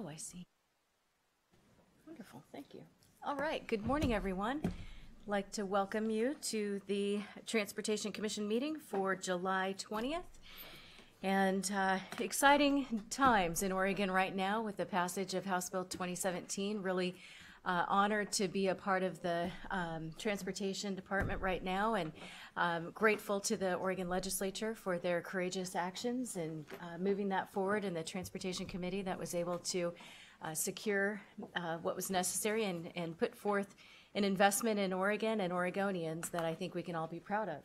Oh, I see. Wonderful, thank you. All right, good morning, everyone. I'd like to welcome you to the Transportation Commission meeting for July 20th. And exciting times in Oregon right now with the passage of House Bill 2017. Really honored to be a part of the Transportation Department right now, and grateful to the Oregon Legislature for their courageous actions and moving that forward, and the Transportation Committee that was able to secure what was necessary and put forth an investment in Oregon and Oregonians that I think we can all be proud of.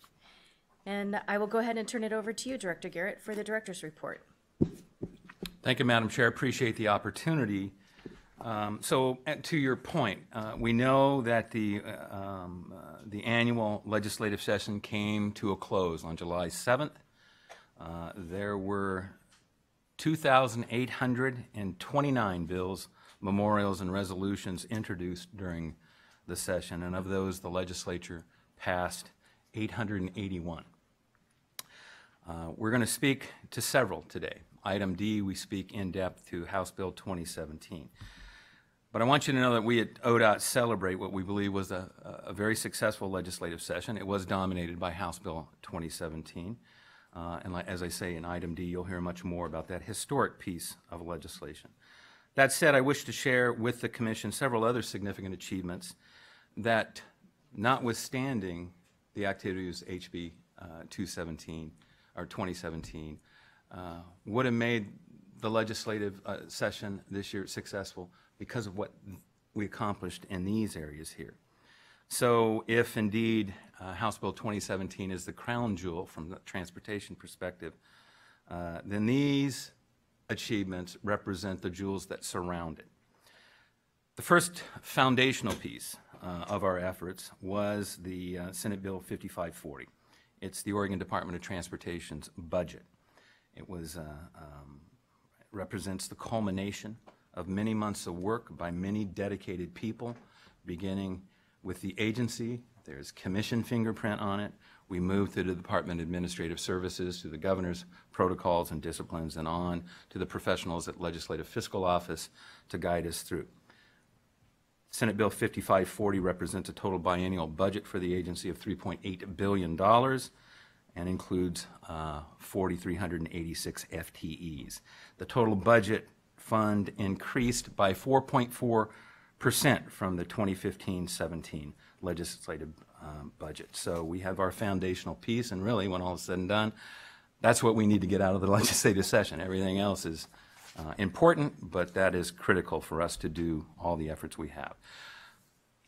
And I will go ahead and turn it over to you, Director Garrett, for the Director's Report. Thank you, Madam Chair. Appreciate the opportunity. To your point, we know that the annual legislative session came to a close on July 7th. There were 2,829 bills, memorials, and resolutions introduced during the session, and of those, the legislature passed 881. We're going to speak to several today. Item D, we speak in depth to House Bill 2017. But I want you to know that we at ODOT celebrate what we believe was a very successful legislative session. It was dominated by House Bill 2017. As I say, in item D, you'll hear much more about that historic piece of legislation. That said, I wish to share with the Commission several other significant achievements that, notwithstanding the activities of HB 217 or 2017, would have made the legislative session this year successful because of what we accomplished in these areas here. So if indeed House Bill 2017 is the crown jewel from the transportation perspective, then these achievements represent the jewels that surround it. The first foundational piece of our efforts was the Senate Bill 5540. It's the Oregon Department of Transportation's budget. It was represents the culmination of many months of work by many dedicated people, beginning with the agency. There's commission fingerprint on it. We moved through the Department of Administrative Services, to the governor's protocols and disciplines, and on to the professionals at Legislative Fiscal Office to guide us through. Senate Bill 5540 represents a total biennial budget for the agency of $3.8 billion and includes 4,386 FTEs. The total budget fund increased by 4.4% from the 2015-17 legislative budget. So we have our foundational piece, and really, when all is said and done, that's what we need to get out of the legislative session. Everything else is important, but that is critical for us to do all the efforts we have.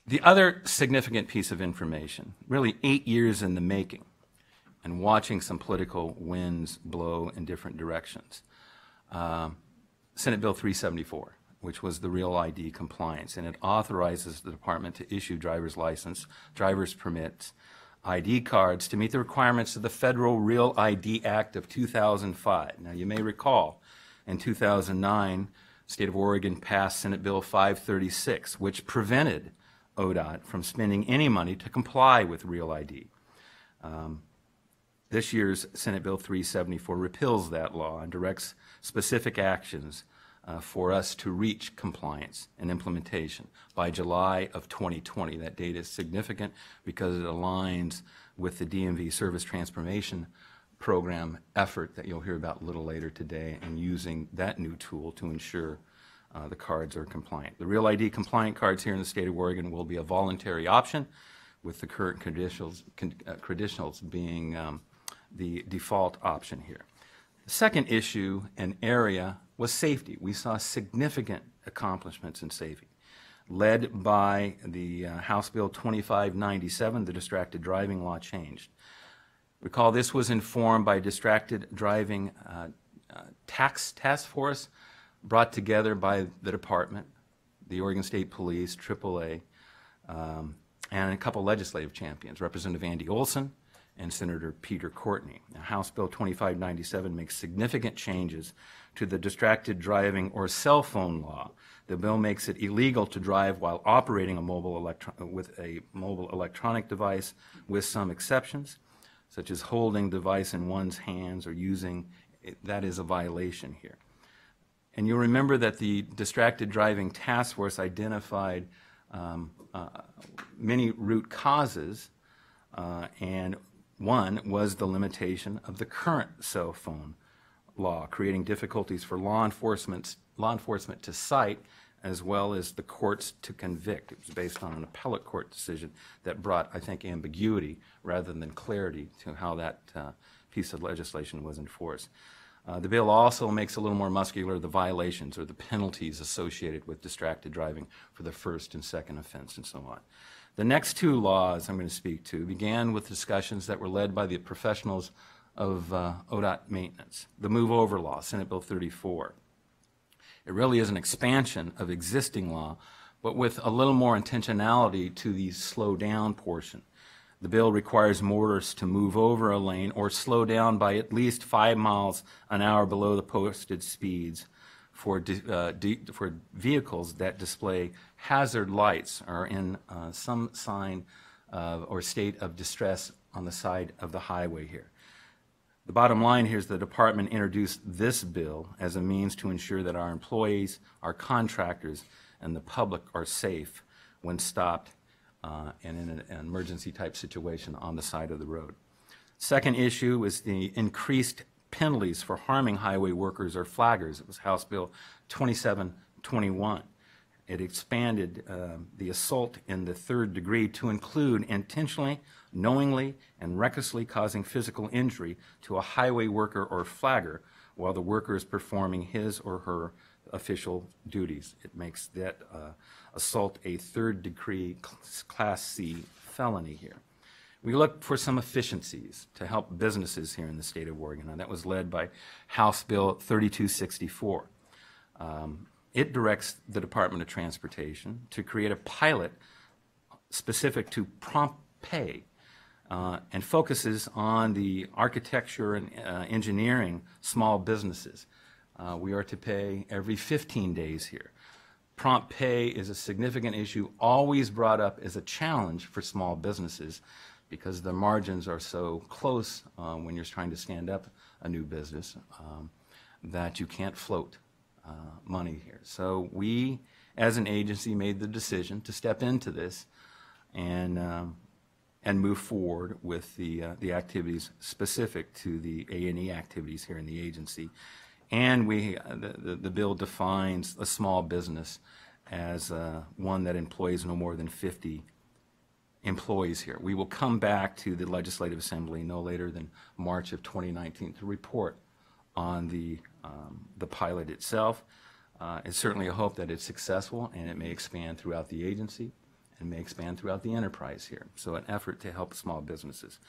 The other significant piece of information, really 8 years in the making, and watching some political winds blow in different directions. Senate Bill 374, which was the Real ID compliance, and it authorizes the department to issue driver's license, driver's permits, ID cards to meet the requirements of the Federal Real ID Act of 2005. Now, you may recall in 2009, the state of Oregon passed Senate Bill 536, which prevented ODOT from spending any money to comply with Real ID. This year's Senate Bill 374 repeals that law and directs specific actions for us to reach compliance and implementation by July of 2020. That date is significant because it aligns with the DMV Service Transformation Program effort that you'll hear about a little later today, and using that new tool to ensure the cards are compliant. The Real ID compliant cards here in the state of Oregon will be a voluntary option, with the current credentials being the default option here. The second issue and area was safety. We saw significant accomplishments in safety, led by the House Bill 2597, the distracted driving law changed. Recall this was informed by distracted driving task force brought together by the department, the Oregon State Police, AAA, and a couple legislative champions, Representative Andy Olson and Senator Peter Courtney. Now, House Bill 2597 makes significant changes to the distracted driving or cell phone law. The bill makes it illegal to drive while operating a mobile electronic device, with some exceptions, such as holding device in one's hands or using it. That is a violation here. And you'll remember that the Distracted Driving Task Force identified many root causes, and one was the limitation of the current cell phone law, creating difficulties for law enforcement to cite as well as the courts to convict. It was based on an appellate court decision that brought, I think, ambiguity rather than clarity to how that piece of legislation was enforced. The bill also makes a little more muscular the violations or the penalties associated with distracted driving for the first and second offense and so on. The next two laws I'm going to speak to began with discussions that were led by the professionals of ODOT maintenance. The Move Over Law, Senate Bill 34. It really is an expansion of existing law, but with a little more intentionality to the slow down portion. The bill requires motorists to move over a lane or slow down by at least 5 miles an hour below the posted speeds for vehicles that display hazard lights or in some sign or state of distress on the side of the highway here. The bottom line here is the department introduced this bill as a means to ensure that our employees, our contractors, and the public are safe when stopped and in an emergency type situation on the side of the road. Second issue is the increased penalties for harming highway workers or flaggers. It was House Bill 2721. It expanded the assault in the third degree to include intentionally, knowingly, and recklessly causing physical injury to a highway worker or flagger while the worker is performing his or her official duties. It makes that assault a third degree Class C felony here. We looked for some efficiencies to help businesses here in the state of Oregon, and that was led by House Bill 3264. It directs the Department of Transportation to create a pilot specific to prompt pay and focuses on the architecture and engineering small businesses. We are to pay every 15 days here. Prompt pay is a significant issue, always brought up as a challenge for small businesses because the margins are so close when you're trying to stand up a new business that you can't float money here. So we, as an agency, made the decision to step into this and move forward with the activities specific to the A&E activities here in the agency. And the bill defines a small business as one that employs no more than 50 employees here. We will come back to the Legislative Assembly no later than March of 2019 to report on the pilot itself. It's certainly a hope that it's successful and it may expand throughout the agency and may expand throughout the enterprise here. So an effort to help small businesses.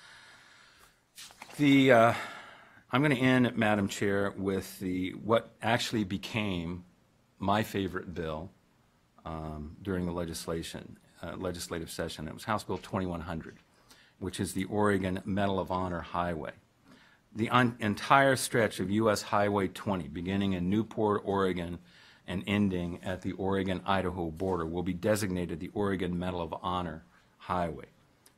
I'm going to end, Madam Chair, with what actually became my favorite bill during the legislative session. It was House Bill 2100, which is the Oregon Medal of Honor Highway. The entire stretch of U.S. Highway 20, beginning in Newport, Oregon, and ending at the Oregon-Idaho border, will be designated the Oregon Medal of Honor Highway.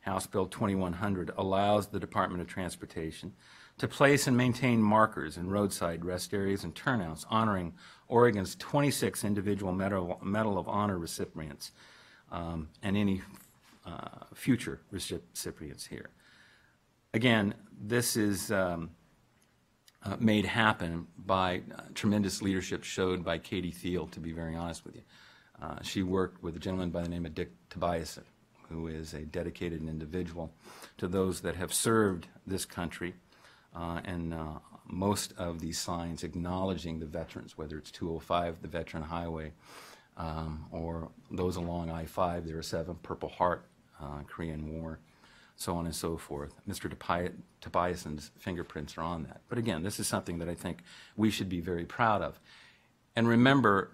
House Bill 2100 allows the Department of Transportation to place and maintain markers in roadside rest areas and turnouts honoring Oregon's 26 individual Medal of Honor recipients and any future recipients here. Again, this is made happen by tremendous leadership showed by Katie Thiel, to be very honest with you. She worked with a gentleman by the name of Dick Tobiasen, who is a dedicated individual to those that have served this country, and most of these signs acknowledging the veterans, whether it's 205, the Veteran Highway, or those along I-5, there are 7, Purple Heart, Korean War, so on and so forth. Mr. Tobiasen's fingerprints are on that. But again, this is something that I think we should be very proud of. And remember,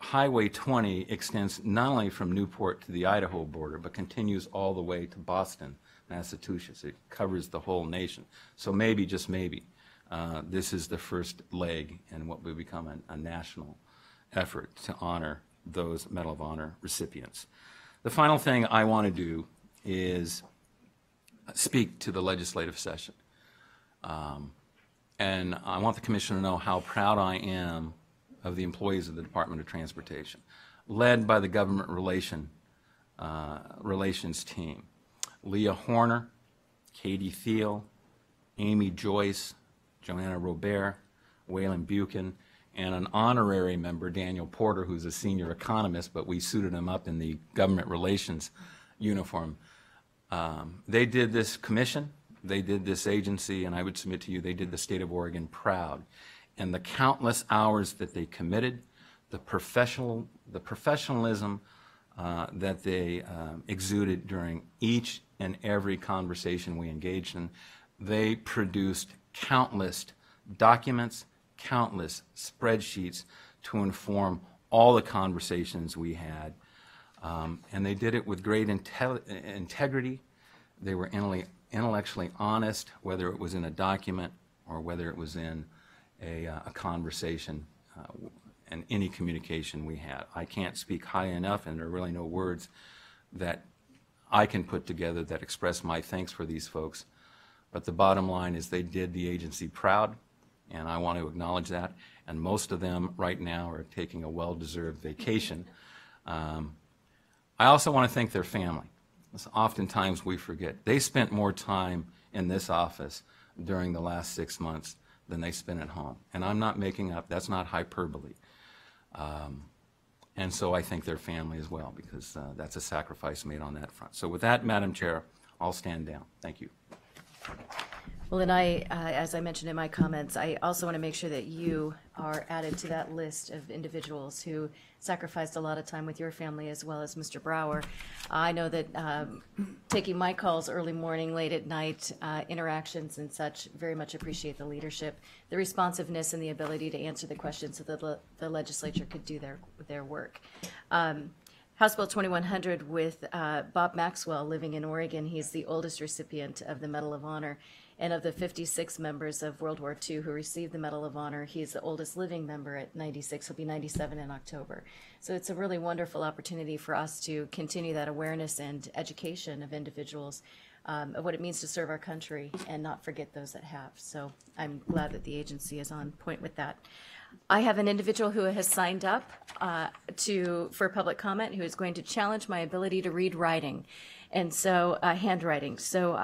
Highway 20 extends not only from Newport to the Idaho border, but continues all the way to Boston, Massachusetts. It covers the whole nation. So maybe, just maybe, this is the first leg in what will become a national effort to honor those Medal of Honor recipients. The final thing I want to do is speak to the legislative session. And I want the Commission to know how proud I am of the employees of the Department of Transportation, led by the government relations team. Leah Horner, Katie Thiel, Amy Joyce, Joanna Robert, Waylon Buchan, and an honorary member, Daniel Porter, who's a senior economist, but we suited him up in the government relations uniform. They did this commission, they did this agency, and I would submit to you, they did the state of Oregon proud. And the countless hours that they committed, the professionalism that they exuded during each and every conversation we engaged in, they produced countless documents, countless spreadsheets to inform all the conversations we had. And they did it with great integrity. They were intellectually honest, whether it was in a document or whether it was in a conversation and any communication we had. I can't speak high enough, and there are really no words that I can put together that express my thanks for these folks. But the bottom line is they did the agency proud, and I want to acknowledge that. And most of them right now are taking a well-deserved vacation. I also want to thank their family. Oftentimes we forget. They spent more time in this office during the last 6 months than they spent at home. And I'm not making up, that's not hyperbole. And so I thank their family as well, because that's a sacrifice made on that front. So with that, Madam Chair, I'll stand down. Thank you. Well, and I, as I mentioned in my comments, I also want to make sure that you are added to that list of individuals who sacrificed a lot of time with your family, as well as Mr. Brower. I know that taking my calls early morning, late at night, interactions and such, very much appreciate the leadership, the responsiveness, and the ability to answer the questions so that the legislature could do their work. House Bill 2100 with Bob Maxwell living in Oregon. He's the oldest recipient of the Medal of Honor. And of the 56 members of World War II who received the Medal of Honor, he's the oldest living member at 96. He'll be 97 in October. So it's a really wonderful opportunity for us to continue that awareness and education of individuals of what it means to serve our country and not forget those that have. So I'm glad that the agency is on point with that. I have an individual who has signed up for public comment who is going to challenge my ability to read writing, and so handwriting. So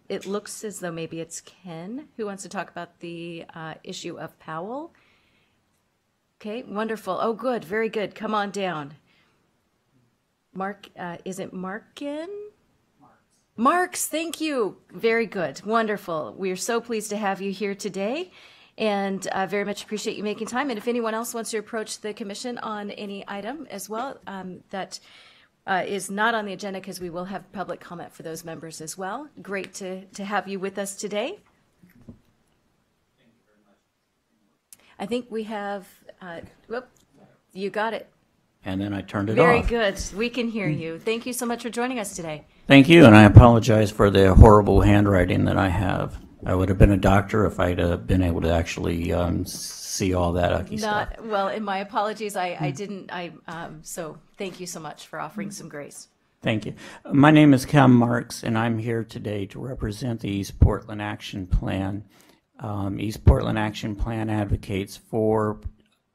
it looks as though maybe it's Ken who wants to talk about the issue of Powell. Okay, wonderful. Oh, good, very good. Come on down. Mark, is it Markin? Marks, thank you. Very good, wonderful. We are so pleased to have you here today, and very much appreciate you making time. And if anyone else wants to approach the commission on any item as well, that is not on the agenda, because we will have public comment for those members as well. Great to have you with us today. Thank you very much. I think we have, you got it. And then I turned it Very off. good. We can hear you. Thank you so much for joining us today. Thank you, and I apologize for the horrible handwriting that I have. I would have been a doctor if I'd been able to actually see all that ugly stuff. Well, and my apologies, I didn't, so thank you so much for offering some grace. Thank you. My name is Cam Marks, and I'm here today to represent the East Portland Action Plan. East Portland Action Plan advocates for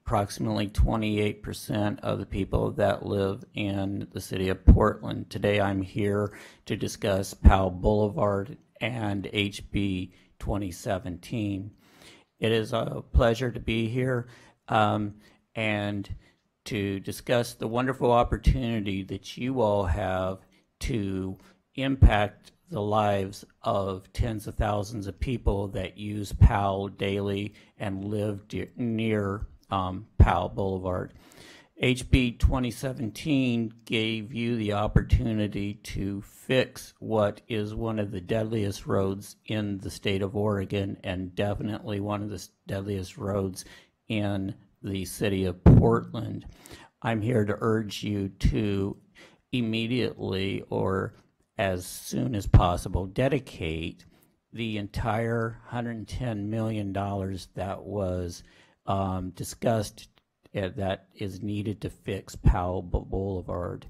approximately 28% of the people that live in the city of Portland. Today I'm here to discuss Powell Boulevard and HB 2017. It is a pleasure to be here and to discuss the wonderful opportunity that you all have to impact the lives of tens of thousands of people that use Powell daily and live near Powell Boulevard. HB 2017 gave you the opportunity to fix what is one of the deadliest roads in the state of Oregon, and definitely one of the deadliest roads in the city of Portland. I'm here to urge you to immediately, or as soon as possible, dedicate the entire $110 million that was discussed that is needed to fix Powell Boulevard.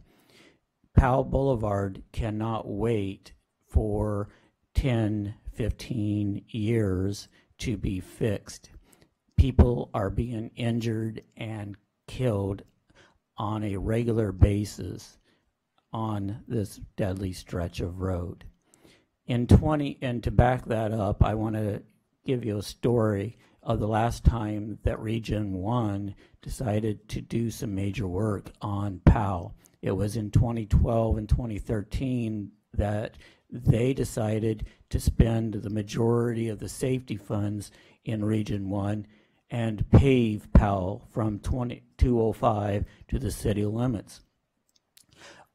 Powell Boulevard cannot wait for 10, 15 years to be fixed. people are being injured and killed on a regular basis on this deadly stretch of road. And to back that up, I want to give you a story of the last time that Region 1 decided to do some major work on POW. It was in 2012 and 2013 that they decided to spend the majority of the safety funds in Region 1 and pave Powell from 205 to the city limits.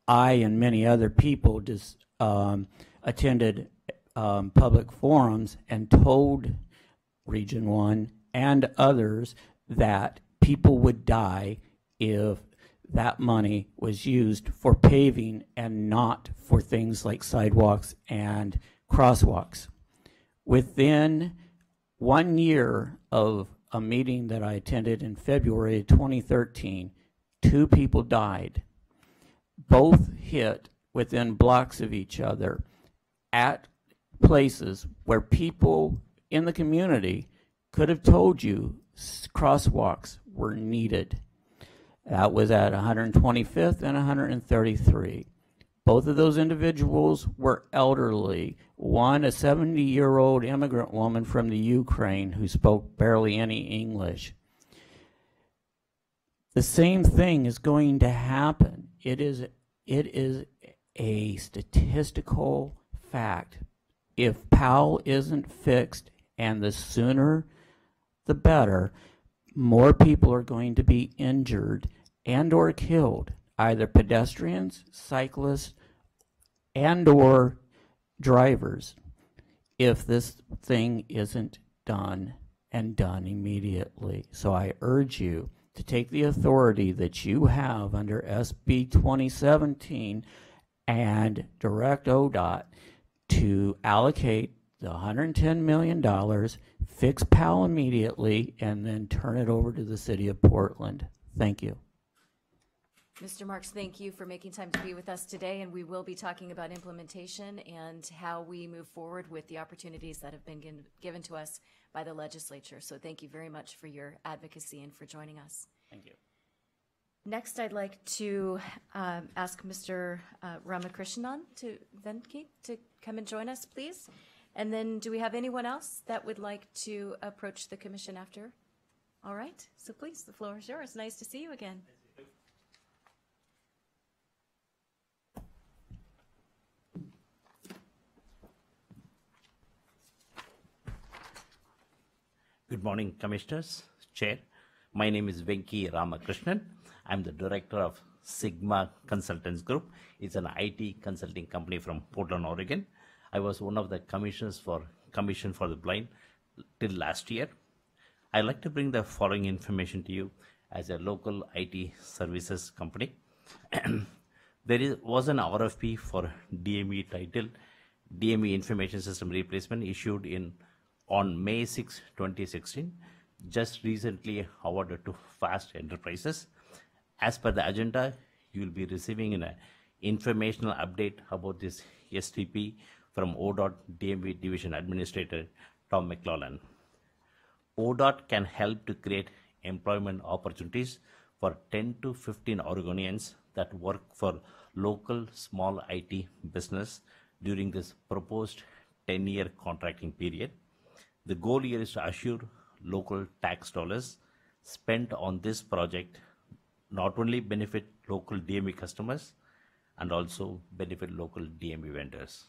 I and many other people just attended public forums and told Region 1 and others that people would die if that money was used for paving and not for things like sidewalks and crosswalks. Within 1 year of a meeting that I attended in February 2013, 2 people died, both hit within blocks of each other at places where people in the community could have told you crosswalks were needed. That was at 125th and 133. Both of those individuals were elderly. One, a 70-year-old immigrant woman from the Ukraine who spoke barely any English. The same thing is going to happen. It is a statistical fact. If Powell isn't fixed, and the sooner the better, more people are going to be injured and or killed, either pedestrians, cyclists, and or drivers, if this thing isn't done and done immediately. So I urge you to take the authority that you have under SB 2017 and direct ODOT to allocate the $110 million, fix Powell immediately, and then turn it over to the city of Portland. Thank you. Mr. Marks, thank you for making time to be with us today, and we will be talking about implementation and how we move forward with the opportunities that have been given to us by the legislature. So thank you very much for your advocacy and for joining us. Thank you. Next, I'd like to ask Mr. Ramakrishnan to come and join us, please. And then do we have anyone else that would like to approach the commission after? All right, so please, the floor is yours. Nice to see you again. Good morning, Commissioners, Chair. My name is Venki Ramakrishnan. I'm the Director of Sigma Consultants Group. It's an IT consulting company from Portland, Oregon. I was one of the commissioners for Commission for the Blind till last year. I'd like to bring the following information to you as a local IT services company. Was an RFP for DME title, DME Information System Replacement issued on May 6, 2016, just recently awarded to Fast Enterprises. As per the agenda, you will be receiving an informational update about this STP from ODOT DMV Division Administrator Tom McClellan. ODOT can help to create employment opportunities for 10 to 15 Oregonians that work for local small IT business during this proposed 10-year contracting period. The goal here is to assure local tax dollars spent on this project not only benefit local DMV customers and also benefit local DMV vendors.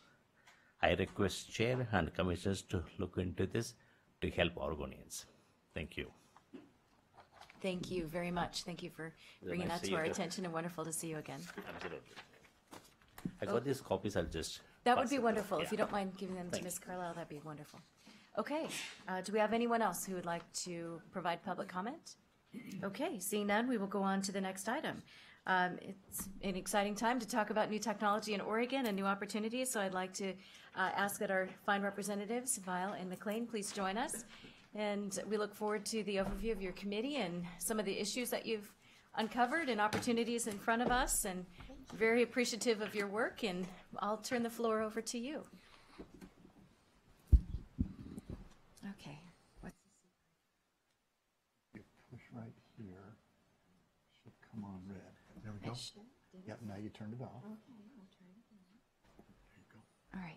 I request Chair and Commissioners to look into this to help Oregonians. Thank you. Thank you very much. Thank you for bringing that to our attention, and wonderful to see you again. Absolutely. I got these copies. I'll just. That would be wonderful. Yeah. If you don't mind giving them to Ms. Carlisle, that'd be wonderful. Okay. Do we have anyone else who would like to provide public comment? Okay. Seeing none, we will go on to the next item. It's an exciting time to talk about new technology in Oregon and new opportunities. So I'd like to ask that our fine representatives, Vile and McLean, please join us. And we look forward to the overview of your committee and some of the issues that you've uncovered and opportunities in front of us, and very appreciative of your work. And I'll turn the floor over to you. Okay. come on, red. There we go. Yep, now you turned it off. All right.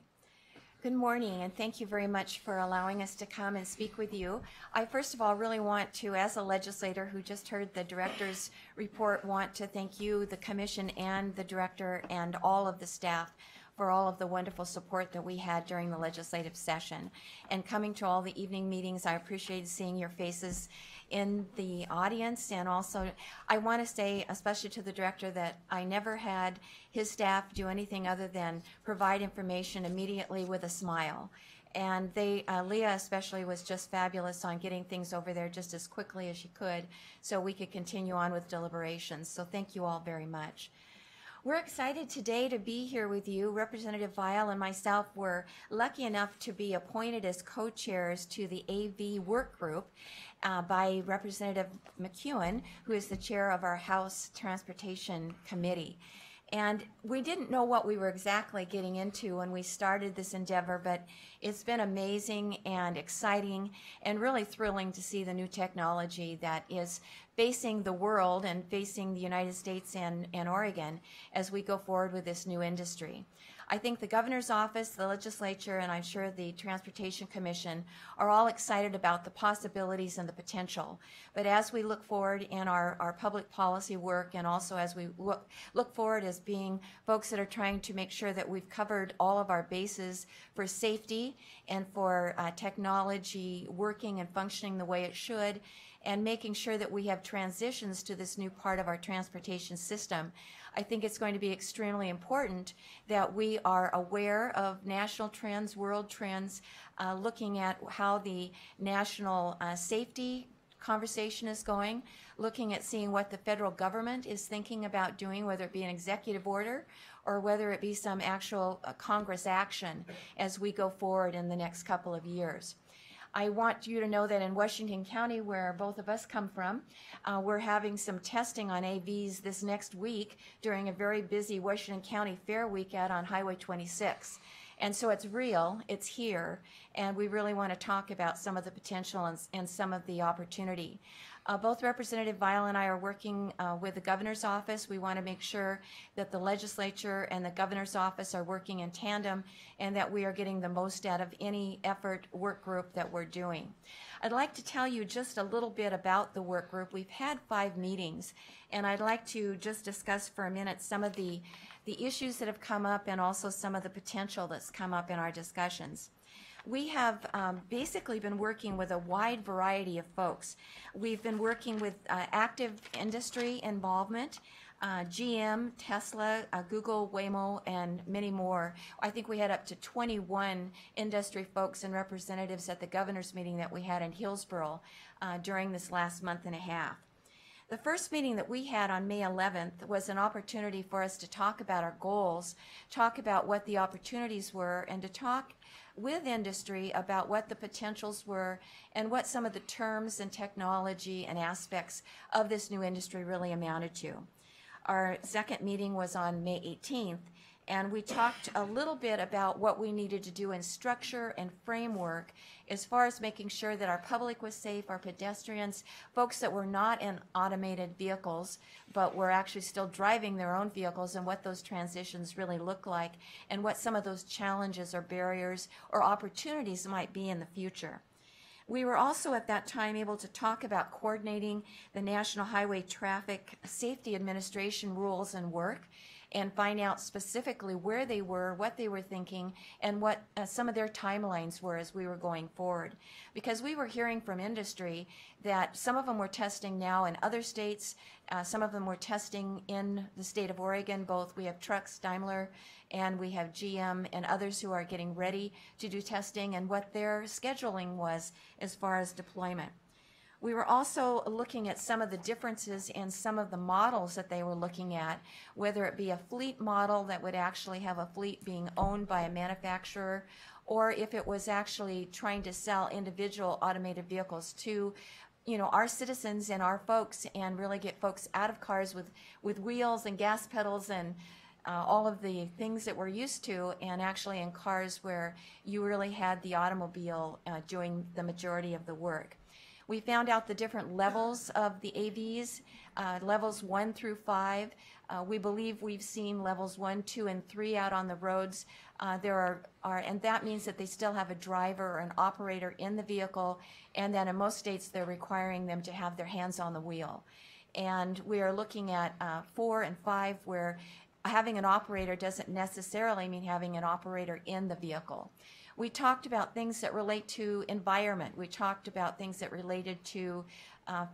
Good morning, and thank you very much for allowing us to come and speak with you. I first of all really want to, as a legislator who just heard the director's report, want to thank you, the commission, and the director, and all of the staff for all of the wonderful support that we had during the legislative session. And coming to all the evening meetings, I appreciated seeing your faces in the audience. And also, I want to say, especially to the director, that I never had his staff do anything other than provide information immediately with a smile. And Leah especially was just fabulous on getting things over there just as quickly as she could so we could continue on with deliberations. So thank you all very much. We're excited today to be here with you. Representative Vial and myself were lucky enough to be appointed as co-chairs to the AV work group by Representative McEwen, who is the chair of our House Transportation Committee. And we didn't know what we were exactly getting into when we started this endeavor, but it's been amazing and exciting and really thrilling to see the new technology that is facing the world and facing the United States and Oregon as we go forward with this new industry. I think the governor's office, the legislature, and I'm sure the Transportation Commission are all excited about the possibilities and the potential. But as we look forward in our public policy work, and also as we look forward as being folks that are trying to make sure that we've covered all of our bases for safety and for technology working and functioning the way it should, and making sure that we have transitions to this new part of our transportation system, I think it's going to be extremely important that we are aware of national trends, world trends, looking at how the national safety conversation is going, looking at seeing what the federal government is thinking about doing, whether it be an executive order or whether it be some actual Congress action as we go forward in the next couple of years. I want you to know that in Washington County, where both of us come from, we're having some testing on AVs this next week during a very busy Washington County Fair weekend on Highway 26. And so it's real, it's here, and we really want to talk about some of the potential and some of the opportunity. Both Representative Vial and I are working with the governor's office. We want to make sure that the legislature and the governor's office are working in tandem and that we are getting the most out of any effort work group that we're doing. I'd like to tell you just a little bit about the work group. We've had 5 meetings, and I'd like to just discuss for a minute some of the issues that have come up and also some of the potential that's come up in our discussions. We have basically been working with a wide variety of folks. We've been working with active industry involvement, GM, Tesla, Google, Waymo, and many more. I think we had up to 21 industry folks and representatives at the governor's meeting that we had in Hillsborough during this last month and a half. The first meeting that we had on May 11th was an opportunity for us to talk about our goals, talk about what the opportunities were, and to talk with industry about what the potentials were and what some of the terms and technology and aspects of this new industry really amounted to. Our second meeting was on May 18th, and we talked a little bit about what we needed to do in structure and framework as far as making sure that our public was safe, our pedestrians, folks that were not in automated vehicles but were actually still driving their own vehicles, and what those transitions really look like and what some of those challenges or barriers or opportunities might be in the future. We were also at that time able to talk about coordinating the National Highway Traffic Safety Administration rules and work, and find out specifically where they were, what they were thinking, and what some of their timelines were as we were going forward. Because we were hearing from industry that some of them were testing now in other states, some of them were testing in the state of Oregon. Both we have Trucks, Daimler, and we have GM and others who are getting ready to do testing, and what their scheduling was as far as deployment. We were also looking at some of the differences in some of the models that they were looking at, whether it be a fleet model that would actually have a fleet being owned by a manufacturer, or if it was actually trying to sell individual automated vehicles to, you know, our citizens and our folks, and really get folks out of cars with wheels and gas pedals and all of the things that we're used to, and actually in cars where you really had the automobile doing the majority of the work. We found out the different levels of the AVs, levels 1 through 5. We believe we've seen levels 1, 2, and 3 out on the roads. And that means that they still have a driver or an operator in the vehicle, and that in most states they're requiring them to have their hands on the wheel. And we are looking at 4 and 5 where having an operator doesn't necessarily mean having an operator in the vehicle. We talked about things that relate to environment. We talked about things that related to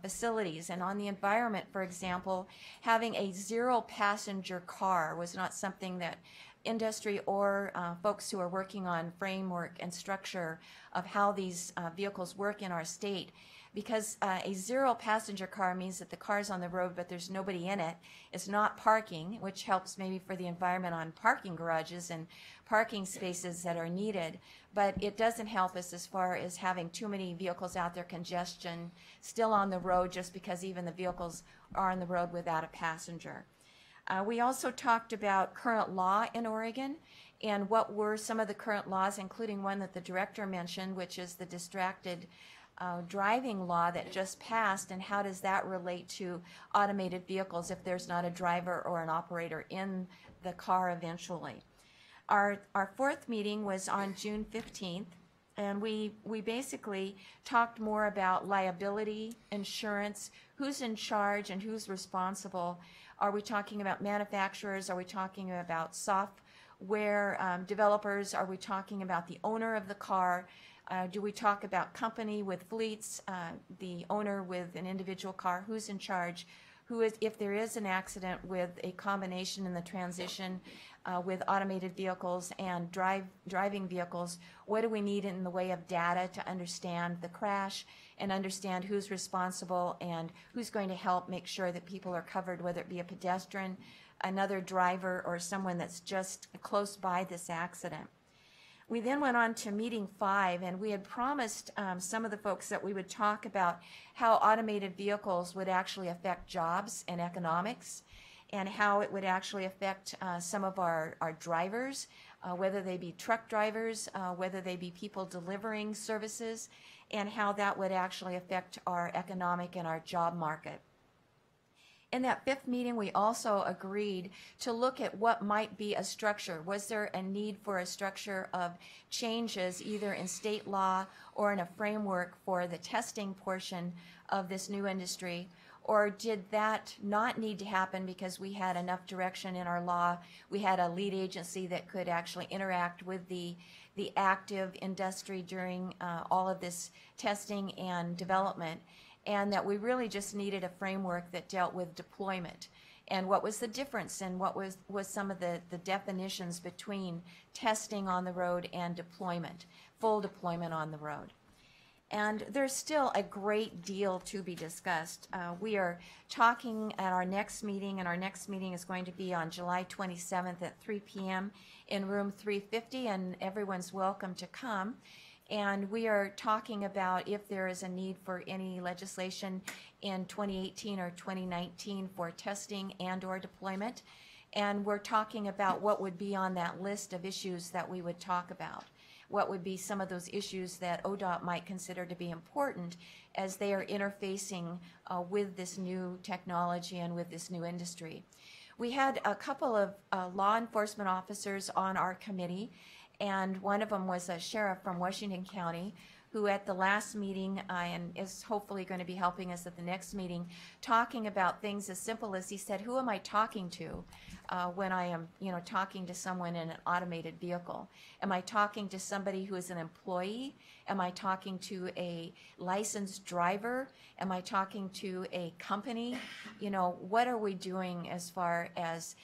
facilities. And on the environment, for example, having a zero passenger car was not something that industry or folks who are working on framework and structure of how these vehicles work in our state, because a zero passenger car means that the car's on the road but there's nobody in it. It's not parking, which helps maybe for the environment on parking garages and parking spaces that are needed, but it doesn't help us as far as having too many vehicles out there, congestion still on the road just because even the vehicles are on the road without a passenger. We also talked about current law in Oregon and what were some of the current laws, including one that the director mentioned, which is the distracted driving law that just passed, and how does that relate to automated vehicles if there's not a driver or an operator in the car eventually. Our fourth meeting was on June 15th, and we basically talked more about liability, insurance, who's in charge and who's responsible. Are we talking about manufacturers? Are we talking about software developers? Are we talking about the owner of the car? Do we talk about company with fleets, the owner with an individual car? Who's in charge? Who is, if there is an accident with a combination in the transition with automated vehicles and driving vehicles, what do we need in the way of data to understand the crash and understand who's responsible and who's going to help make sure that people are covered, whether it be a pedestrian, another driver, or someone that's just close by this accident. We then went on to meeting 5, and we had promised some of the folks that we would talk about how automated vehicles would actually affect jobs and economics, and how it would actually affect some of our drivers, whether they be truck drivers, whether they be people delivering services, and how that would actually affect our economic and our job market. In that 5th meeting, we also agreed to look at what might be a structure. Was there a need for a structure of changes either in state law or in a framework for the testing portion of this new industry? Or did that not need to happen because we had enough direction in our law? We had a lead agency that could actually interact with the active industry during all of this testing and development, and that we really just needed a framework that dealt with deployment. And what was the difference, and what was some of the definitions between testing on the road and deployment, full deployment on the road. And there's still a great deal to be discussed. We are talking at our next meeting, and our next meeting is going to be on July 27th at 3 p.m. in room 350, and everyone's welcome to come. And we are talking about if there is a need for any legislation in 2018 or 2019 for testing and or deployment. And we're talking about what would be on that list of issues that we would talk about. What would be some of those issues that ODOT might consider to be important as they are interfacing with this new technology and with this new industry. We had a couple of law enforcement officers on our committee, and one of them was a sheriff from Washington County who at the last meeting and is hopefully going to be helping us at the next meeting, talking about things as simple as he said, who am I talking to when I am talking to someone in an automated vehicle? Am I talking to somebody who is an employee? Am I talking to a licensed driver? Am I talking to a company? What are we doing as far as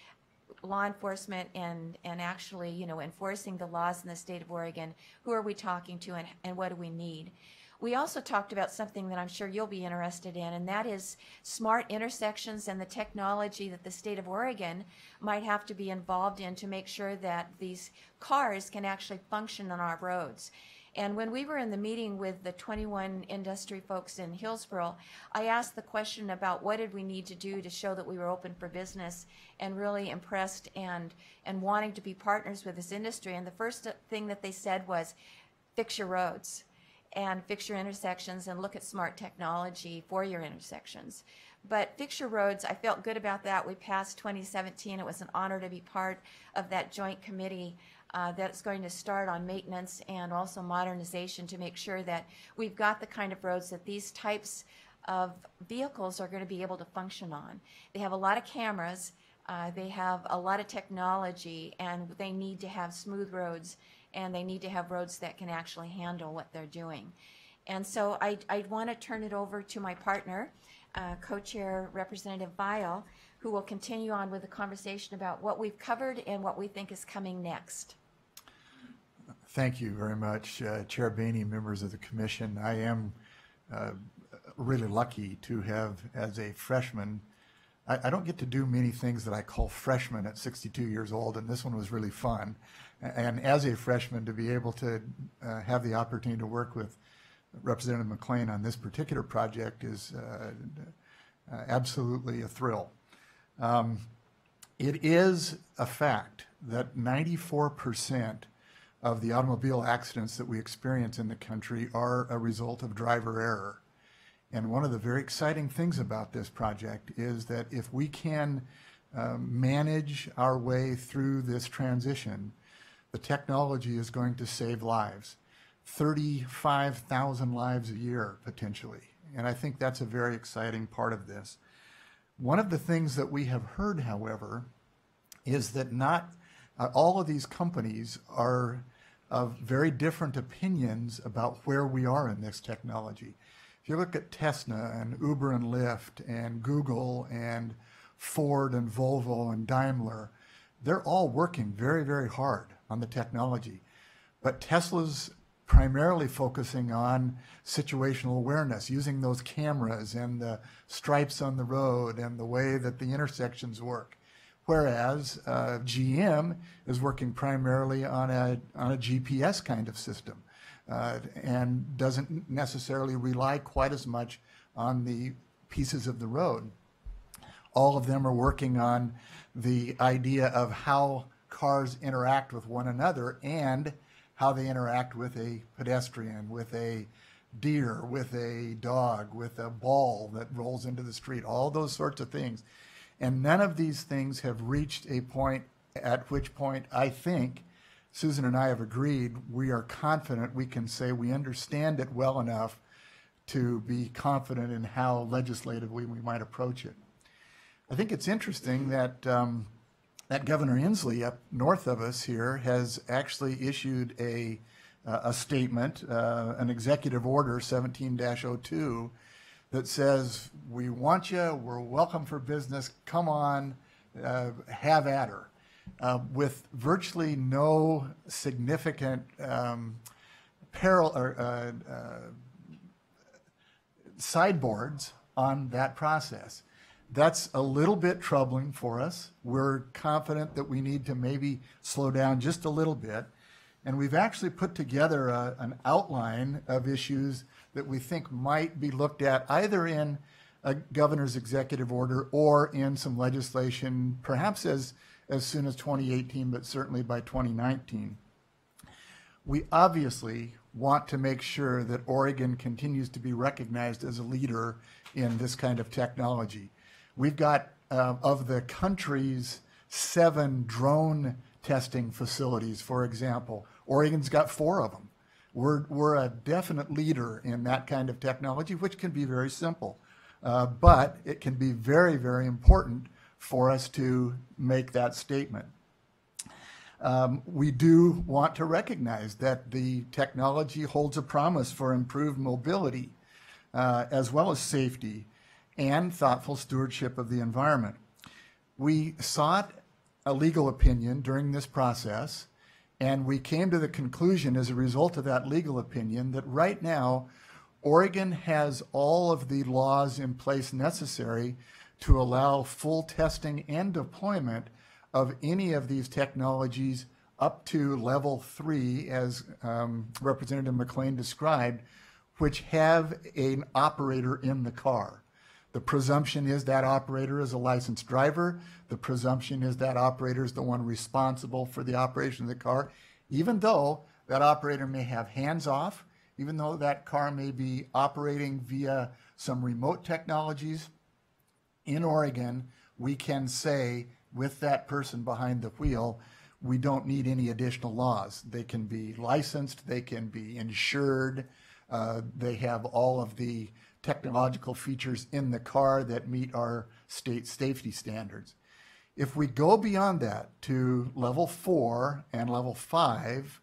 law enforcement and actually, enforcing the laws in the state of Oregon? Who are we talking to, and what do we need? We also talked about something that I'm sure you'll be interested in, and that is smart intersections and the technology that the state of Oregon might have to be involved in to make sure that these cars can actually function on our roads. And when we were in the meeting with the 21 industry folks in Hillsborough, I asked the question about what did we need to do to show that we were open for business and really impressed and wanting to be partners with this industry. And the first thing that they said was, fix your roads. and fix your intersections and look at smart technology for your intersections. But Fix Your Roads, I felt good about that. We passed 2017. It was an honor to be part of that joint committee that's going to start on maintenance and also modernization to make sure that we've got the kind of roads that these types of vehicles are going to be able to function on. They have a lot of cameras, they have a lot of technology, and they need to have smooth roads, and they need to have roads that can actually handle what they're doing. And so I want to turn it over to my partner, Co-Chair Representative Vial, who will continue on with the conversation about what we've covered and what we think is coming next. Thank you very much, Chair Boehne, members of the commission. I am really lucky to have, as a freshman, I don't get to do many things that I call freshmen at 62 years old, and this one was really fun. And as a freshman, to be able to have the opportunity to work with Representative McClain on this particular project is absolutely a thrill. It is a fact that 94% of the automobile accidents that we experience in the country are a result of driver error. And one of the very exciting things about this project is that if we can manage our way through this transition, the technology is going to save lives. 35,000 lives a year, potentially. And I think that's a very exciting part of this. One of the things that we have heard, however, is that not all of these companies are of very different opinions about where we are in this technology. If you look at Tesla and Uber and Lyft and Google and Ford and Volvo and Daimler, they're all working very, very hard on the technology. But Tesla's primarily focusing on situational awareness, using those cameras and the stripes on the road and the way that the intersections work. Whereas GM is working primarily on a GPS kind of system and doesn't necessarily rely quite as much on the pieces of the road. All of them are working on the idea of how cars interact with one another and how they interact with a pedestrian, with a deer, with a dog, with a ball that rolls into the street, all those sorts of things. And none of these things have reached a point at which point I think Susan and I have agreed we are confident we can say we understand it well enough to be confident in how legislatively we might approach it. I think it's interesting that that Governor Inslee up north of us here has actually issued a statement, an executive order 17-02 that says, we want you, we're welcome for business, come on, have at her, with virtually no significant sideboards on that process. That's a little bit troubling for us. We're confident that we need to maybe slow down just a little bit. And we've actually put together an outline of issues that we think might be looked at either in a governor's executive order or in some legislation, perhaps as soon as 2018, but certainly by 2019. We obviously want to make sure that Oregon continues to be recognized as a leader in this kind of technology. We've got, of the country's 7 drone testing facilities, for example, Oregon's got 4 of them. We're a definite leader in that kind of technology, which can be very simple. But it can be very, very important for us to make that statement. We do want to recognize that the technology holds a promise for improved mobility, as well as safety and thoughtful stewardship of the environment. We sought a legal opinion during this process, and we came to the conclusion as a result of that legal opinion that right now, Oregon has all of the laws in place necessary to allow full testing and deployment of any of these technologies up to level 3, as Representative McClain described, which have an operator in the car. The presumption is that operator is a licensed driver. The presumption is that operator is the one responsible for the operation of the car, even though that operator may have hands off even though that car may be operating via some remote technologies, in Oregon, we can say with that person behind the wheel, we don't need any additional laws. They can be licensed, they can be insured, they have all of the technological features in the car that meet our state safety standards. If we go beyond that to level 4 and level 5,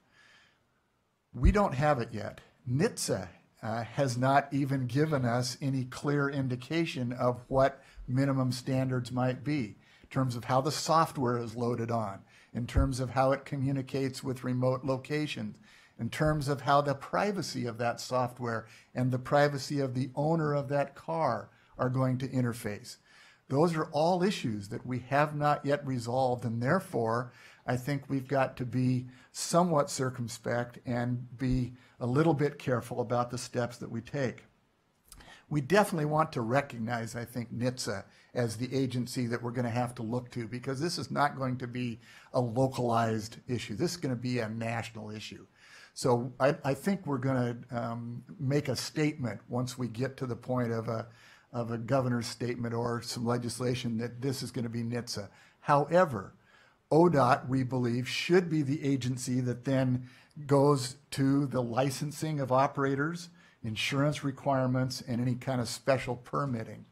we don't have it yet. NHTSA has not even given us any clear indication of what minimum standards might be in terms of how the software is loaded on, in terms of how it communicates with remote locations, in terms of how the privacy of that software and the privacy of the owner of that car are going to interface. Those are all issues that we have not yet resolved, and therefore I think we've got to be somewhat circumspect and be a little bit careful about the steps that we take. We definitely want to recognize, I think, NHTSA as the agency that we're going to have to look to, because this is not going to be a localized issue. This is going to be a national issue. So I think we're going to make a statement once we get to the point of a governor's statement or some legislation that this is going to be NHTSA. However, ODOT, we believe, should be the agency that then goes to the licensing of operators, insurance requirements, and any kind of special permitting.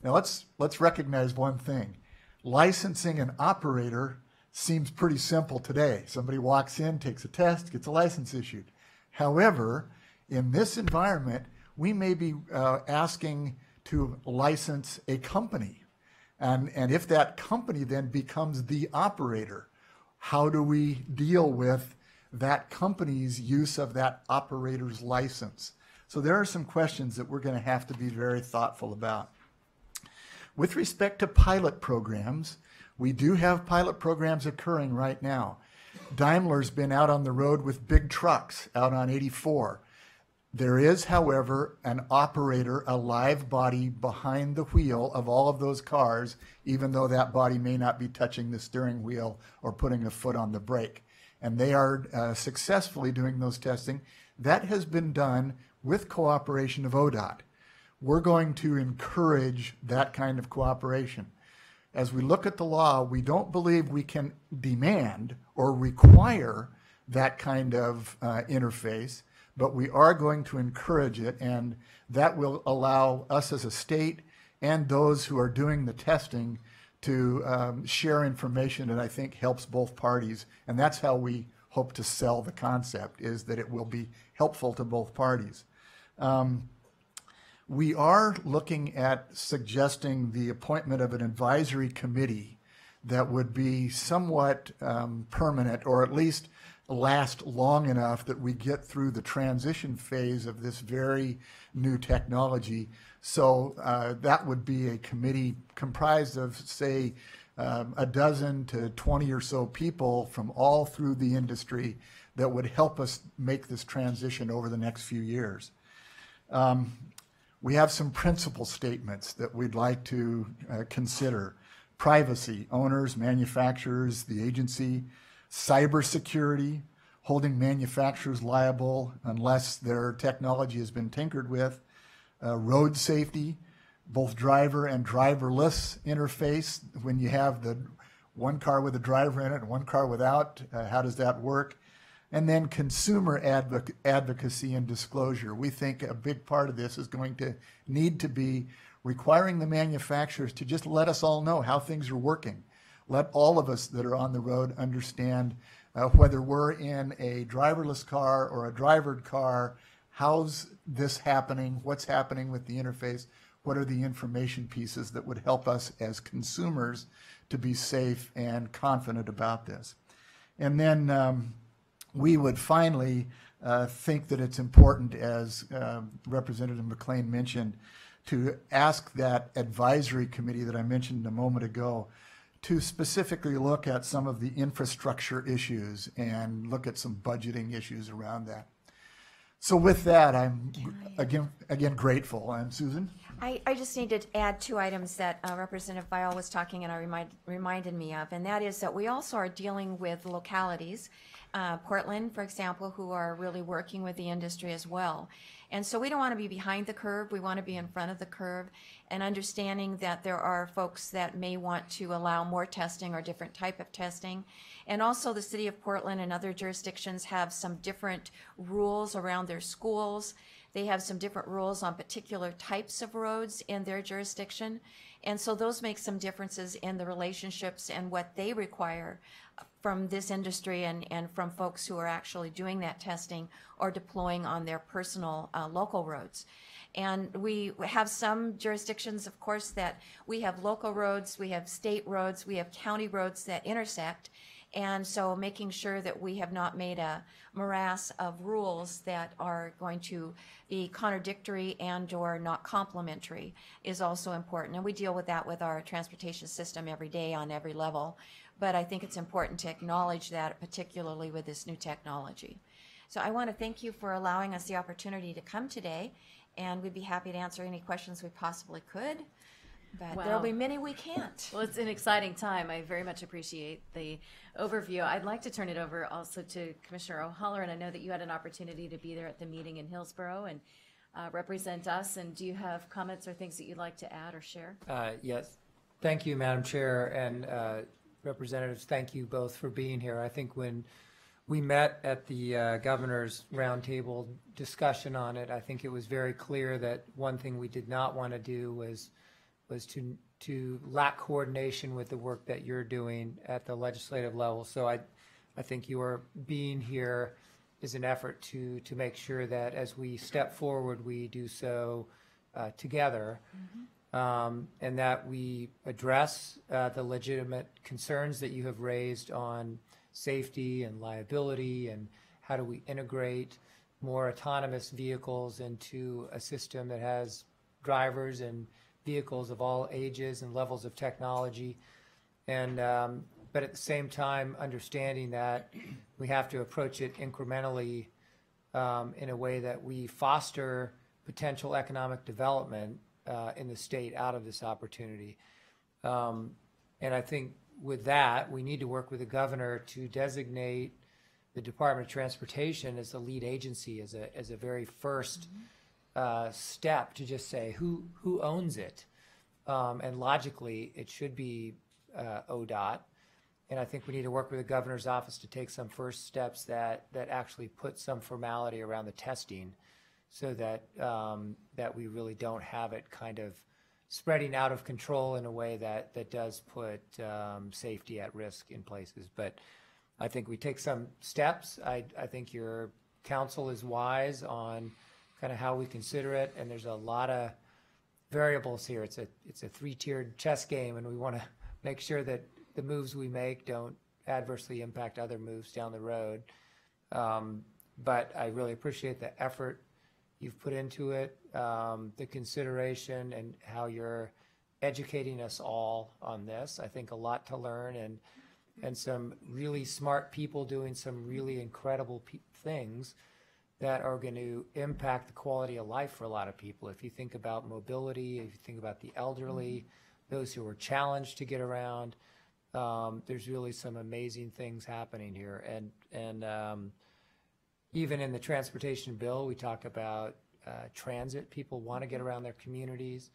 Now let's recognize one thing. Licensing an operator seems pretty simple today. Somebody walks in, takes a test, gets a license issued. However, in this environment, we may be asking to license a company. And if that company then becomes the operator, how do we deal with that company's use of that operator's license? So there are some questions that we're going to have to be very thoughtful about. With respect to pilot programs, we do have pilot programs occurring right now. Daimler's been out on the road with big trucks out on 84. There is, however, an operator, a live body behind the wheel of all of those cars, even though that body may not be touching the steering wheel or putting a foot on the brake. And they are successfully doing those testing. That has been done with cooperation of ODOT. We're going to encourage that kind of cooperation. As we look at the law, we don't believe we can demand or require that kind of interface, but we are going to encourage it, and that will allow us as a state and those who are doing the testing to share information that I think helps both parties. And that's how we hope to sell the concept, is that it will be helpful to both parties. We are looking at suggesting the appointment of an advisory committee that would be somewhat permanent, or at least last long enough that we get through the transition phase of this very new technology. So that would be a committee comprised of, say, a dozen to 20 or so people from all through the industry that would help us make this transition over the next few years. We have some principle statements that we'd like to consider. Privacy, owners, manufacturers, the agency. Cybersecurity, holding manufacturers liable unless their technology has been tinkered with. Road safety, both driver and driverless interface. When you have the one car with a driver in it and one car without, how does that work? And then consumer advocacy and disclosure. We think a big part of this is going to need to be requiring the manufacturers to just let us all know how things are working. Let all of us that are on the road understand whether we're in a driverless car or a drivered car, how's this happening, what's happening with the interface, what are the information pieces that would help us as consumers to be safe and confident about this. And then we would finally think that it's important, as Representative McLean mentioned, to ask that advisory committee that I mentioned a moment ago to specifically look at some of the infrastructure issues and look at some budgeting issues around that. So with that, I'm again grateful. I'm Susan. I just need to add two items that Representative Vial was talking and reminded me of, and that is that we also are dealing with localities, Portland, for example, who are really working with the industry as well. And so we don't want to be behind the curve. We want to be in front of the curve, and understanding that there are folks that may want to allow more testing or different type of testing. And also the city of Portland and other jurisdictions have some different rules around their schools. They have some different rules on particular types of roads in their jurisdiction. And so those make some differences in the relationships and what they require from this industry and from folks who are actually doing that testing or deploying on their personal local roads. And we have some jurisdictions, of course, that we have local roads, we have state roads, we have county roads that intersect. And so making sure that we have not made a morass of rules that are going to be contradictory and or not complementary is also important. And we deal with that with our transportation system every day on every level. But I think it's important to acknowledge that, particularly with this new technology. So I want to thank you for allowing us the opportunity to come today, and we'd be happy to answer any questions we possibly could. But there'll be many we can't. Well, it's an exciting time. I very much appreciate the overview. I'd like to turn it over also to Commissioner O'Halloran. I know that you had an opportunity to be there at the meeting in Hillsborough and represent us. And do you have comments or things that you'd like to add or share? Yes. Thank you, Madam Chair, and representatives, thank you both for being here. I think when we met at the governor's roundtable discussion on it, I think it was very clear that one thing we did not want to do was to lack coordination with the work that you're doing at the legislative level. So I think your being here is an effort to make sure that as we step forward, we do so together, and that we address the legitimate concerns that you have raised on safety and liability, and how do we integrate more autonomous vehicles into a system that has drivers and vehicles of all ages and levels of technology, and but at the same time understanding that we have to approach it incrementally in a way that we foster potential economic development in the state out of this opportunity. And I think with that, we need to work with the governor to designate the Department of Transportation as the lead agency, as a very first step to just say who owns it, and logically it should be ODOT, and I think we need to work with the governor's office to take some first steps that actually put some formality around the testing, so that that we really don't have it kind of spreading out of control in a way that does put safety at risk in places. But I think we take some steps. I think your counsel is wise on kind of how we consider it, and there's a lot of variables here. It's a three-tiered chess game, and we want to make sure that the moves we make don't adversely impact other moves down the road. But I really appreciate the effort you've put into it, the consideration, and how you're educating us all on this. I think a lot to learn, and some really smart people doing some really incredible things that are going to impact the quality of life for a lot of people. If you think about mobility, if you think about the elderly, those who are challenged to get around, there's really some amazing things happening here. And even in the transportation bill, we talk about transit. People want to get around their communities.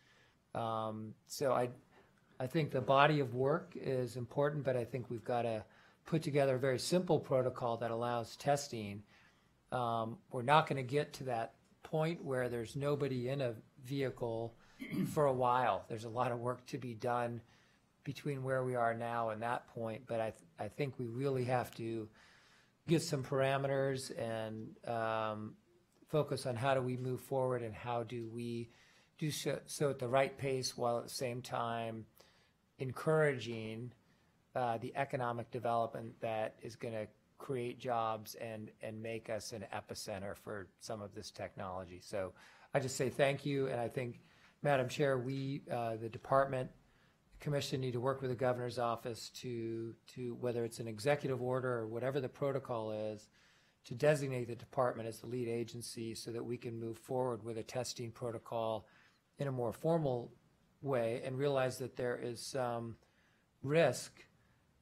So I think the body of work is important, but I think we've got to put together a very simple protocol that allows testing. We're not going to get to that point where there's nobody in a vehicle for a while. There's a lot of work to be done between where we are now and that point, but I think we really have to get some parameters and focus on how do we move forward and how do we do so at the right pace, while at the same time encouraging the economic development that is going to create jobs and make us an epicenter for some of this technology. So I just say thank you, and I think, Madam Chair, we, the department, commission, need to work with the governor's office to whether it's an executive order or whatever the protocol is, to designate the department as the lead agency so that we can move forward with a testing protocol in a more formal way and realize that there is some risk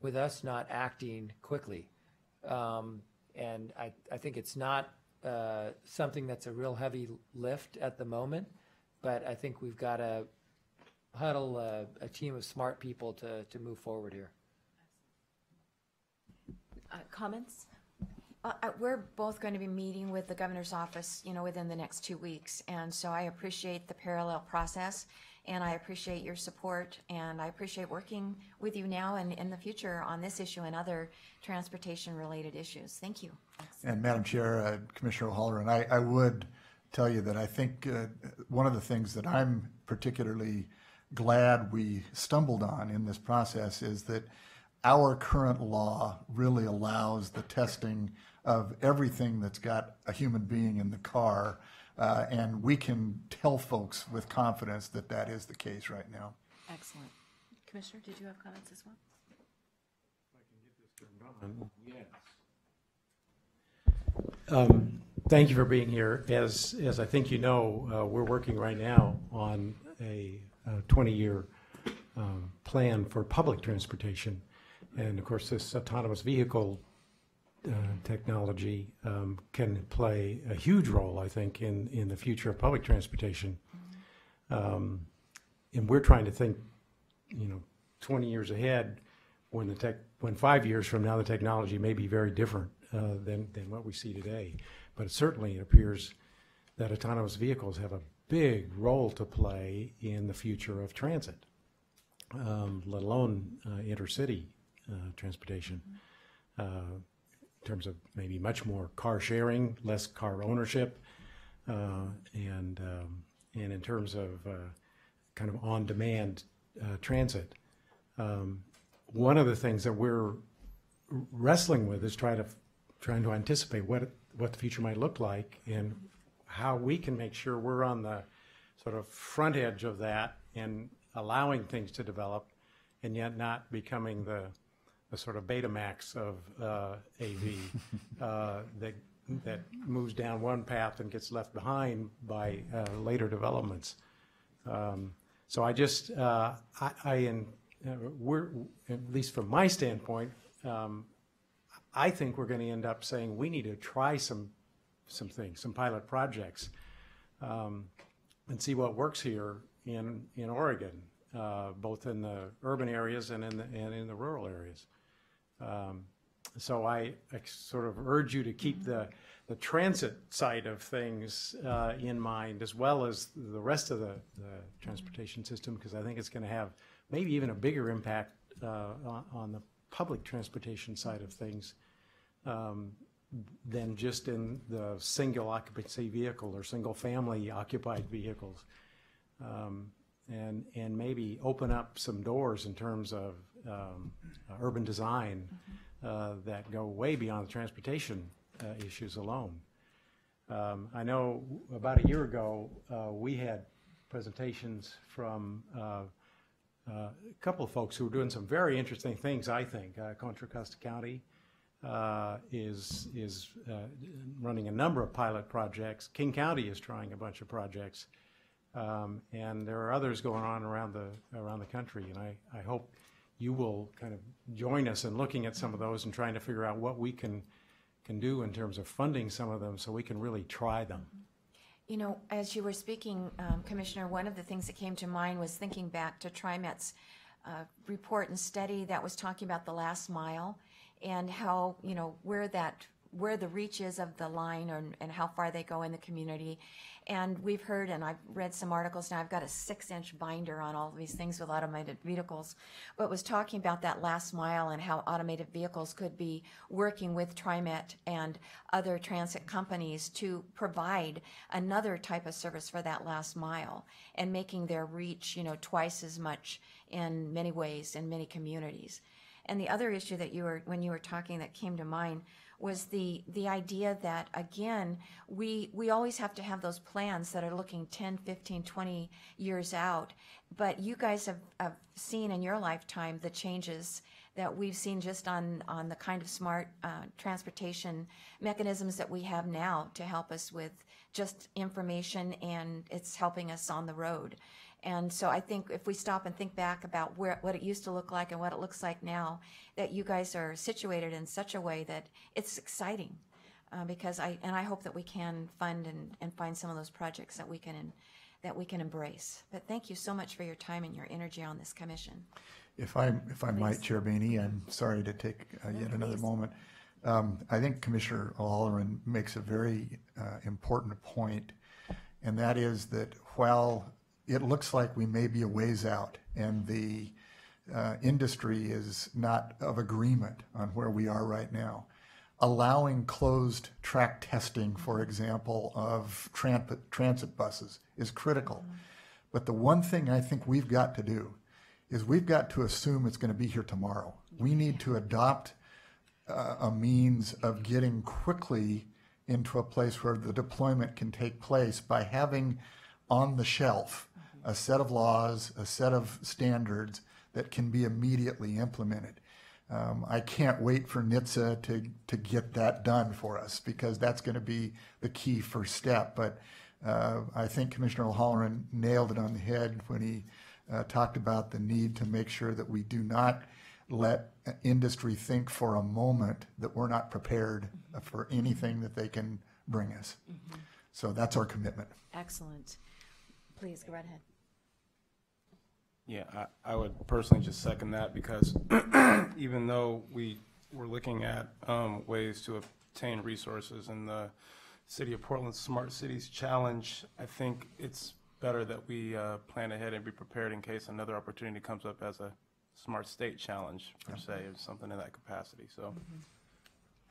with us not acting quickly. And I think it's not something that's a real heavy lift at the moment, but I think we've got to huddle a team of smart people to move forward here. Comments? We're both going to be meeting with the governor's office, within the next 2 weeks. And so I appreciate the parallel process, and I appreciate your support, and I appreciate working with you now and in the future on this issue and other transportation-related issues. Thank you. And Madam Chair, Commissioner O'Halloran, I would tell you that I think one of the things that I'm particularly glad we stumbled on in this process is that our current law really allows the testing of everything that's got a human being in the car, and we can tell folks with confidence that that is the case right now. Excellent. Commissioner, did you have comments as well? Thank you for being here. As I think you know, we're working right now on a 20-year plan for public transportation. And of course, this autonomous vehicle technology can play a huge role, I think, in the future of public transportation. And we're trying to think, 20 years ahead, when 5 years from now the technology may be very different than what we see today. But certainly it appears that autonomous vehicles have a big role to play in the future of transit, let alone intercity transportation, in terms of maybe much more car sharing, less car ownership, and in terms of kind of on-demand transit. One of the things that we're wrestling with is trying to anticipate what the future might look like and how we can make sure we're on the sort of front edge of that and allowing things to develop, and yet not becoming the sort of Betamax of AV that moves down one path and gets left behind by later developments. So I just, we're, at least from my standpoint, I think we're going to end up saying we need to try some things, some pilot projects, and see what works here in Oregon, both in the urban areas and in the rural areas. So I sort of urge you to keep the transit side of things in mind, as well as the rest of the transportation system, because I think it's going to have maybe even a bigger impact on the public transportation side of things than just in the single occupancy vehicle or single family occupied vehicles, and maybe open up some doors in terms of urban design that go way beyond the transportation issues alone. I know about a year ago we had presentations from a couple of folks who are doing some very interesting things, I think. Contra Costa County is running a number of pilot projects. King County is trying a bunch of projects. And there are others going on around the country. And I hope you will kind of join us in looking at some of those and trying to figure out what we can do in terms of funding some of them so we can really try them. As you were speaking, Commissioner, one of the things that came to mind was thinking back to TriMet's report and study that was talking about the last mile and how, where the reach is of the line and how far they go in the community. And we've heard, and I've read some articles now, I've got a 6-inch binder on all of these things with automated vehicles, but was talking about that last mile and how automated vehicles could be working with TriMet and other transit companies to provide another type of service for that last mile and making their reach, twice as much in many ways in many communities. And the other issue that when you were talking that came to mind was the idea that, again, we always have to have those plans that are looking 10, 15, 20 years out. But you guys have seen in your lifetime the changes that we've seen just on the kind of smart transportation mechanisms that we have now to help us with just information, and it's helping us on the road. And so I think if we stop and think back about what it used to look like and what it looks like now, that you guys are situated in such a way that it's exciting. Because I hope that we can fund and find some of those projects that we can embrace. But thank you so much for your time and your energy on this commission. If I might, Chair Boehne, I'm sorry to take yet another moment. I think Commissioner O'Halloran makes a very important point, and that is that while it looks like we may be a ways out and the industry is not of agreement on where we are right now, allowing closed track testing, for example, of transit buses is critical. But the one thing I think we've got to do is we've got to assume it's going to be here tomorrow. We need to adopt a means of getting quickly into a place where the deployment can take place by having on the shelf a set of laws, a set of standards that can be immediately implemented. I can't wait for NHTSA to get that done for us, because that's going to be the key first step. But I think Commissioner O'Halloran nailed it on the head when he talked about the need to make sure that we do not let industry think for a moment that we're not prepared for anything that they can bring us. So that's our commitment. Excellent. Please go right ahead. Yeah, I would personally just second that, because even though we were looking at ways to obtain resources in the City of Portland Smart Cities Challenge, I think it's better that we plan ahead and be prepared in case another opportunity comes up as a Smart State Challenge, per se, or something in that capacity. So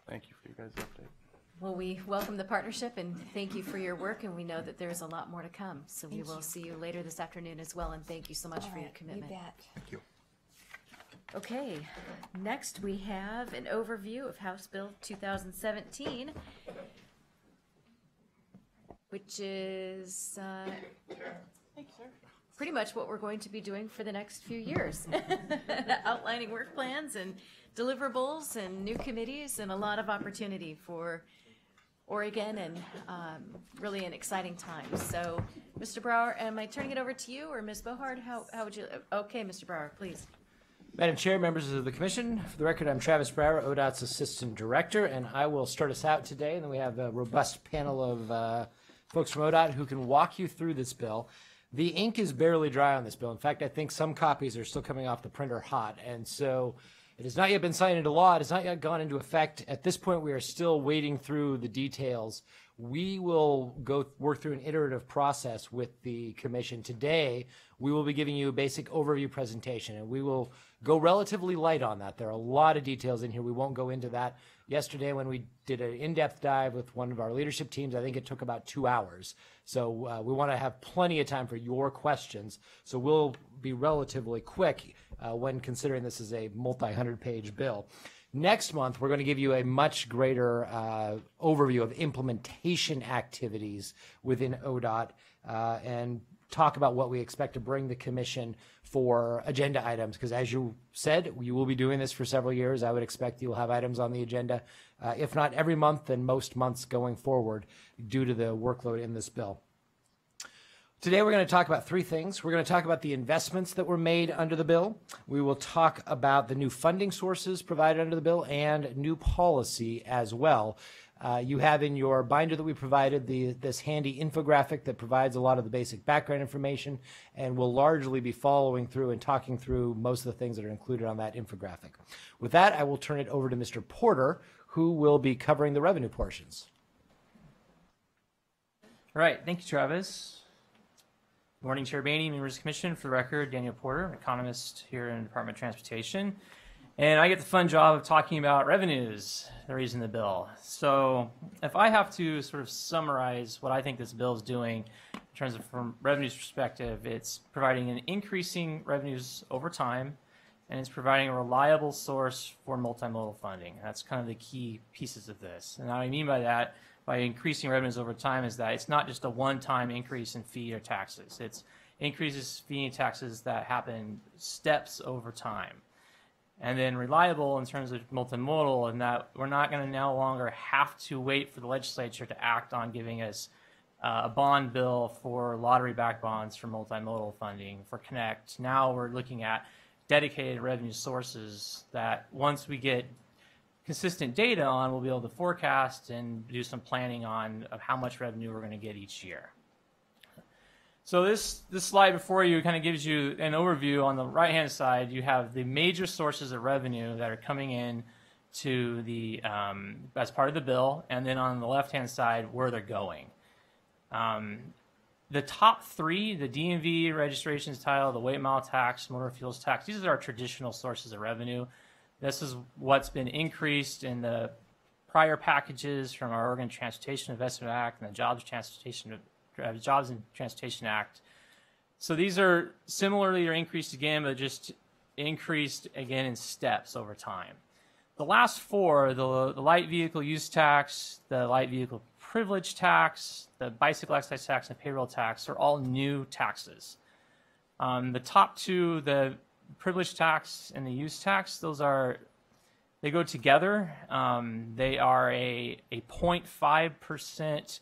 thank you for your guys' update. Well, we welcome the partnership and thank you for your work, and we know that there's a lot more to come. So we will see you later this afternoon as well, and thank you so much for your commitment. You bet. Thank you. Okay, next we have an overview of House Bill 2017, which is pretty much what we're going to be doing for the next few years. Outlining work plans and deliverables and new committees and a lot of opportunity for Oregon, and really an exciting time. So, Mr. Brower, am I turning it over to you or Ms. Bohard? How would you? Okay, Mr. Brower, please. Madam Chair, members of the Commission, for the record, I'm Travis Brower, ODOT's Assistant Director, and I will start us out today. And then we have a robust panel of folks from ODOT who can walk you through this bill. The ink is barely dry on this bill. In fact, I think some copies are still coming off the printer hot, and so it has not yet been signed into law. It has not yet gone into effect. At this point, we are still wading through the details. We will work through an iterative process with the Commission. Today, we will be giving you a basic overview presentation, and we will go relatively light on that. There are a lot of details in here. We won't go into that. Yesterday, when we did an in-depth dive with one of our leadership teams, I think it took about 2 hours. So we want to have plenty of time for your questions. So we'll be relatively quick when considering this is a multi-100-page bill. Next month, we're going to give you a much greater overview of implementation activities within ODOT and talk about what we expect to bring the Commission for agenda items, because as you said, you will be doing this for several years. I would expect you'll have items on the agenda, if not every month, then most months going forward due to the workload in this bill. Today we're going to talk about three things. We're going to talk about the investments that were made under the bill. We will talk about the new funding sources provided under the bill and new policy as well. You have in your binder that we provided this handy infographic that provides a lot of the basic background information, and we'll largely be following through and talking through most of the things that are included on that infographic. With that, I will turn it over to Mr. Porter, who will be covering the revenue portions. All right, thank you, Travis. Good morning, Chair Boehne, members of the Commission. For the record, Daniel Porter, an economist here in the Department of Transportation. And I get the fun job of talking about revenues, the reason the bill. So if I have to sort of summarize what I think this bill is doing in terms of from revenues perspective, it's providing an increasing revenues over time, and it's providing a reliable source for multimodal funding. That's kind of the key pieces of this. And what I mean by that, by increasing revenues over time, is that it's not just a one-time increase in fee or taxes. It's increases fee and taxes that happen steps over time. And then reliable in terms of multimodal, in that we're not going to no longer have to wait for the legislature to act on giving us a bond bill for lottery-backed bonds for multimodal funding for Connect. Now we're looking at dedicated revenue sources that once we get consistent data on, we'll be able to forecast and do some planning on of how much revenue we're going to get each year. So this slide before you kind of gives you an overview. On the right-hand side, you have the major sources of revenue that are coming in to the as part of the bill, and then on the left-hand side, where they're going. The top three, the DMV registrations title, the weight mile tax, motor fuels tax, these are our traditional sources of revenue. This is what's been increased in the prior packages from our Oregon Transportation Investment Act and the Jobs and Transportation Act. So these are similarly increased again, but just increased again in steps over time. The last four, the light vehicle use tax, the light vehicle privilege tax, the bicycle excise tax, and payroll tax are all new taxes. The top two, the privilege tax and the use tax, they go together. They are a 0.5%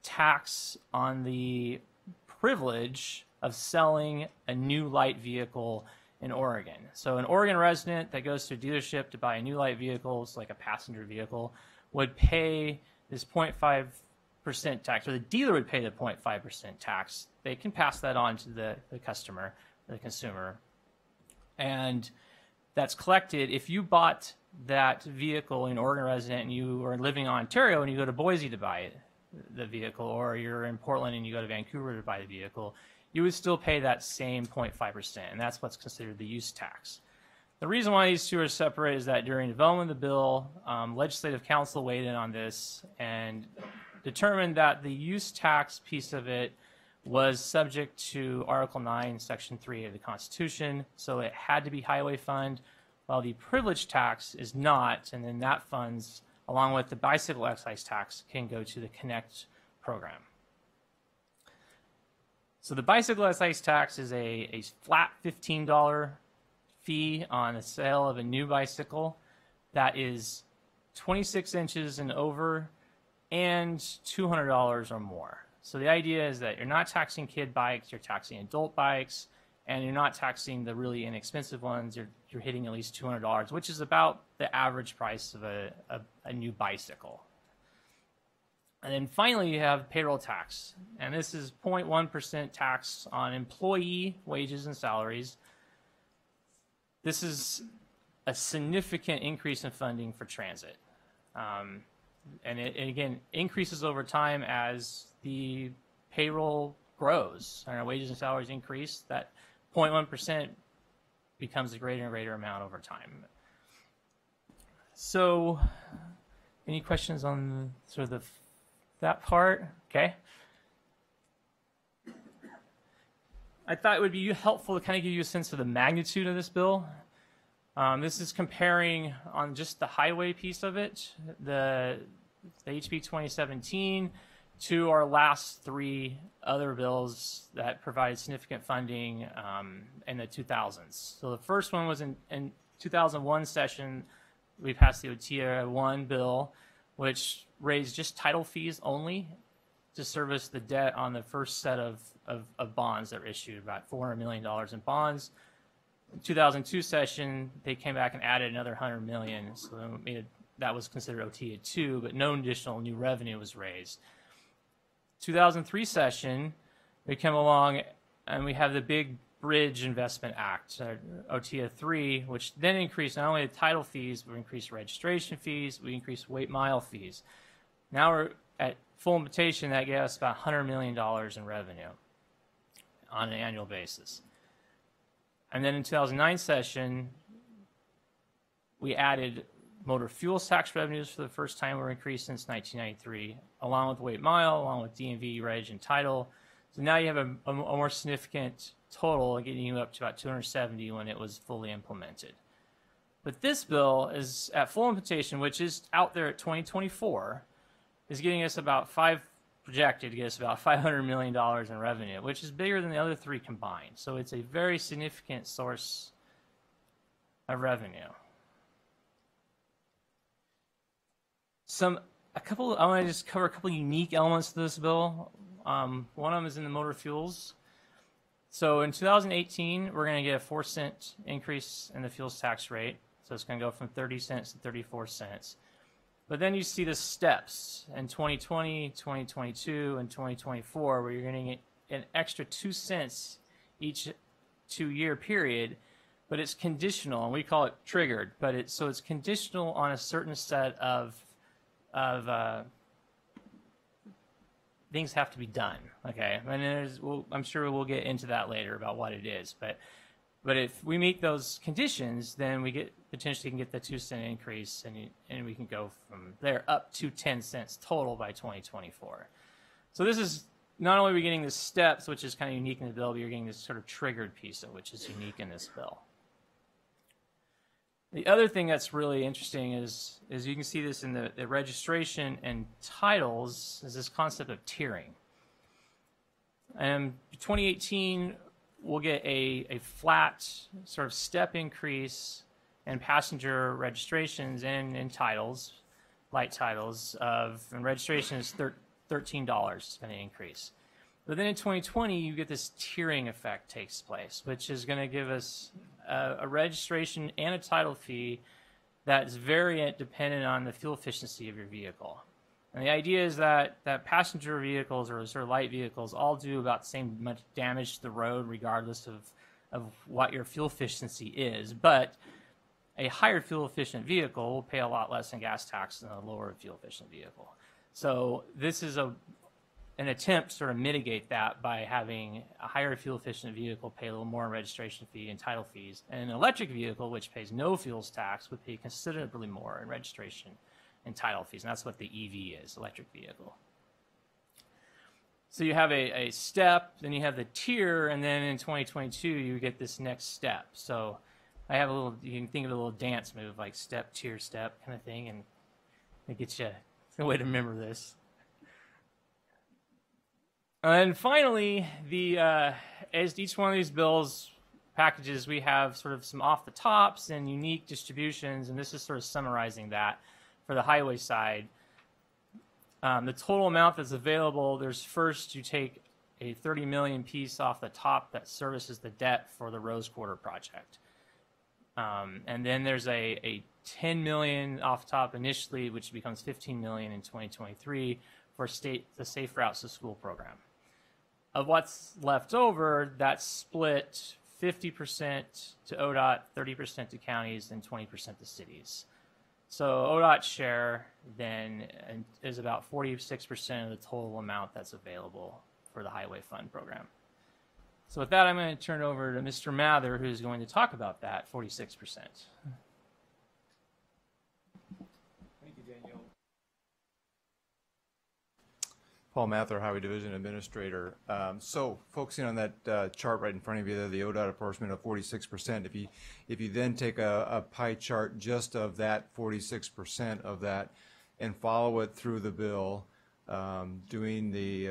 tax on the privilege of selling a new light vehicle in Oregon. So an Oregon resident that goes to a dealership to buy a new light vehicle, it's like a passenger vehicle, would pay this 0.5% tax, or the dealer would pay the 0.5% tax. They can pass that on to the customer, the consumer. And that's collected. If you bought that vehicle in Oregon resident and you are living in Ontario and you go to Boise to buy the vehicle, or you're in Portland and you go to Vancouver to buy the vehicle, you would still pay that same 0.5%, and that's what's considered the use tax. The reason why these two are separate is that during development of the bill, Legislative Council weighed in on this and determined that the use tax piece of it was subject to Article 9, Section 3 of the Constitution, so it had to be highway fund, while the privilege tax is not, and then that funds, along with the bicycle excise tax, can go to the Connect program. So the bicycle excise tax is a flat $15 fee on the sale of a new bicycle that is 26 inches and over and $200 or more. So the idea is that you're not taxing kid bikes, you're taxing adult bikes, and you're not taxing the really inexpensive ones. You're hitting at least $200, which is about the average price of a new bicycle. And then finally, you have payroll tax, and this is 0.1% tax on employee wages and salaries. This is a significant increase in funding for transit. And it again increases over time as the payroll grows and our wages and salaries increase. That 0.1% becomes a greater and greater amount over time. So, any questions on sort of that part? Okay. I thought it would be helpful to kind of give you a sense of the magnitude of this bill. This is comparing on just the highway piece of it, the HB 2017, to our last three other bills that provide significant funding in the 2000s. So the first one was in 2001 session. We passed the OTIA 1 bill, which raised just title fees only to service the debt on the first set of bonds that were issued, about $400 million in bonds. In 2002 session, they came back and added another $100 million, so that was considered OTIA 2, but no additional new revenue was raised. 2003 session, we come along and we have the big Bridge Investment Act, OTIA 3, which then increased not only the title fees, but we increased registration fees, we increased weight mile fees. Now we're at full implementation, that gave us about $100 million in revenue on an annual basis. And then in 2009 session, we added motor fuels tax revenues for the first time were increased since 1993, along with weight mile, along with DMV, reg, and title. So now you have a more significant total, getting you up to about 270 when it was fully implemented. But this bill is at full implementation, which is out there at 2024, is getting us projected to get us about $500 million in revenue, which is bigger than the other three combined. So it's a very significant source of revenue. I want to just cover a couple unique elements to this bill. One of them is in the motor fuels. So in 2018, we're going to get a 4-cent increase in the fuels tax rate. So it's going to go from 30 cents to 34 cents. But then you see the steps in 2020, 2022, and 2024, where you're going to get an extra 2 cents each 2-year period, but it's conditional, and we call it triggered. But it's conditional on a certain set of things have to be done. Okay, and I'm sure we'll get into that later about what it is. But if we meet those conditions, then we potentially can get the 2-cent increase, and we can go from there up to 10 cents total by 2024. So this is not only are we getting the steps, which is kind of unique in the bill, but you're getting this sort of triggered piece of which is unique in this bill. The other thing that's really interesting is you can see this in the registration and titles, is this concept of tiering. And 2018, we'll get a flat sort of step increase in passenger registrations and in titles, light titles, and registration is $13 going to increase. But then in 2020, you get this tiering effect takes place, which is going to give us a registration and a title fee that's variant dependent on the fuel efficiency of your vehicle. And the idea is that passenger vehicles or sort of light vehicles all do about the same much damage to the road regardless of what your fuel efficiency is. But a higher fuel efficient vehicle will pay a lot less in gas tax than a lower fuel efficient vehicle. So this is an attempt to sort of mitigate that by having a higher fuel efficient vehicle pay a little more in registration fee and title fees. And an electric vehicle, which pays no fuels tax, would pay considerably more in registration and title fees. And that's what the EV is, electric vehicle. So you have a step, then you have the tier, and then in 2022, you get this next step. So I have you can think of a little dance move like step, tier, step kind of thing, and it gets you a way to remember this. And finally, as each one of these bills packages, we have sort of some off the tops and unique distributions, and this is sort of summarizing that for the highway side. The total amount that's available, there's first you take a $30 million piece off the top that services the debt for the Rose Quarter project. And then there's a $10 million off the top initially, which becomes $15 million in 2023 for the Safe Routes to School program. Of what's left over, that's split 50% to ODOT, 30% to counties, and 20% to cities. So ODOT's share then is about 46% of the total amount that's available for the Highway Fund program. So with that, I'm going to turn it over to Mr. Mather, who's going to talk about that 46%. Paul Mather, Highway Division Administrator. So focusing on that chart right in front of you there, the ODOT apportionment of 46%, if you then take a pie chart just of that 46% of that and follow it through the bill, doing the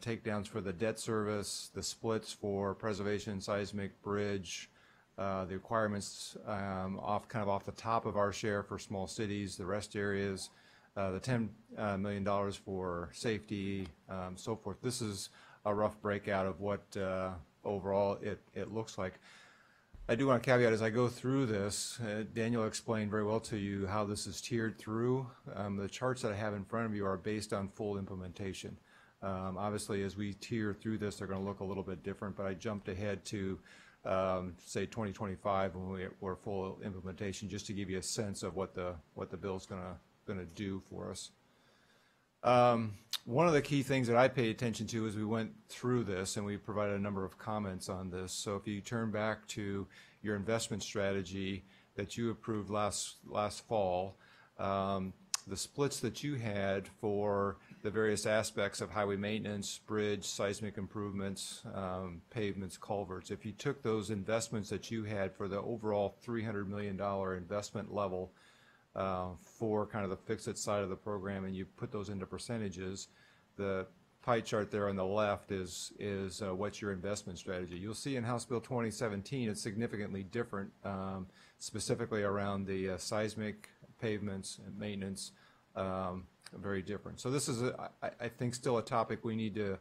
takedowns for the debt service, the splits for preservation, seismic, bridge, the requirements off the top of our share for small cities, the rest areas, the $10 million for safety, so forth. This is a rough breakout of what overall it looks like. I do want to caveat as I go through this, Daniel explained very well to you how this is tiered through. The charts that I have in front of you are based on full implementation. Obviously, as we tier through this, they're going to look a little bit different, but I jumped ahead to say 2025 when we're full implementation, just to give you a sense of what the bill's going to do for us. One of the key things that I paid attention to as we went through this, and we provided a number of comments on this, so if you turn back to your investment strategy that you approved last fall, the splits that you had for the various aspects of highway maintenance, bridge, seismic improvements, pavements, culverts, if you took those investments that you had for the overall $300 million investment level for kind of the fix-it side of the program, and you put those into percentages, the pie chart there on the left is what's your investment strategy. You'll see in House Bill 2017 it's significantly different, specifically around the seismic, pavements, and maintenance, very different. So this is, I think, still a topic we need to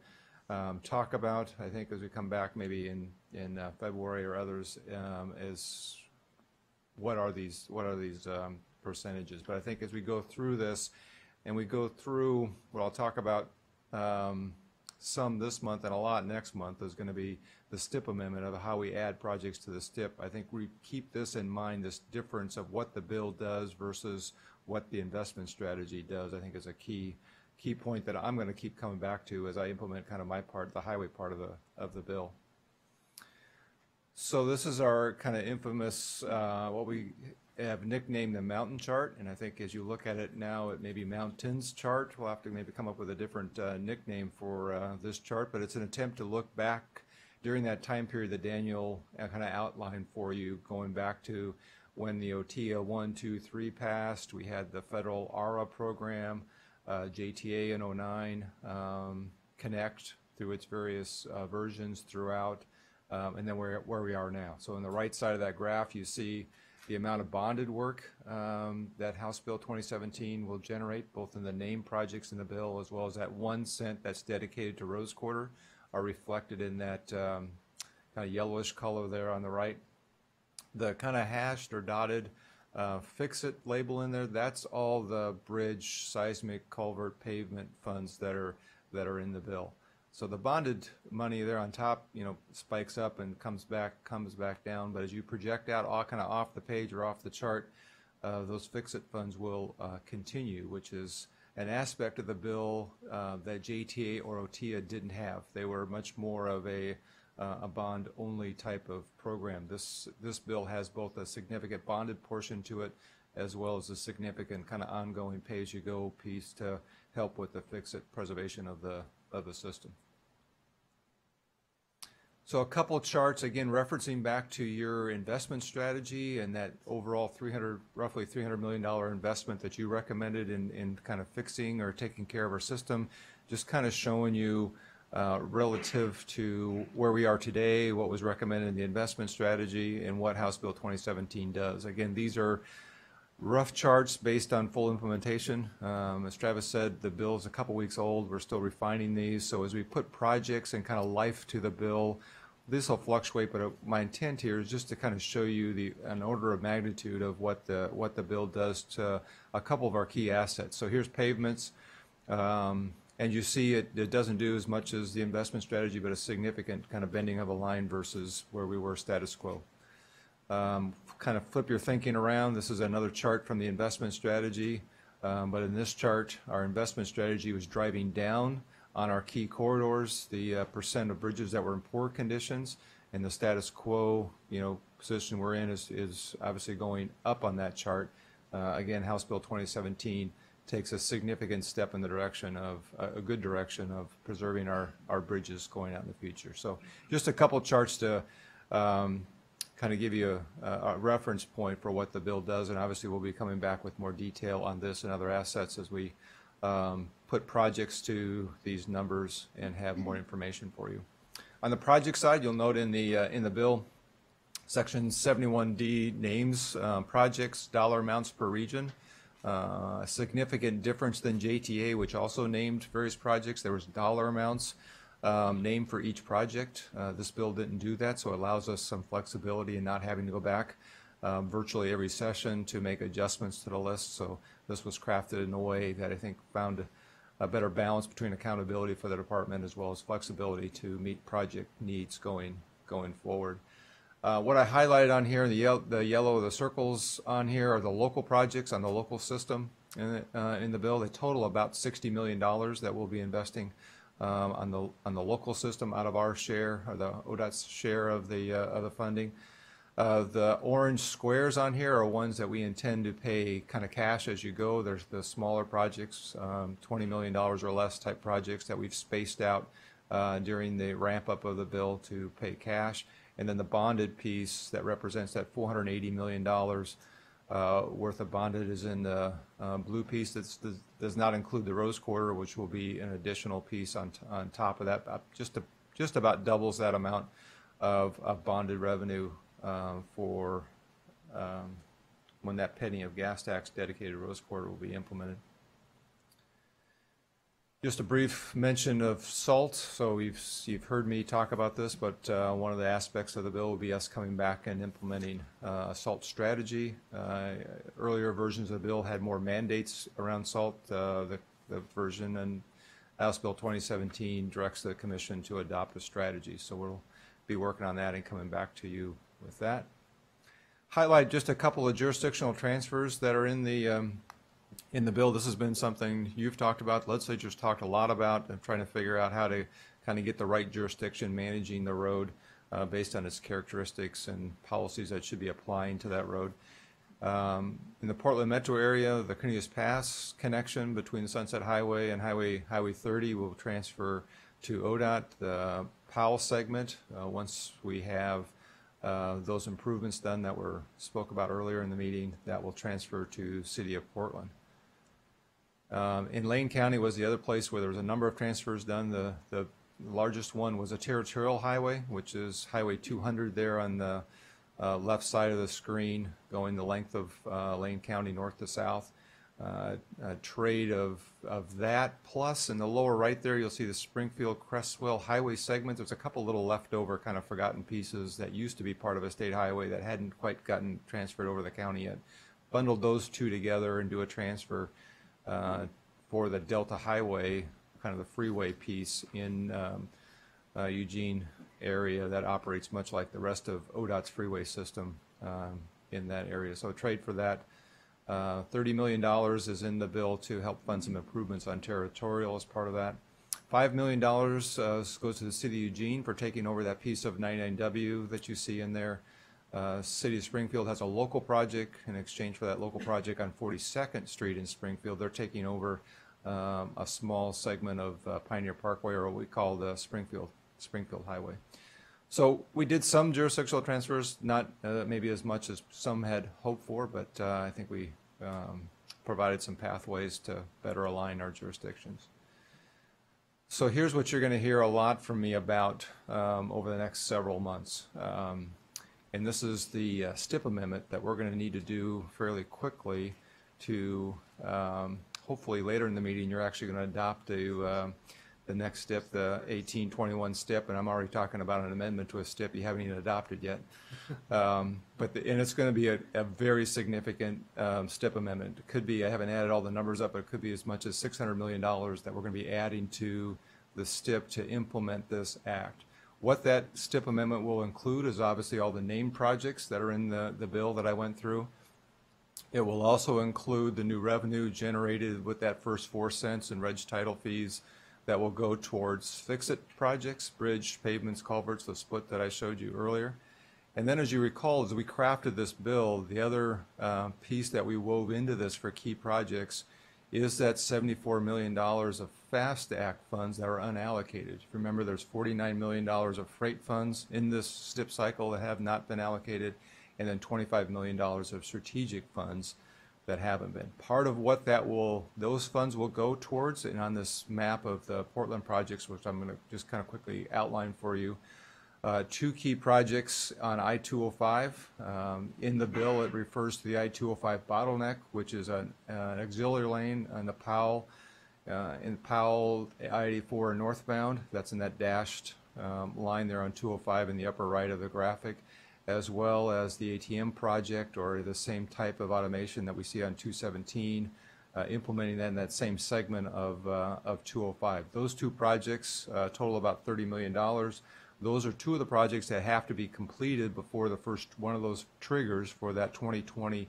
talk about, I think, as we come back maybe in February or others, is what are these percentages. But I think as we go through this, and we go through what I'll talk about some this month and a lot next month, is going to be the STIP amendment of how we add projects to the STIP. I think we keep this in mind, this difference of what the bill does versus what the investment strategy does, I think is a key point that I'm going to keep coming back to as I implement kind of my part, the highway part of the bill. So this is our kind of infamous, what we have nicknamed the mountain chart, and I think as you look at it now, it may be mountains chart. We'll have to maybe come up with a different nickname for this chart, but it's an attempt to look back during that time period that Daniel kind of outlined for you, going back to when the OTIA 1, 2, 3 passed. We had the federal ARA program, JTA in 09, Connect through its various versions throughout, and then where we are now. So on the right side of that graph, you see the amount of bonded work that House Bill 2017 will generate, both in the named projects in the bill as well as that 1 cent that's dedicated to Rose Quarter, are reflected in that kind of yellowish color there on the right. The kind of hashed or dotted fix-it label in there, that's all the bridge, seismic, culvert, pavement funds that are in the bill. So the bonded money there on top, spikes up and comes back down. But as you project out all kind of off the page or off the chart, those fix-it funds will continue, which is an aspect of the bill that JTA or OTIA didn't have. They were much more of a bond-only type of program. This bill has both a significant bonded portion to it as well as a significant kind of ongoing pay-as-you-go piece to help with the fix-it preservation of the system. So a couple of charts, again, referencing back to your investment strategy and that overall roughly $300 million investment that you recommended in kind of fixing or taking care of our system, just kind of showing you relative to where we are today, what was recommended in the investment strategy, and what House Bill 2017 does. Again, these are rough charts based on full implementation. As Travis said, the bill is a couple weeks old. We're still refining these. So as we put projects and kind of life to the bill, this will fluctuate, but my intent here is just to kind of show you an order of magnitude of what the bill does to a couple of our key assets. So here's pavements. And you see it doesn't do as much as the investment strategy, but a significant kind of bending of a line versus where we were status quo. Kind of flip your thinking around. This is another chart from the investment strategy. But in this chart, our investment strategy was driving down on our key corridors, the percent of bridges that were in poor conditions, and the status quo, position we're in is obviously going up on that chart. Again, House Bill 2017 takes a significant step in the direction of a good direction of preserving our bridges going out in the future. So just a couple charts to kind of give you a reference point for what the bill does, and obviously we'll be coming back with more detail on this and other assets as we put projects to these numbers and have more information for you. On the project side, you'll note in the bill, Section 71D names projects, dollar amounts per region. A significant difference than JTA, which also named various projects. There was dollar amounts named for each project. This bill didn't do that, so it allows us some flexibility in not having to go back virtually every session to make adjustments to the list. So this was crafted in a way that I think found a better balance between accountability for the department as well as flexibility to meet project needs going forward. What I highlighted on here, the yellow, the circles on here are the local projects on the local system in the bill. They total about $60 million that we'll be investing on the local system out of our share, or the ODOT's share of the funding. The orange squares on here are ones that we intend to pay kind of cash as you go. There's the smaller projects, $20 million or less type projects that we've spaced out during the ramp up of the bill to pay cash. And then the bonded piece that represents that $480 million worth of bonded is in the blue piece. That does not include the Rose Quarter, which will be an additional piece on top of that. Just about doubles that amount of bonded revenue for when that penny of gas tax dedicated to Rose Quarter will be implemented. Just a brief mention of SALT. So you've heard me talk about this, but one of the aspects of the bill will be us coming back and implementing a SALT strategy. Earlier versions of the bill had more mandates around SALT. The version in House Bill 2017 directs the Commission to adopt a strategy. So we'll be working on that and coming back to you with that. Highlight just a couple of jurisdictional transfers that are in the bill. This has been something you've talked about, the legislature's talked a lot about, and trying to figure out how to kind of get the right jurisdiction managing the road based on its characteristics and policies that should be applying to that road. In the Portland metro area, the Cornelius Pass connection between the Sunset Highway and Highway 30 will transfer to ODOT. The Powell segment, once we have those improvements done that were spoke about earlier in the meeting, that will transfer to City of Portland. In Lane County was the other place where there was a number of transfers done. The largest one was a territorial highway, which is Highway 200 there on the left side of the screen, going the length of Lane County north to south. A trade of that, plus in the lower right there, you'll see the Springfield Crestwell Highway segment. There's a couple little leftover kind of forgotten pieces that used to be part of a state highway that hadn't quite gotten transferred over the county yet. Bundled those two together and do a transfer for the Delta Highway, kind of the freeway piece in Eugene area that operates much like the rest of ODOT's freeway system in that area. So a trade for that. $30 million is in the bill to help fund some improvements on territorial as part of that. $5 million goes to the City of Eugene for taking over that piece of 99W that you see in there. City of Springfield has a local project. In exchange for that local project on 42nd Street in Springfield, they're taking over a small segment of Pioneer Parkway, or what we call the Springfield Highway. So we did some jurisdictional transfers, not maybe as much as some had hoped for, but I think we provided some pathways to better align our jurisdictions. So here's what you're going to hear a lot from me about over the next several months. And this is the STIP amendment that we're going to need to do fairly quickly to hopefully later in the meeting you're actually going to adopt the next STIP, the 1821 STIP, and I'm already talking about an amendment to a STIP you haven't even adopted yet. And it's going to be a very significant STIP amendment. It could be, I haven't added all the numbers up, but it could be as much as $600 million that we're going to be adding to the STIP to implement this act. What that STIP amendment will include is obviously all the named projects that are in the bill that I went through. It will also include the new revenue generated with that first 4 cents in reg title fees that will go towards fix-it projects, bridge, pavements, culverts, the split that I showed you earlier. And then as you recall, as we crafted this bill, the other piece that we wove into this for key projects is that $74 million of FAST Act funds that are unallocated. Remember, there's $49 million of freight funds in this STIP cycle that have not been allocated, and then $25 million of strategic funds that haven't been. Part of what those funds will go towards, and on this map of the Portland projects, which I'm going to just kind of quickly outline for you, 2 key projects on I-205. In the bill, it refers to the I-205 bottleneck, which is an auxiliary lane on the Powell, in Powell, I-84 northbound. That's in that dashed line there on 205 in the upper right of the graphic, as well as the ATM project, or the same type of automation that we see on 217, implementing that in that same segment of 205. Those 2 projects total about $30 million. Those are 2 of the projects that have to be completed before the first one of those triggers for that 2020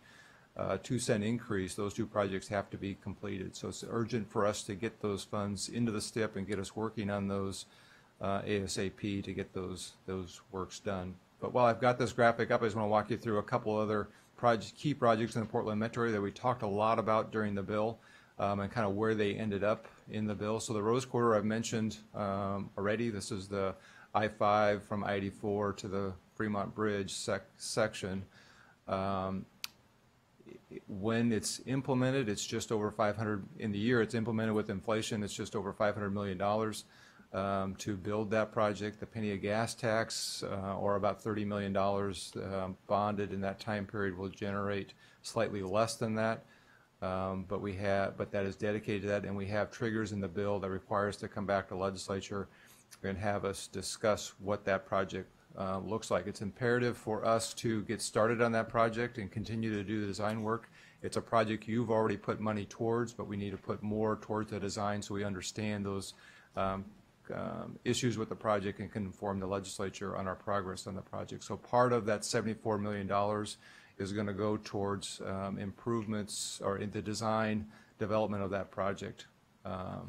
2-cent increase. Those 2 projects have to be completed. So it's urgent for us to get those funds into the STIP and get us working on those ASAP to get those works done. But while I've got this graphic up, I just want to walk you through a couple other key projects in the Portland metro area that we talked a lot about during the bill, and kind of where they ended up in the bill. So the Rose Quarter I've mentioned already. This is the I-5 from I-84 to the Fremont Bridge section. When it's implemented, it's just over 500 in the year. It's implemented with inflation. It's just over $500 million. To build that project. The penny of gas tax, or about $30 million bonded in that time period, will generate slightly less than that. but that is dedicated to that, and we have triggers in the bill that require us to come back to legislature and have us discuss what that project looks like. It's imperative for us to get started on that project and continue to do the design work. It's a project you've already put money towards, but we need to put more towards the design so we understand those issues with the project and can inform the legislature on our progress on the project. So part of that $74 million is going to go towards improvements or in the design development of that project. The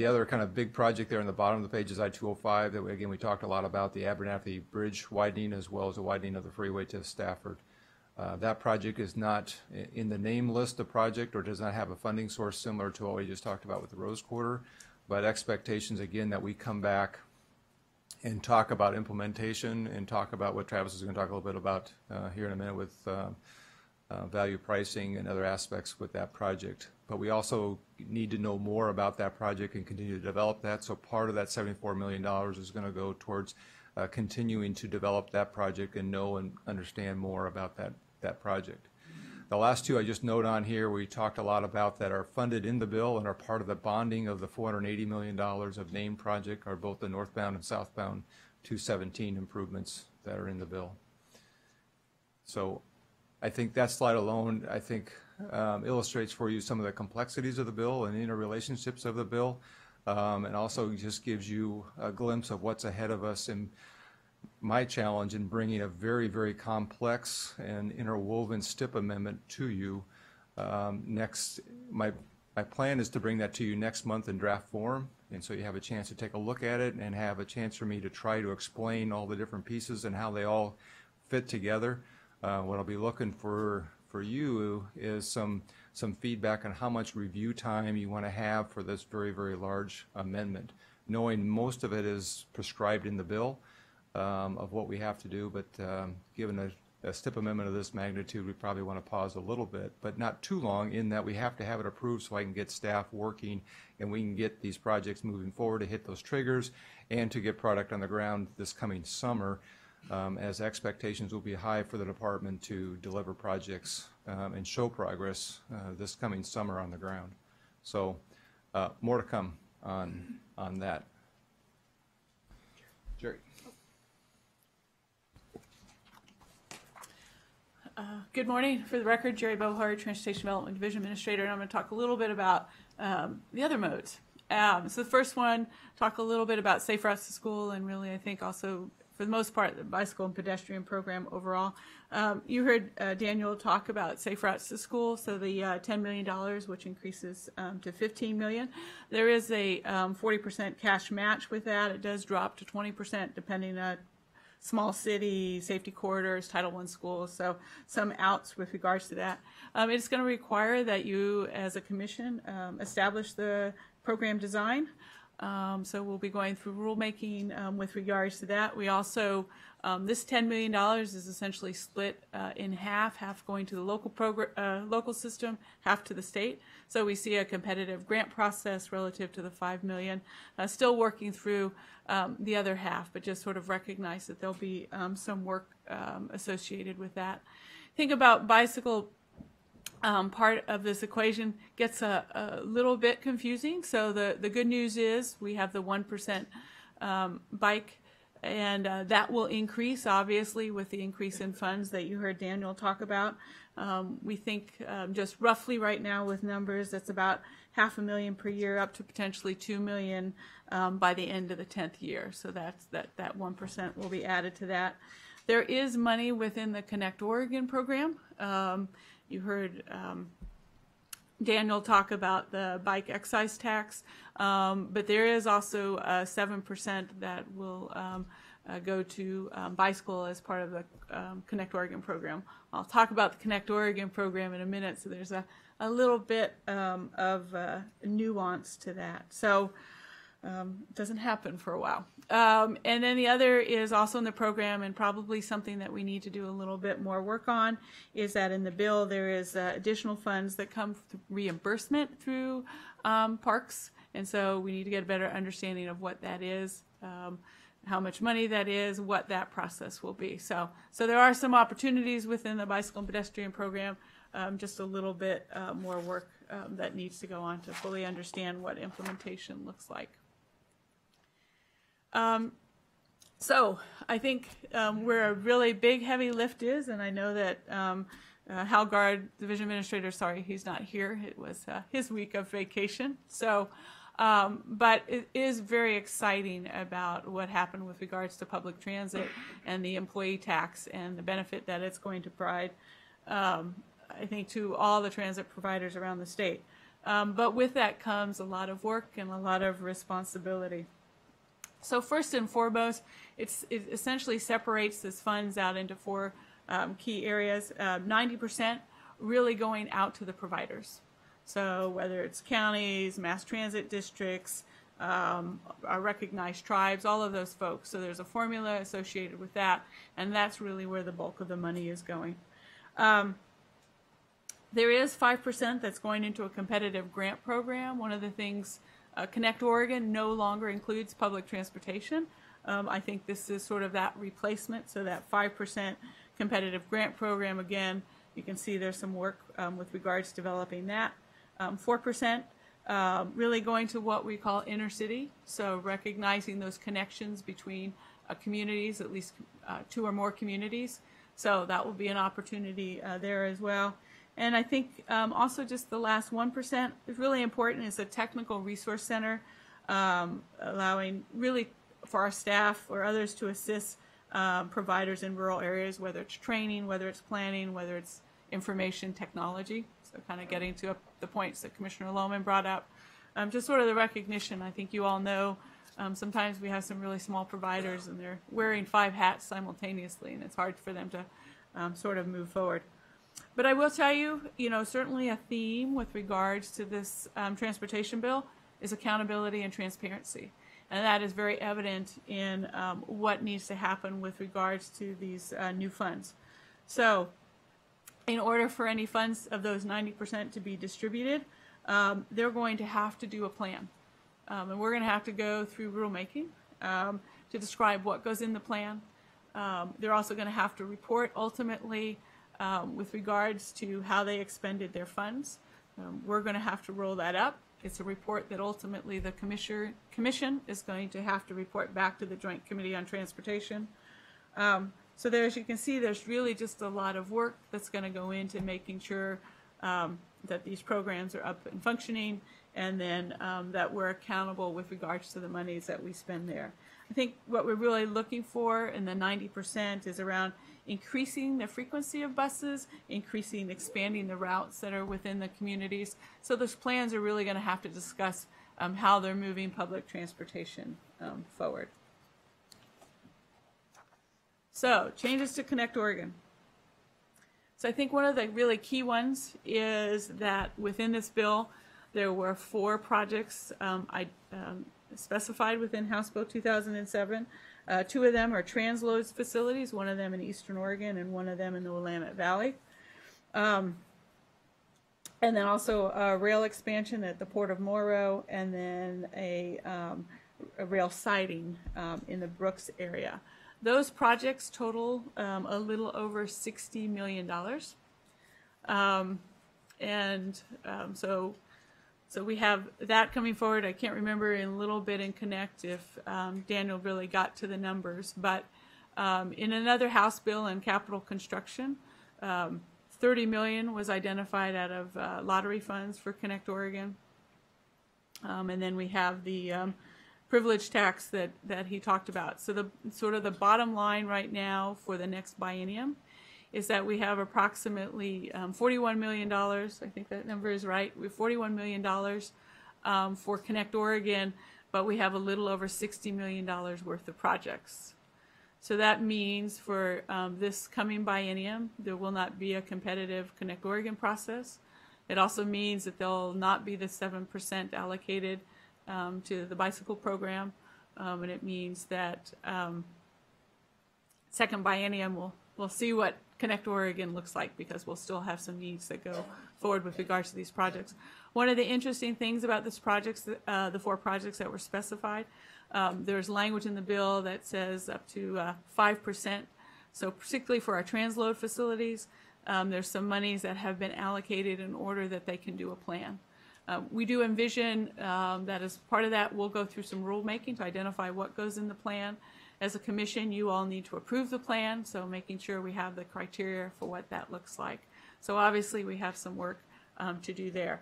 other kind of big project there on the bottom of the page is I-205 that we talked a lot about, the Abernathy Bridge widening as well as the widening of the freeway to Stafford. That project is not in the name list of project or does not have a funding source similar to what we just talked about with the Rose Quarter, but expectations again that we come back and talk about implementation and talk about what Travis is going to talk a little bit about here in a minute with value pricing and other aspects with that project. But we also need to know more about that project and continue to develop that. So part of that $74 million is going to go towards continuing to develop that project and know and understand more about that project. The last two I just note on here, we talked a lot about that are funded in the bill and are part of the bonding of the $480 million of named project are both the northbound and southbound 217 improvements that are in the bill. So I think that slide alone, I think, illustrates for you some of the complexities of the bill and interrelationships of the bill, and also just gives you a glimpse of what's ahead of us and my challenge in bringing a very, very complex and interwoven STIP amendment to you next. My plan is to bring that to you next month in draft form, and so you have a chance to take a look at it and have a chance for me to try to explain all the different pieces and how they all fit together. What I'll be looking for you is some feedback on how much review time you want to have for this very, very large amendment, knowing most of it is prescribed in the bill of what we have to do, but given a STIP amendment of this magnitude, we probably want to pause a little bit, but not too long in that we have to have it approved so I can get staff working and we can get these projects moving forward to hit those triggers and to get product on the ground this coming summer. As expectations will be high for the department to deliver projects and show progress this coming summer on the ground. So more to come on that. Jerry. Good morning. For the record, Jerry Bohar, Transportation Development Division Administrator, and I'm going to talk a little bit about the other modes. So the first one, talk a little bit about safe routes to school, and really I think also for the most part, the bicycle and pedestrian program overall. You heard Daniel talk about safe routes to school, so the $10 million, which increases to $15 million. There is a 40% cash match with that. It does drop to 20% depending on small city, safety corridors, Title I schools, so some outs with regards to that. It's going to require that you, as a commission, establish the program design. So we'll be going through rulemaking with regards to that. We also, this $10 million is essentially split in half going to the local system, half to the state. So we see a competitive grant process relative to the $5 million. Still working through the other half, but just sort of recognize that there'll be some work associated with that. Think about bicycle. Part of this equation gets a little bit confusing. So the good news is we have the 1% bike, and that will increase, obviously, with the increase in funds that you heard Daniel talk about. We think just roughly right now with numbers, that's about $500,000 per year up to potentially $2 million by the end of the 10th year. So that 1% will be added to that. There is money within the Connect Oregon program. You heard Daniel talk about the bike excise tax, but there is also 7% that will go to bicycle as part of the Connect Oregon program. I'll talk about the Connect Oregon program in a minute, so there's a little bit of nuance to that. So it doesn't happen for a while. And then the other is also in the program, and probably something that we need to do a little bit more work on, is that in the bill there is additional funds that come through reimbursement through parks, and so we need to get a better understanding of what that is, how much money that is, what that process will be. So there are some opportunities within the bicycle and pedestrian program, just a little bit more work that needs to go on to fully understand what implementation looks like. So I think where a really big heavy lift is, and I know that Hal Gard, Division Administrator, sorry, he's not here. It was his week of vacation. So, but it is very exciting about what happened with regards to public transit and the employee tax and the benefit that it's going to provide, I think, to all the transit providers around the state. But with that comes a lot of work and a lot of responsibility. So first and foremost, it essentially separates this funds out into four key areas. 90% really going out to the providers. So whether it's counties, mass transit districts, our recognized tribes, all of those folks. So there's a formula associated with that, and that's really where the bulk of the money is going. There is 5% that's going into a competitive grant program. One of the things, Connect Oregon no longer includes public transportation. I think this is sort of that replacement, so that 5% competitive grant program, again, you can see there's some work with regards to developing that. 4% really going to what we call inner city, so recognizing those connections between communities, at least 2 or more communities. So that will be an opportunity there as well. And I think also just the last 1% is really important. It's a technical resource center, allowing really for our staff or others to assist providers in rural areas, whether it's training, whether it's planning, whether it's information technology. So kind of getting to the points that Commissioner Lohman brought up. Just sort of the recognition, I think you all know, sometimes we have some really small providers and they're wearing 5 hats simultaneously, and it's hard for them to sort of move forward. But I will tell you, certainly a theme with regards to this transportation bill is accountability and transparency. And that is very evident in what needs to happen with regards to these new funds. So in order for any funds of those 90% to be distributed, they're going to have to do a plan. And we're going to have to go through rulemaking to describe what goes in the plan. They're also going to have to report ultimately with regards to how they expended their funds. We're going to have to roll that up. It's a report that ultimately the commission is going to have to report back to the Joint Committee on Transportation. So there, as you can see, there's really just a lot of work that's going to go into making sure that these programs are up and functioning, and then that we're accountable with regards to the monies that we spend there. I think what we're really looking for in the 90% is around increasing the frequency of buses, expanding the routes that are within the communities. So those plans are really going to have to discuss how they're moving public transportation forward. So changes to Connect Oregon. So I think one of the really key ones is that within this bill, there were 4 projects specified within House Bill 2007. 2 of them are transloads facilities, one of them in Eastern Oregon and one of them in the Willamette Valley. And then also a rail expansion at the Port of Morrow, and then a rail siding in the Brooks area. Those projects total a little over $60 million. So we have that coming forward. I can't remember in a little bit in Connect if Daniel really got to the numbers, but in another House bill in capital construction, $30 million was identified out of lottery funds for Connect Oregon. And then we have the privilege tax that he talked about. So the sort of the bottom line right now for the next biennium is that we have approximately $41 million, I think that number is right, we have $41 million for Connect Oregon, but we have a little over $60 million worth of projects. So that means for this coming biennium, there will not be a competitive Connect Oregon process. It also means that there will not be the 7% allocated to the bicycle program, and it means that second biennium we'll see what Connect Oregon looks like, because we'll still have some needs that go forward with regards to these projects. One of the interesting things about this projects, the 4 projects that were specified, there's language in the bill that says up to 5%. So particularly for our transload facilities, there's some monies that have been allocated in order that they can do a plan. We do envision that as part of that, we'll go through some rulemaking to identify what goes in the plan. As a commission, you all need to approve the plan, so making sure we have the criteria for what that looks like. So obviously, we have some work to do there.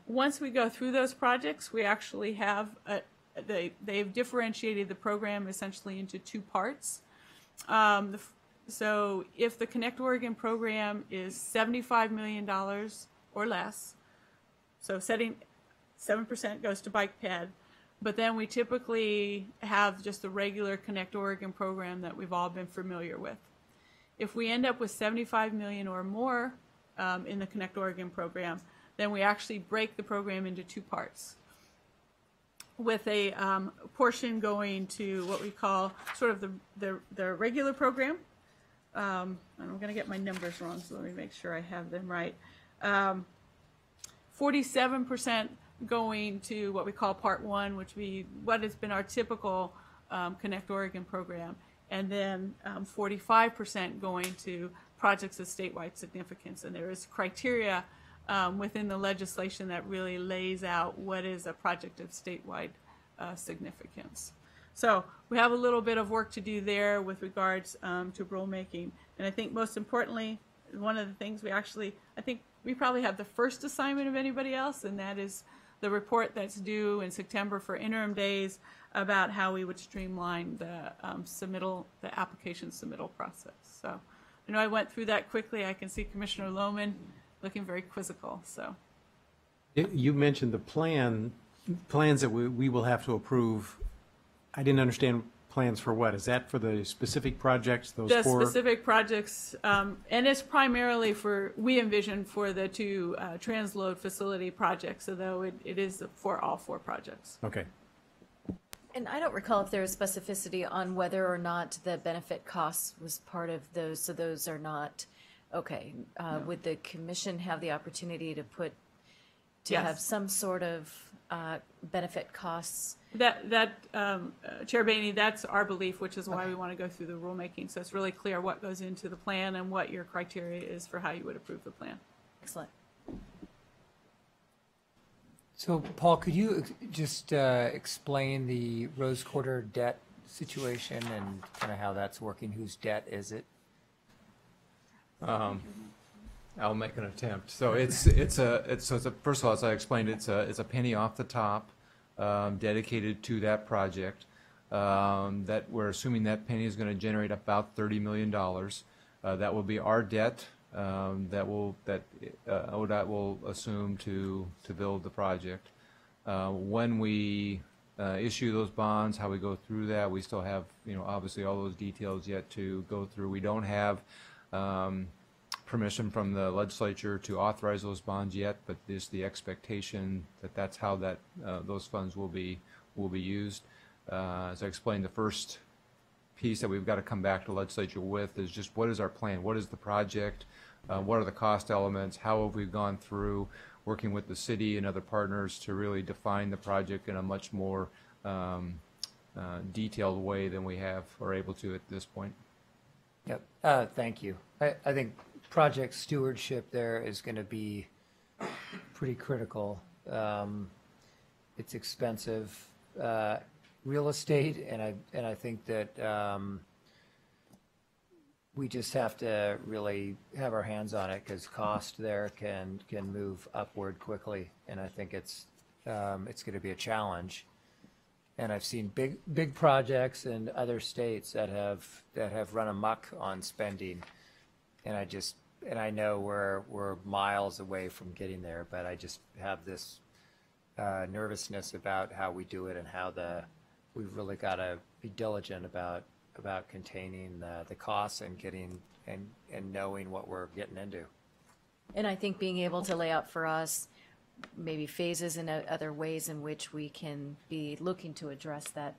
Once we go through those projects, we actually have, they've differentiated the program essentially into 2 parts. So if the Connect Oregon program is $75 million or less, so setting 7% goes to bike ped, but then we typically have just the regular Connect Oregon program that we've all been familiar with. If we end up with 75 million or more in the Connect Oregon program, then we actually break the program into 2 parts, with a portion going to what we call sort of the regular program. And I'm going to get my numbers wrong, so let me make sure I have them right. 47% going to what we call Part 1, which would be what has been our typical Connect Oregon program, and then 45% going to projects of statewide significance. And there is criteria within the legislation that really lays out what is a project of statewide significance. So we have a little bit of work to do there with regards to rulemaking. And I think most importantly, one of the things we actually, I think we probably have the first assignment of anybody else, and that is the report that's due in September for interim days about how we would streamline the the application submittal process. So I know I went through that quickly. I can see Commissioner Lohman looking very quizzical. So You mentioned the plans that we will have to approve. I didn't understand plans for what. Is that for the specific projects, those the 4? specific projects, and it's primarily for, we envision for the 2 transload facility projects, although it is for all 4 projects. Okay. And I don't recall if there was specificity on whether or not the benefit costs was part of those, so those are not, okay. Would the commission have the opportunity to Yes. have some sort of benefit costs? Chair Boehne, that's our belief, which is why we want to go through the rulemaking. So it's really clear what goes into the plan and what your criteria is for how you would approve the plan. Excellent. So, Paul, could you just explain the Rose Quarter debt situation and kind of how that's working? Whose debt is it? I'll make an attempt. So first of all, as I explained, it's a penny off the top, dedicated to that project. That we're assuming that penny is going to generate about $30 million. That will be our debt that ODOT will assume to build the project. When we issue those bonds, how we go through that, we still have obviously all those details yet to go through. We don't have permission from the legislature to authorize those bonds yet, but there's the expectation that that's how those funds will be used. As I explained, the first piece that we've got to come back to the legislature with is just what is our plan? What is the project? What are the cost elements? How have we gone through working with the city and other partners to really define the project in a much more detailed way than we have or able to at this point? Yep. Thank you. I think project stewardship there is going to be pretty critical. It's expensive real estate, and I think that we just have to really have our hands on it, because cost there can move upward quickly, and I think it's going to be a challenge. And I've seen big projects in other states that have run amok on spending, and I know we're miles away from getting there, but I just have this nervousness about how we do it and how we've really got to be diligent about containing the costs and getting and knowing what we're getting into. And I think being able to lay out for us maybe phases and other ways in which we can be looking to address that,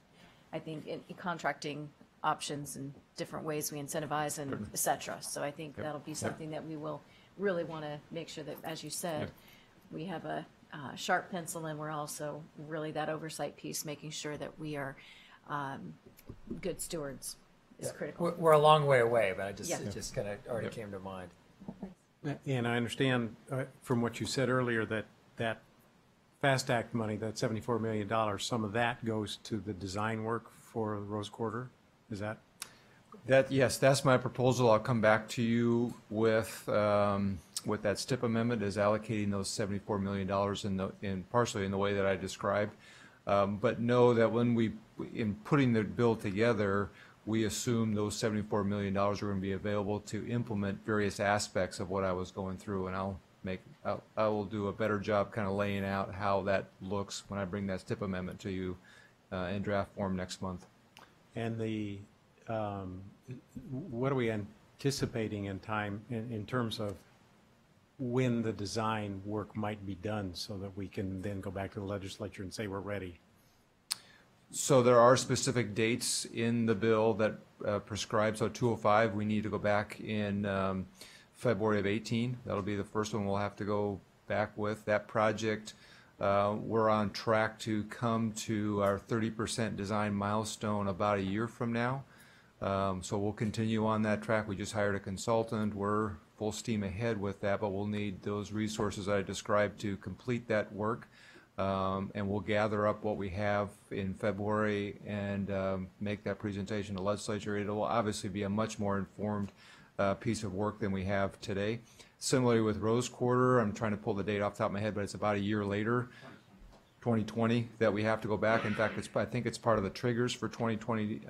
I think in contracting options and different ways we incentivize and et cetera. So I think that'll be something that we will really want to make sure that, as you said, we have a sharp pencil, and we're also really that oversight piece, making sure that we are good stewards is critical. We're a long way away, but it Yeah. just kind of already came to mind. And I understand from what you said earlier that FAST Act money, that $74 million, some of that goes to the design work for the Rose Quarter. Is that? Yes, that's my proposal. I'll come back to you with that STIP amendment, is allocating those $74 million in partially in the way that I described. But know that in putting the bill together, we assume those $74 million are going to be available to implement various aspects of what I was going through, and I will do a better job kind of laying out how that looks when I bring that STIP amendment to you in draft form next month. And what are we anticipating in time in terms of when the design work might be done so that we can then go back to the legislature and say we're ready? So there are specific dates in the bill that prescribe. So 205, we need to go back in February of 18. That'll be the first one we'll have to go back with. That project, we're on track to come to our 30% design milestone about a year from now. So we'll continue on that track. We just hired a consultant. We're full steam ahead with that, but we'll need those resources I described to complete that work. And we'll gather up what we have in February and make that presentation to the legislature. It will obviously be a much more informed piece of work than we have today. Similarly with Rose Quarter, I'm trying to pull the date off the top of my head, but it's about a year later, 2020, that we have to go back. In fact, I think it's part of the triggers for 2020,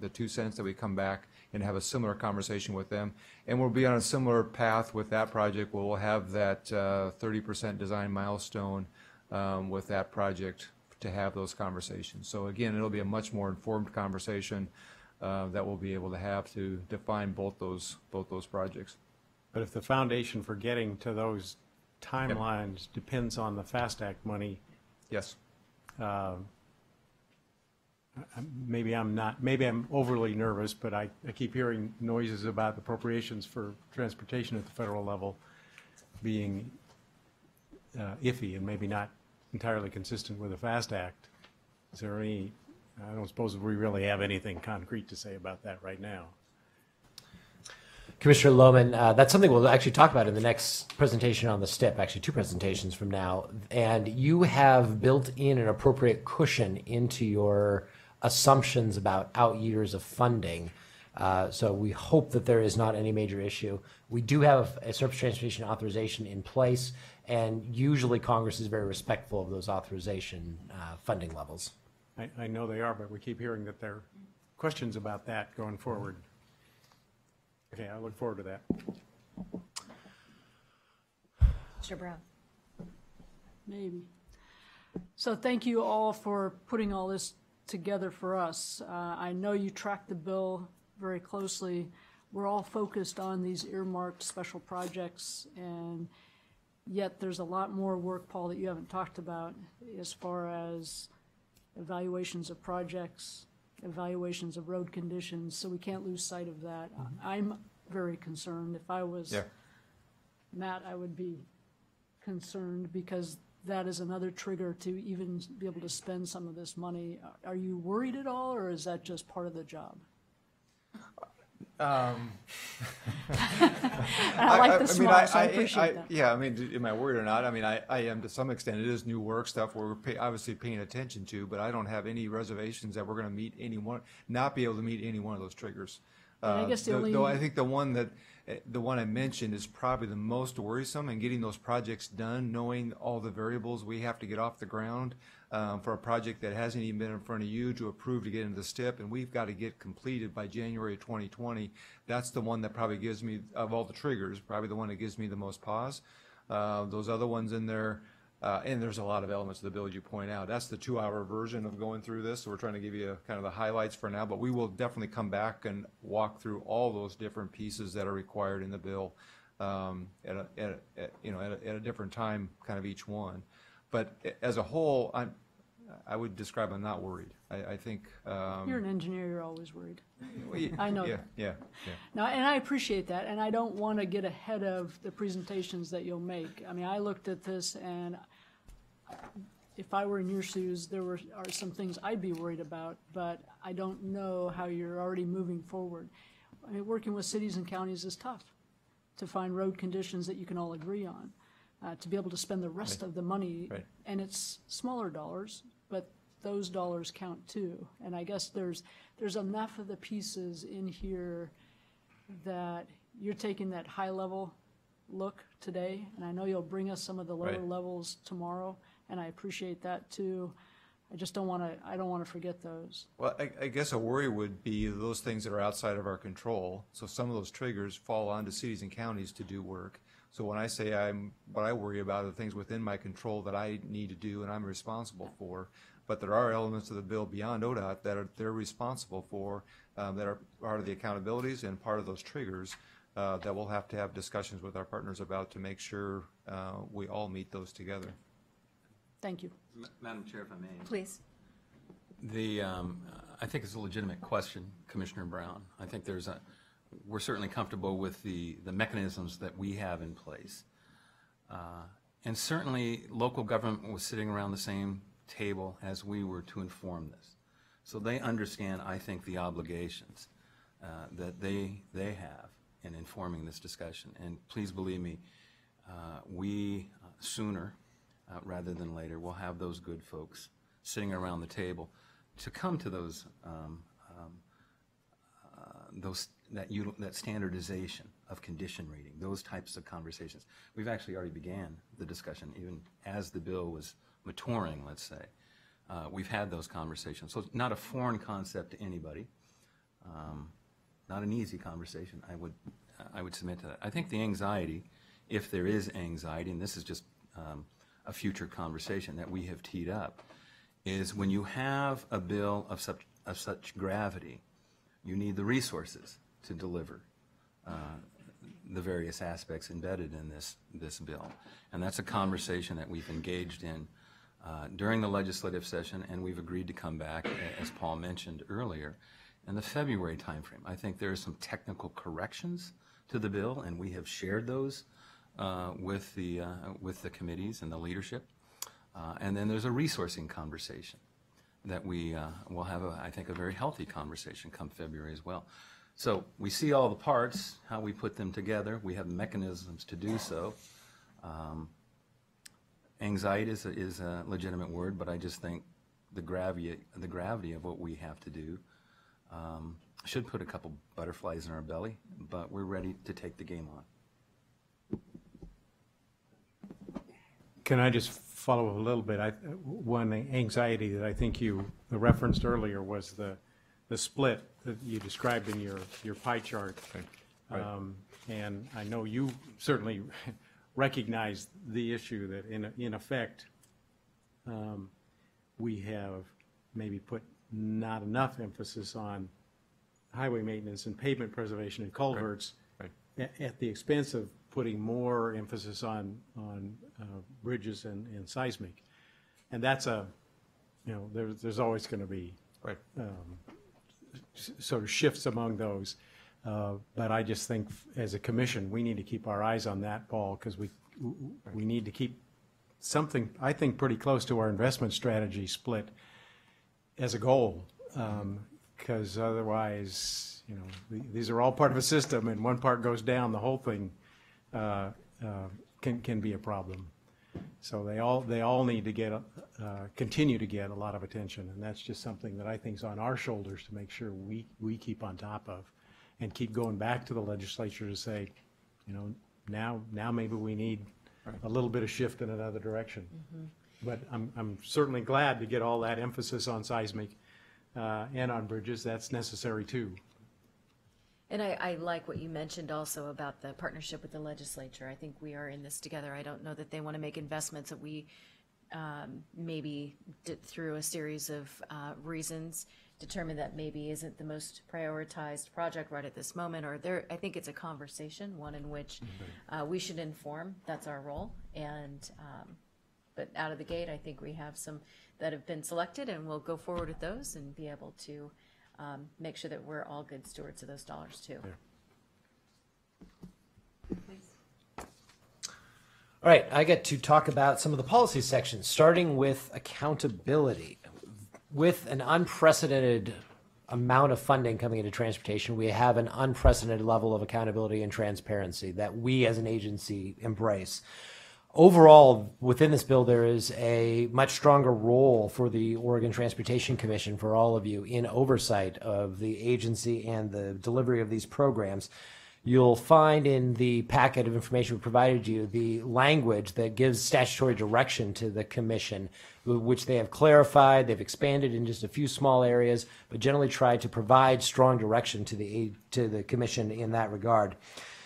the 2 cents that we come back and have a similar conversation with them. And we'll be on a similar path with that project where we'll have that 30% design milestone with that project to have those conversations. So again, it'll be a much more informed conversation that we'll be able to have to define both those projects. But if the foundation for getting to those timelines depends on the FAST Act money, yes. Maybe I'm overly nervous, but I keep hearing noises about appropriations for transportation at the federal level being iffy and maybe not entirely consistent with the FAST Act. Is there any, I don't suppose we really have anything concrete to say about that right now. Commissioner Lohman, that's something we'll actually talk about in the next presentation on the STIP, actually 2 presentations from now. And you have built in an appropriate cushion into your assumptions about out years of funding. So we hope that there is not any major issue. We do have a surface transportation authorization in place, and usually Congress is very respectful of those authorization funding levels. I know they are, but we keep hearing that there are questions about that going forward. Okay, I look forward to that. Mr. Brown. Maybe. So thank you all for putting all this together for us. I know you track the bill very closely. We're all focused on these earmarked special projects, and yet there's a lot more work, Paul, that you haven't talked about as far as evaluations of projects, evaluations of road conditions, so we can't lose sight of that. I'm very concerned. If I was Matt, I would be concerned because that is another trigger to even be able to spend some of this money. Are you worried at all, or is that just part of the job? I like the smile, so I appreciate that. Yeah, I mean, am I worried or not? I mean, I am to some extent. It is new work, stuff we're obviously paying attention to, but I don't have any reservations that we're going to not be able to meet any one of those triggers. I guess though I think the one I mentioned is probably the most worrisome, and getting those projects done, knowing all the variables we have to get off the ground for a project that hasn't even been in front of you to approve to get into the STIP, and we've got to get completed by January of 2020. That's the one that probably gives me, of all the triggers, probably the one that gives me the most pause. Those other ones in there, and there's a lot of elements of the bill you point out. That's the 2-hour version of going through this, so we're trying to give you kind of the highlights for now, but we will definitely come back and walk through all those different pieces that are required in the bill at a different time, kind of each one. But as a whole, I would describe I'm not worried. I think. You're an engineer, you're always worried. Well, I know yeah, that. Yeah. No, and I appreciate that, and I don't want to get ahead of the presentations that you'll make. I mean, I looked at this, and if I were in your shoes, are some things I'd be worried about, but I don't know how you're already moving forward. I mean, working with cities and counties is tough to find road conditions that you can all agree on, to be able to spend the rest of the money, and it's smaller dollars, but those dollars count too. And I guess there's enough of the pieces in here that you're taking that high level look today, and I know you'll bring us some of the lower levels tomorrow, and I appreciate that too. I just don't want to forget those. Well, I guess a worry would be those things that are outside of our control. So some of those triggers fall onto cities and counties to do work. So when I say what I worry about are the things within my control that I need to do and I'm responsible for. But there are elements of the bill beyond ODOT that they're responsible for, that are part of the accountabilities and part of those triggers that we'll have to have discussions with our partners about to make sure we all meet those together. Thank you. Madam Chair, if I may. Please. I think it's a legitimate question, Commissioner Brown. I think we're certainly comfortable with the mechanisms that we have in place. And certainly local government was sitting around the same table as we were to inform this. So they understand, I think, the obligations that they have in informing this discussion. And please believe me, we sooner rather than later we'll have those good folks sitting around the table to come to that standardization of condition rating, those types of conversations. We've actually already began the discussion, even as the bill was maturing, let's say. We've had those conversations. So it's not a foreign concept to anybody, not an easy conversation, I would submit to that. I think the anxiety, if there is anxiety, and this is just a future conversation that we have teed up, is when you have a bill of such gravity, you need the resources to deliver the various aspects embedded in this bill. And that's a conversation that we've engaged in during the legislative session, and we've agreed to come back, as Paul mentioned earlier, in the February timeframe. I think there are some technical corrections to the bill, and we have shared those with the committees and the leadership. And then there's a resourcing conversation that we will have, I think, a very healthy conversation come February as well. So we see all the parts, how we put them together. We have mechanisms to do so. Anxiety is a legitimate word, but I just think the gravity of what we have to do should put a couple butterflies in our belly, but we're ready to take the game on. Can I just follow up a little bit? One anxiety that I think you referenced earlier was the split that you described in your pie chart. Right. And I know you certainly recognize the issue that in effect we have maybe put not enough emphasis on highway maintenance and pavement preservation and culverts at the expense of putting more emphasis on bridges and seismic. And that's there's always going to be sort of shifts among those. But I just think as a commission, we need to keep our eyes on that ball, because we need to keep something, I think, pretty close to our investment strategy split as a goal. Because otherwise, these are all part of a system, and one part goes down, the whole thing can be a problem. So they all need to continue to get a lot of attention, and that's just something that I think is on our shoulders to make sure we keep on top of, and keep going back to the legislature to say, now maybe we need a little bit of shift in another direction. Mm-hmm. But I'm certainly glad to get all that emphasis on seismic and on bridges. That's necessary too. And I like what you mentioned also about the partnership with the legislature. I think we are in this together. I don't know that they want to make investments that we maybe through a series of reasons determine that maybe isn't the most prioritized project right at this moment. Or I think it's a conversation, one in which we should inform. That's our role. And But out of the gate, I think we have some that have been selected, and we'll go forward with those and be able to make sure that we're all good stewards of those dollars too. Please. All right, I get to talk about some of the policy sections, starting with accountability. With an unprecedented amount of funding coming into transportation, we have an unprecedented level of accountability and transparency that we as an agency embrace. Overall, within this bill, there is a much stronger role for the Oregon Transportation Commission, for all of you, in oversight of the agency and the delivery of these programs. You'll find in the packet of information we provided you the language that gives statutory direction to the commission, which they have clarified. They've expanded in just a few small areas, but generally tried to provide strong direction to the commission in that regard.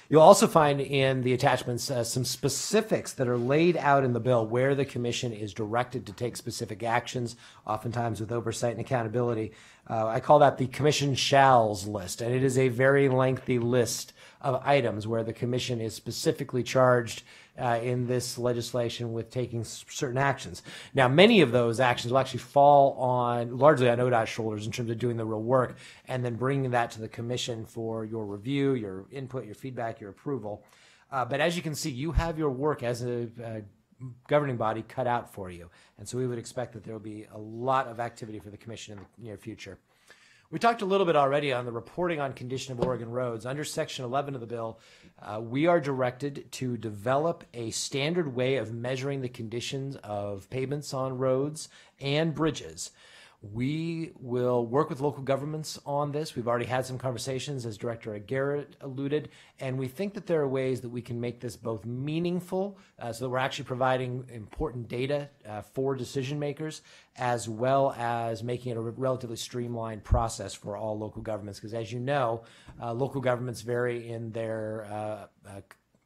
You'll also find in the attachments some specifics that are laid out in the bill where the commission is directed to take specific actions, oftentimes with oversight and accountability. I call that the commission shalls list, and it is a very lengthy list of items where the commission is specifically charged in this legislation with taking certain actions. Now, many of those actions will actually fall largely on ODOT's shoulders in terms of doing the real work and then bringing that to the commission for your review, your input, your feedback, your approval. But as you can see, you have your work as a governing body cut out for you. And so we would expect that there will be a lot of activity for the commission in the near future. We talked a little bit already on the reporting on condition of Oregon roads. Under Section 11 of the bill, we are directed to develop a standard way of measuring the conditions of pavements on roads and bridges. We will work with local governments on this. We've already had some conversations, as Director Garrett alluded, and we think that there are ways that we can make this both meaningful, so that we're actually providing important data for decision makers, as well as making it a relatively streamlined process for all local governments. Because as you know, local governments vary in their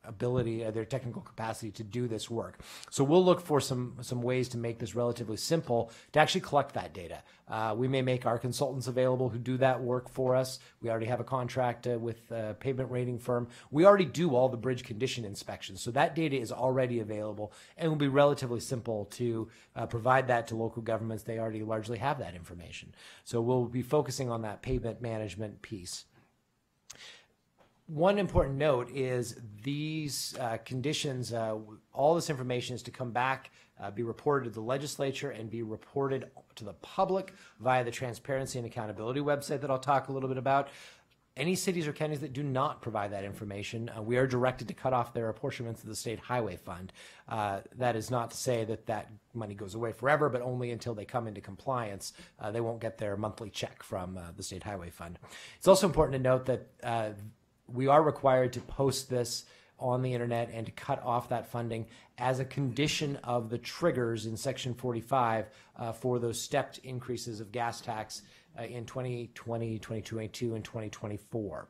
ability, their technical capacity to do this work. So we'll look for some ways to make this relatively simple to actually collect that data. We may make our consultants available who do that work for us. We already have a contract with a pavement rating firm. We already do all the bridge condition inspections. So that data is already available and will be relatively simple to provide that to local governments. They already largely have that information. So we'll be focusing on that pavement management piece. One important note is these conditions, all this information is to come back, be reported to the legislature, and be reported to the public via the Transparency and Accountability website that I'll talk a little bit about. Any cities or counties that do not provide that information, we are directed to cut off their apportionments to the State Highway Fund. That is not to say that that money goes away forever, but only until they come into compliance. They won't get their monthly check from the State Highway Fund. It's also important to note that we are required to post this on the internet and to cut off that funding as a condition of the triggers in Section 45 for those stepped increases of gas tax in 2020, 2022, and 2024.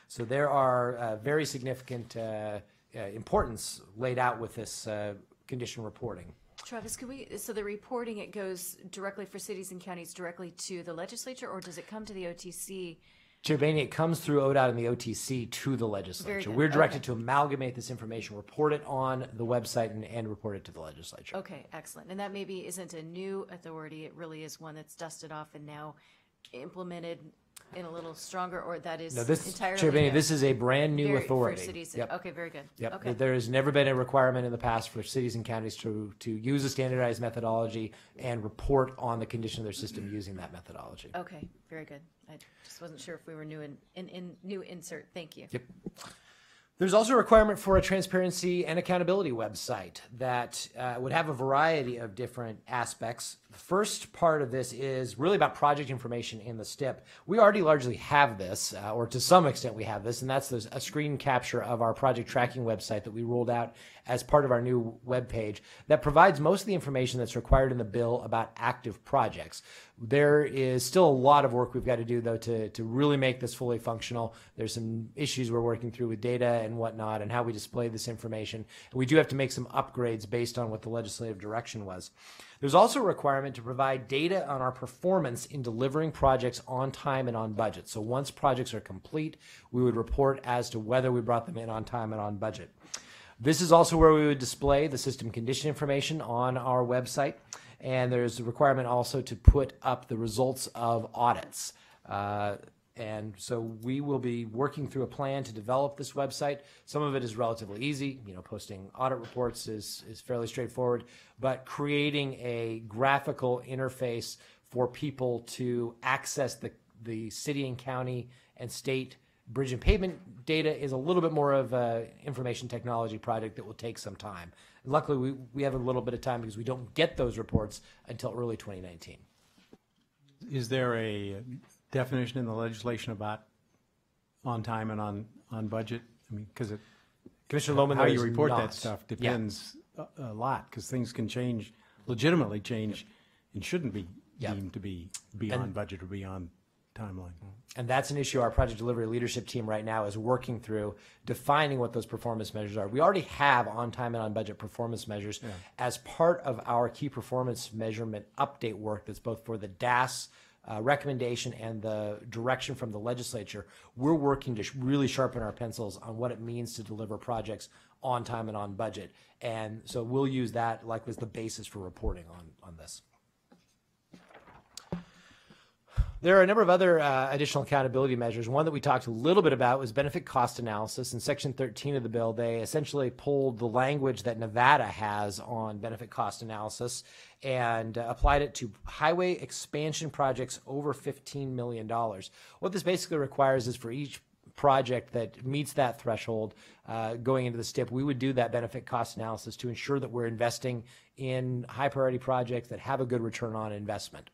So there are very significant importance laid out with this condition reporting. Travis, so the reporting, it goes directly for cities and counties directly to the legislature, or does it come to the OTC? Chair Boehne, it comes through ODOT and the OTC to the legislature. We're directed to amalgamate this information, report it on the website, and report it to the legislature. Okay, excellent. And that maybe isn't a new authority. It really is one that's dusted off and now implemented in a little stronger, or that is entirely Chair Boehne, new? this is a brand new authority. For cities. Yep. Okay, very good. Yep. Okay. There has never been a requirement in the past for cities and counties to use a standardized methodology and report on the condition of their system using that methodology. Okay, very good. I just wasn't sure if we were new in new insert. Thank you. Yep. There's also a requirement for a transparency and accountability website that would have a variety of different aspects. The first part of this is really about project information in the STIP. We already largely have this, or to some extent we have this, and that's a screen capture of our project tracking website that we rolled out as part of our new webpage that provides most of the information that's required in the bill about active projects. There is still a lot of work we've got to do, though, to really make this fully functional. There's some issues we're working through with data and whatnot and how we display this information. And we do have to make some upgrades based on what the legislative direction was. There's also a requirement to provide data on our performance in delivering projects on time and on budget. So once projects are complete, we would report as to whether we brought them in on time and on budget. This is also where we would display the system condition information on our website. And there's a requirement also to put up the results of audits. And so we will be working through a plan to develop this website. Some of it is relatively easy. Posting audit reports is fairly straightforward, but creating a graphical interface for people to access the city and county and state bridge and pavement data is a little bit more of an information technology project that will take some time. And luckily, we have a little bit of time because we don't get those reports until early 2019. Is there a definition in the legislation about on time and on budget? I mean, because Commissioner Lohman, how there you is report not. that stuff depends a lot, because things can change, legitimately change, and shouldn't be deemed to be beyond budget or beyond timeline. And that's an issue our project delivery leadership team right now is working through, defining what those performance measures are. We already have on time and on budget performance measures as part of our key performance measurement update work that's both for the DAS recommendation and the direction from the legislature. We're working to really sharpen our pencils on what it means to deliver projects on time and on budget. And so we'll use that as the basis for reporting on this. There are a number of other additional accountability measures. One that we talked a little bit about was benefit cost analysis. In Section 13 of the bill, they essentially pulled the language that Nevada has on benefit cost analysis and applied it to highway expansion projects over $15 million. What this basically requires is for each project that meets that threshold going into the STIP, we would do that benefit cost analysis to ensure that we're investing in high priority projects that have a good return on investment.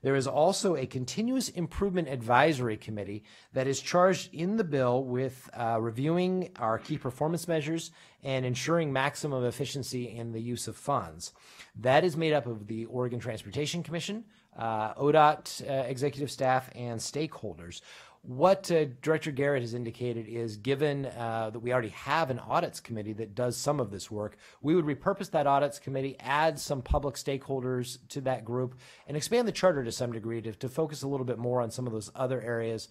There is also a continuous improvement advisory committee that is charged in the bill with reviewing our key performance measures and ensuring maximum efficiency in the use of funds. That is made up of the Oregon Transportation Commission, ODOT executive staff, and stakeholders. What Director Garrett has indicated is, given that we already have an audits committee that does some of this work, we would repurpose that audits committee, add some public stakeholders to that group, and expand the charter to some degree to focus a little bit more on some of those other areas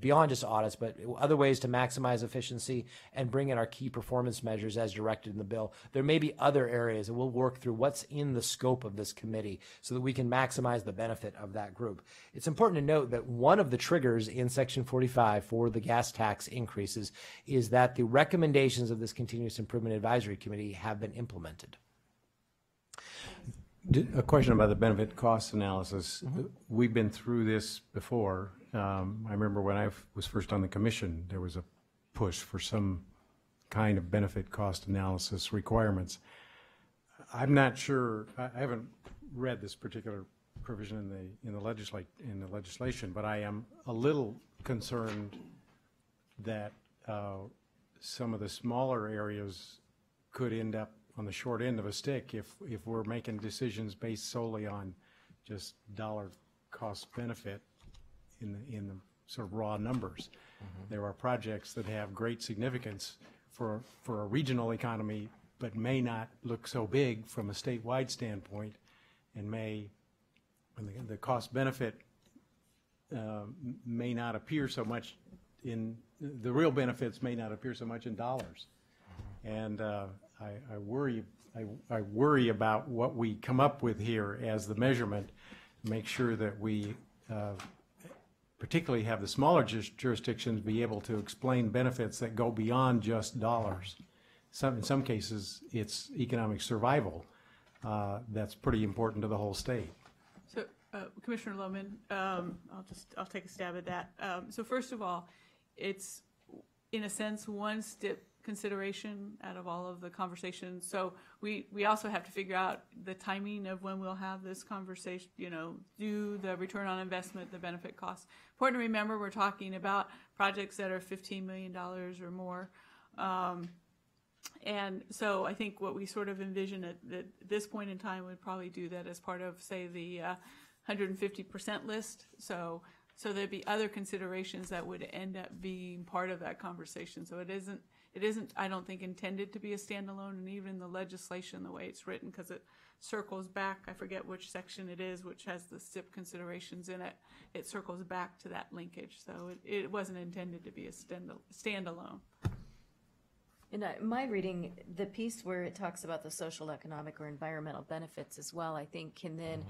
beyond just audits, but other ways to maximize efficiency and bring in our key performance measures as directed in the bill. There may be other areas, and we'll work through what's in the scope of this committee so that we can maximize the benefit of that group. It's important to note that one of the triggers in Section 45 for the gas tax increases is that the recommendations of this Continuous Improvement Advisory Committee have been implemented. A question about the benefit cost analysis. We've been through this before. I remember when I was first on the commission, there was a push for some kind of benefit cost analysis requirements. I'm not sure, I haven't read this particular provision in the legislation, but I am a little concerned that some of the smaller areas could end up on the short end of a stick if we're making decisions based solely on just dollar cost benefit in the sort of raw numbers. There are projects that have great significance for a regional economy, but may not look so big from a statewide standpoint, and the cost benefit may not appear so much in the real benefits may not appear so much in dollars, and I worry about what we come up with here as the measurement. Make sure that we particularly have the smaller jurisdictions be able to explain benefits that go beyond just dollars. In some cases, it's economic survival that's pretty important to the whole state. So, Commissioner Lohman, I'll take a stab at that. So first of all, it's in a sense one STIP consideration out of all of the conversations. So we also have to figure out the timing of when we'll have this conversation, do the return on investment, the benefit costs. Important to remember we're talking about projects that are $15 million or more. And so I think what we sort of envision at this point in time would probably do that as part of, say, the 150% list. So there'd be other considerations that would end up being part of that conversation. So it isn't, I don't think, intended to be a standalone, and even the legislation, the way it's written, because it circles back, I forget which section it is, which has the STIP considerations in it, it circles back to that linkage. So it wasn't intended to be a standalone. In my reading, the piece where it talks about the social, economic, or environmental benefits as well, I think can then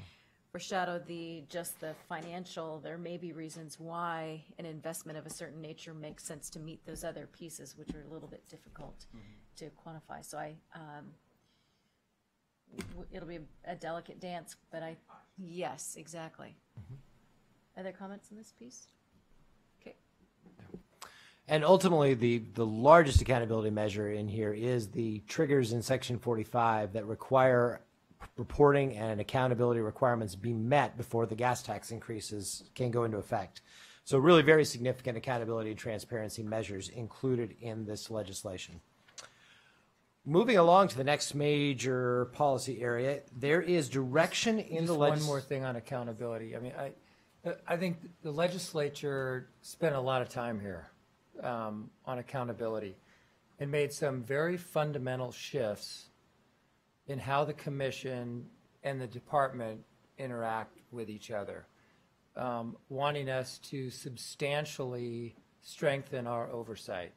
foreshadow just the financial. There may be reasons why an investment of a certain nature makes sense to meet those other pieces, which are a little bit difficult to quantify. So it'll be a delicate dance, but yes, exactly. Other comments on this piece? Okay. And ultimately, the largest accountability measure in here is the triggers in Section 45 that require reporting and accountability requirements be met before the gas tax increases can go into effect. So really very significant accountability and transparency measures included in this legislation. Moving along to the next major policy area, there is direction in the One more thing on accountability. I mean, I think the legislature spent a lot of time here on accountability and made some very fundamental shifts in how the commission and the department interact with each other, wanting us to substantially strengthen our oversight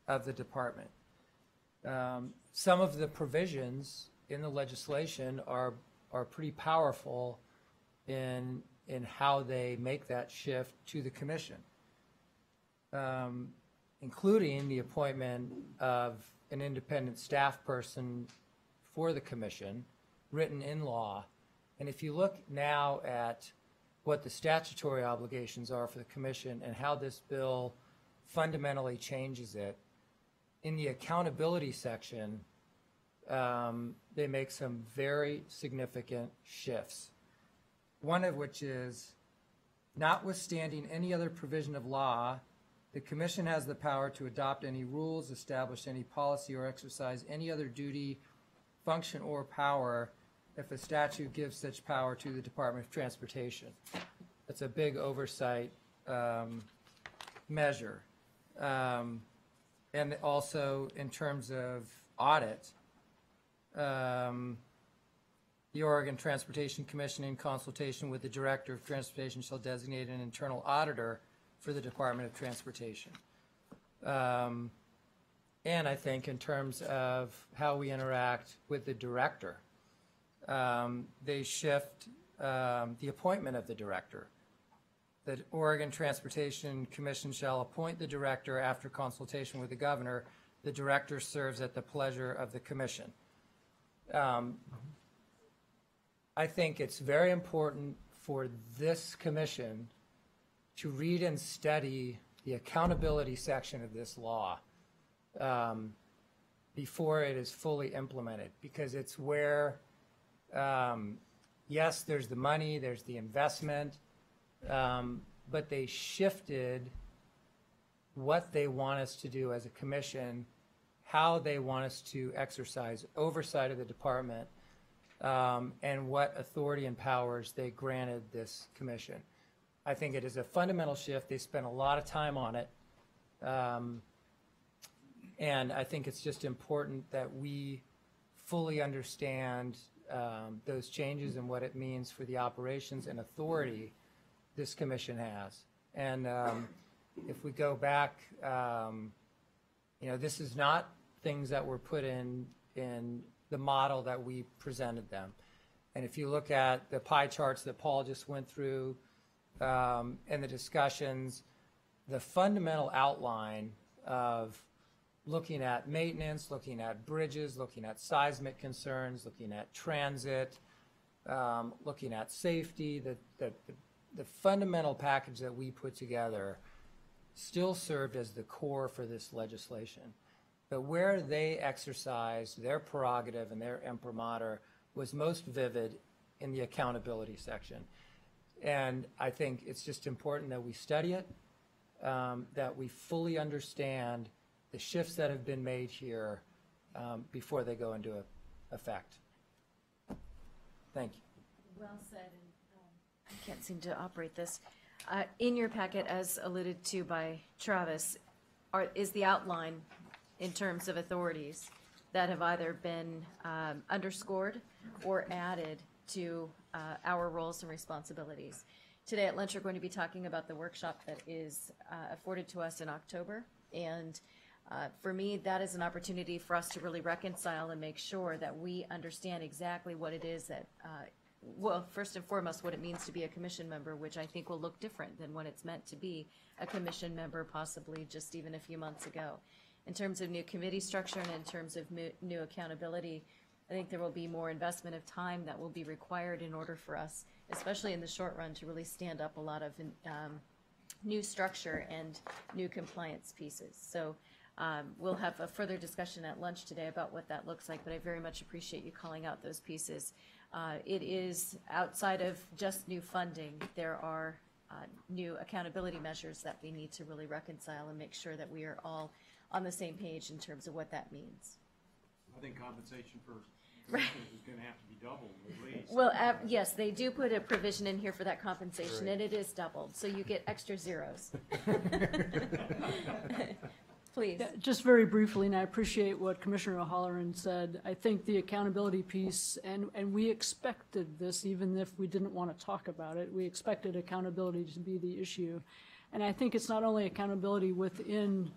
of the department. Some of the provisions in the legislation are pretty powerful in how they make that shift to the commission, including the appointment of an independent staff person for the commission, written in law. And if you look now at what the statutory obligations are for the commission and how this bill fundamentally changes it, in the accountability section, they make some very significant shifts. One of which is, notwithstanding any other provision of law, the commission has the power to adopt any rules, establish any policy, or exercise any other duty, function, or power if a statute gives such power to the Department of Transportation. That's a big oversight measure. And also in terms of audit, the Oregon Transportation Commission, in consultation with the Director of Transportation, shall designate an internal auditor for the Department of Transportation. And I think in terms of how we interact with the director, they shift the appointment of the director. The Oregon Transportation Commission shall appoint the director after consultation with the governor. The director serves at the pleasure of the commission. I think it's very important for this commission to read and study the accountability section of this law before it is fully implemented, because it's where, yes, there's the money, there's the investment, but they shifted what they want us to do as a commission, how they want us to exercise oversight of the department, and what authority and powers they granted this commission. I think it is a fundamental shift. They spent a lot of time on it. And I think it's just important that we fully understand those changes and what it means for the operations and authority this commission has. And if we go back, this is not things that were put in the model that we presented them. And if you look at the pie charts that Paul just went through and the discussions, the fundamental outline of looking at maintenance, looking at bridges, looking at seismic concerns, looking at transit, looking at safety, the fundamental package that we put together still served as the core for this legislation. But where they exercised their prerogative and their imprimatur was most vivid in the accountability section. And I think it's just important that we study it, that we fully understand the shifts that have been made here before they go into effect. Thank you. Well said. And I can't seem to operate this. In your packet, as alluded to by Travis, is the outline in terms of authorities that have either been underscored or added to our roles and responsibilities. Today at lunch, we're going to be talking about the workshop that is afforded to us in October, and For me, that is an opportunity for us to really reconcile and make sure that we understand exactly what it is that, well, first and foremost, what it means to be a commission member, which I think will look different than when it's meant to be a commission member possibly just even a few months ago. In terms of new committee structure and in terms of new accountability, I think there will be more investment of time that will be required in order for us, especially in the short run, to really stand up a lot of new structure and new compliance pieces. So we'll have a further discussion at lunch today about what that looks like, but I very much appreciate you calling out those pieces. It is outside of just new funding. There are new accountability measures that we need to really reconcile and make sure that we are all on the same page in terms of what that means. I think compensation for commissioners is going to have to be doubled at least. Well, yes, they do put a provision in here for that compensation, and it is doubled, so you get extra zeros. Please. Yeah, just very briefly, and I appreciate what Commissioner O'Halloran said. I think the accountability piece, and we expected this even if we didn't want to talk about it, we expected accountability to be the issue. And I think it's not only accountability within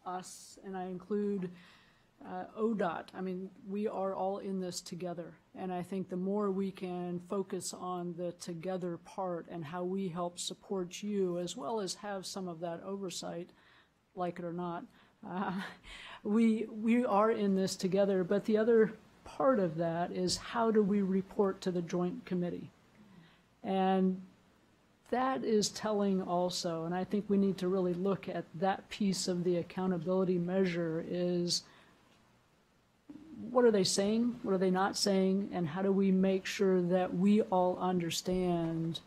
us, and I include ODOT. I mean, we are all in this together. And I think the more we can focus on the together part and how we help support you, as well as have some of that oversight, like it or not, we are in this together. But the other part of that is how do we report to the joint committee? And that is telling also, and I think we need to really look at that piece of the accountability measure is what are they saying, what are they not saying, and how do we make sure that we all understand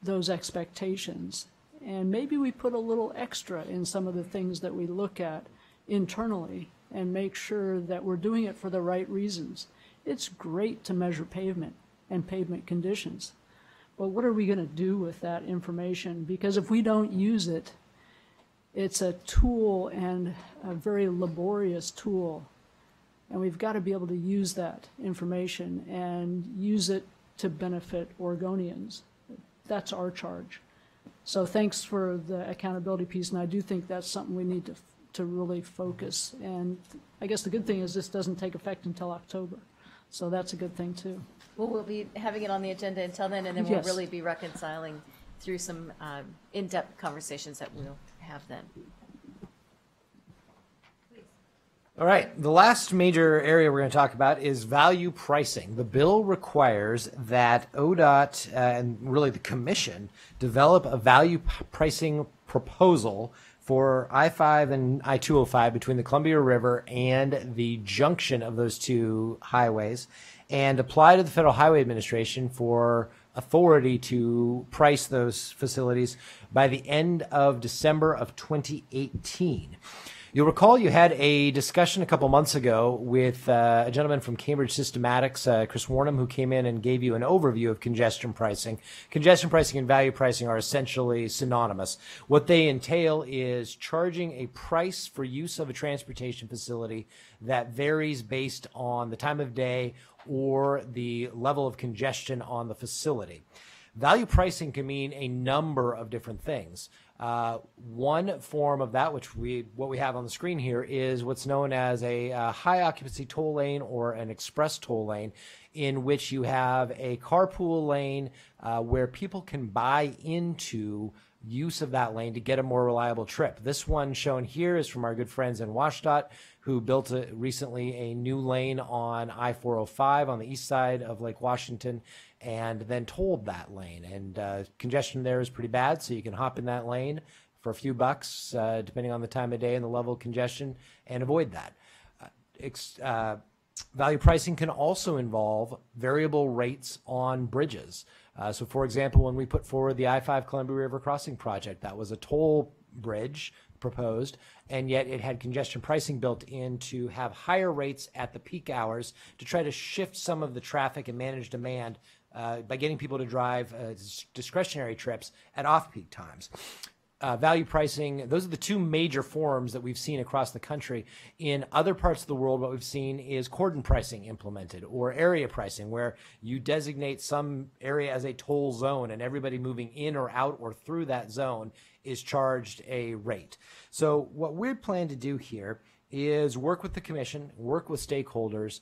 those expectations. And maybe we put a little extra in some of the things that we look at internally and make sure that we're doing it for the right reasons. It's great to measure pavement and pavement conditions, but what are we going to do with that information? Because if we don't use it, it's a tool and a very laborious tool, and we've got to be able to use that information and use it to benefit Oregonians. That's our charge. So thanks for the accountability piece, and I do think that's something we need to really focus. And I guess the good thing is this doesn't take effect until October, so that's a good thing too. Well, we'll be having it on the agenda until then, and then we'll Yes. really be reconciling through some in-depth conversations that we'll have then. All right, the last major area we're going to talk about is value pricing. The bill requires that ODOT and really the commission develop a value pricing proposal for I-5 and I-205 between the Columbia River and the junction of those two highways, and apply to the Federal Highway Administration for authority to price those facilities by the end of December of 2018. You'll recall you had a discussion a couple months ago with a gentleman from Cambridge Systematics, Chris Warnham, who came in and gave you an overview of congestion pricing. Congestion pricing and value pricing are essentially synonymous. What they entail is charging a price for use of a transportation facility that varies based on the time of day or the level of congestion on the facility. Value pricing can mean a number of different things. One form of that, what we have on the screen here, is what's known as a high occupancy toll lane or an express toll lane, in which you have a carpool lane where people can buy into use of that lane to get a more reliable trip. This one shown here is from our good friends in WashDOT, who built recently a new lane on I-405 on the east side of Lake Washington, and then tolled that lane. And congestion there is pretty bad, so you can hop in that lane for a few bucks, depending on the time of day and the level of congestion, and avoid that. Value pricing can also involve variable rates on bridges. So, for example, when we put forward the I-5 Columbia River Crossing project, that was a toll bridge proposed, and yet it had congestion pricing built in to have higher rates at the peak hours to try to shift some of the traffic and manage demand by getting people to drive discretionary trips at off-peak times. value pricing, those are the two major forms that we've seen across the country. In other parts of the world, what we've seen is cordon pricing implemented, or area pricing, where you designate some area as a toll zone and everybody moving in or out or through that zone is charged a rate. So what we plan to do here is work with the commission, work with stakeholders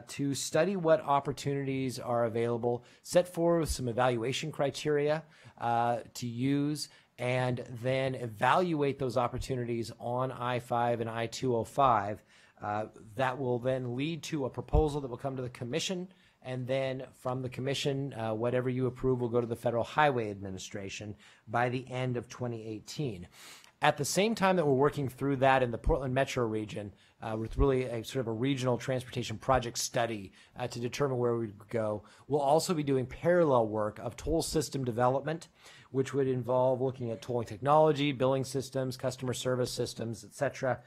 to study what opportunities are available, set forward some evaluation criteria to use, and then evaluate those opportunities on I-5 and I-205. That will then lead to a proposal that will come to the commission, and then from the commission, whatever you approve will go to the Federal Highway Administration by the end of 2018. At the same time that we're working through that in the Portland metro region, with really a sort of a regional transportation project study to determine where we go, we'll also be doing parallel work of toll system development, which would involve looking at tolling technology, billing systems, customer service systems, et cetera.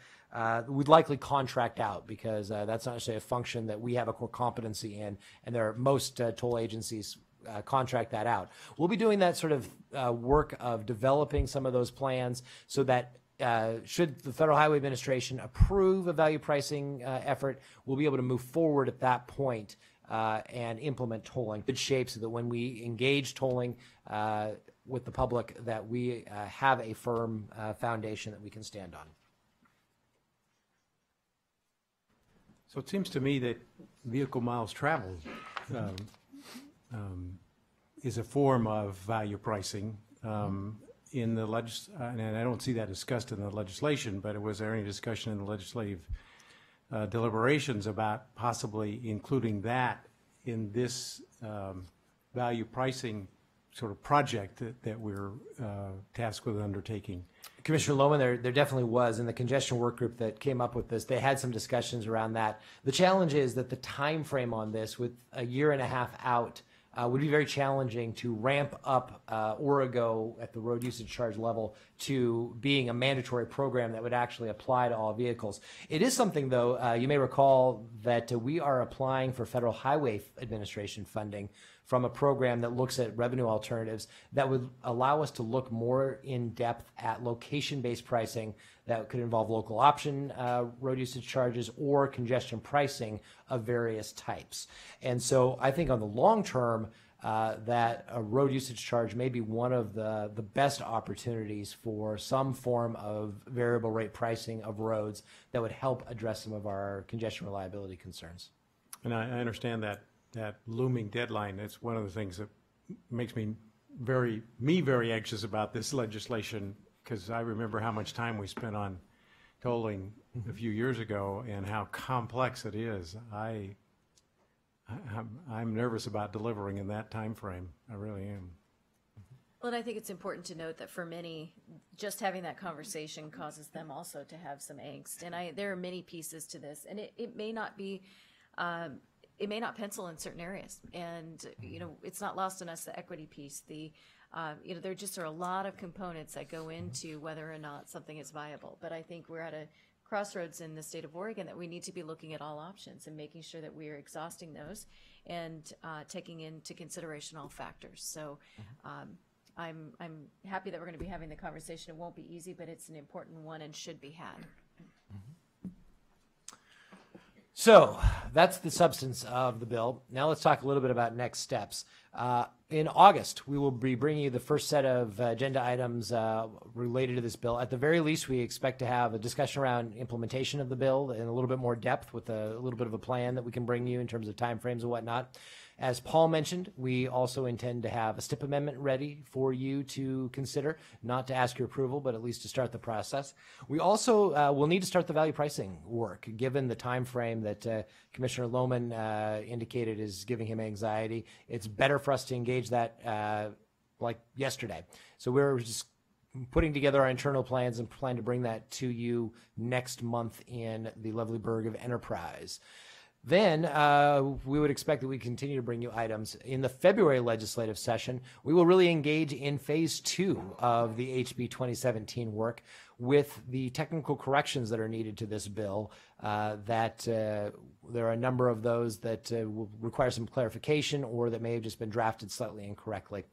We'd likely contract out because that's not necessarily a function that we have a core competency in, and there are most toll agencies contract that out. We'll be doing that sort of work of developing some of those plans so that should the Federal Highway Administration approve a value pricing effort, we'll be able to move forward at that point and implement tolling in good shape so that when we engage tolling with the public, that we have a firm foundation that we can stand on. So it seems to me that vehicle miles traveled is a form of value pricing in the and I don't see that discussed in the legislation, but was there any discussion in the legislative deliberations about possibly including that in this value pricing sort of project that we're tasked with undertaking? Commissioner Lohman, there definitely was. In the congestion work group that came up with this, they had some discussions around that. The challenge is that the time frame on this, with a year and a half out, would be very challenging to ramp up Origo at the road usage charge level to being a mandatory program that would actually apply to all vehicles. It is something, though, you may recall that we are applying for Federal Highway Administration funding from a program that looks at revenue alternatives that would allow us to look more in depth at location-based pricing that could involve local option road usage charges or congestion pricing of various types. And so I think on the long term, that a road usage charge may be one of the best opportunities for some form of variable rate pricing of roads that would help address some of our congestion reliability concerns. And I understand that looming deadline. That's one of the things that makes me very anxious about this legislation, because I remember how much time we spent on tolling a few years ago and how complex it is. I'm nervous about delivering in that time frame. I really am. Well, and I think it's important to note that for many, just having that conversation causes them also to have some angst. And there are many pieces to this, and it may not be, it may not pencil in certain areas. And, you know, it's not lost on us, the equity piece, you know, there just are a lot of components that go into whether or not something is viable. But I think we're at a crossroads in the state of Oregon that we need to be looking at all options and making sure that we are exhausting those and taking into consideration all factors. So I'm happy that we're going to be having the conversation. It won't be easy, but it's an important one and should be had. So that's the substance of the bill. Now let's talk a little bit about next steps. In August, we will be bringing you the first set of agenda items related to this bill. At the very least, we expect to have a discussion around implementation of the bill in a little bit more depth with a little bit of a plan that we can bring you in terms of timeframes and whatnot. As Paul mentioned, we also intend to have a STIP amendment ready for you to consider, not to ask your approval, but at least to start the process. We also will need to start the value pricing work, given the time frame that Commissioner Lohman indicated is giving him anxiety. It's better for us to engage that like yesterday. So we're just putting together our internal plans and plan to bring that to you next month in the lovely burg of Enterprise. Then we would expect that we continue to bring you items. In the February legislative session, we will really engage in phase 2 of the HB 2017 work with the technical corrections that are needed to this bill. There are a number of those that will require some clarification or that may have just been drafted slightly incorrectly.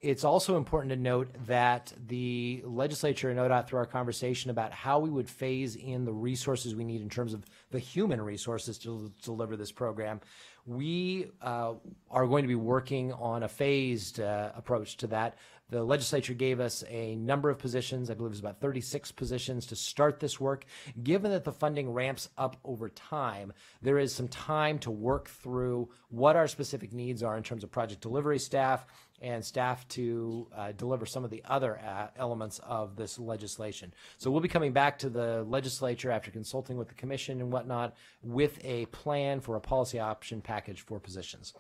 It's also important to note that the legislature and ODOT, through our conversation about how we would phase in the resources we need in terms of the human resources to deliver this program, we are going to be working on a phased approach to that. The legislature gave us a number of positions, I believe it was about 36 positions to start this work. Given that the funding ramps up over time, there is some time to work through what our specific needs are in terms of project delivery staff and staff to deliver some of the other elements of this legislation. So we'll be coming back to the legislature after consulting with the commission and whatnot with a plan for a policy option package for positions.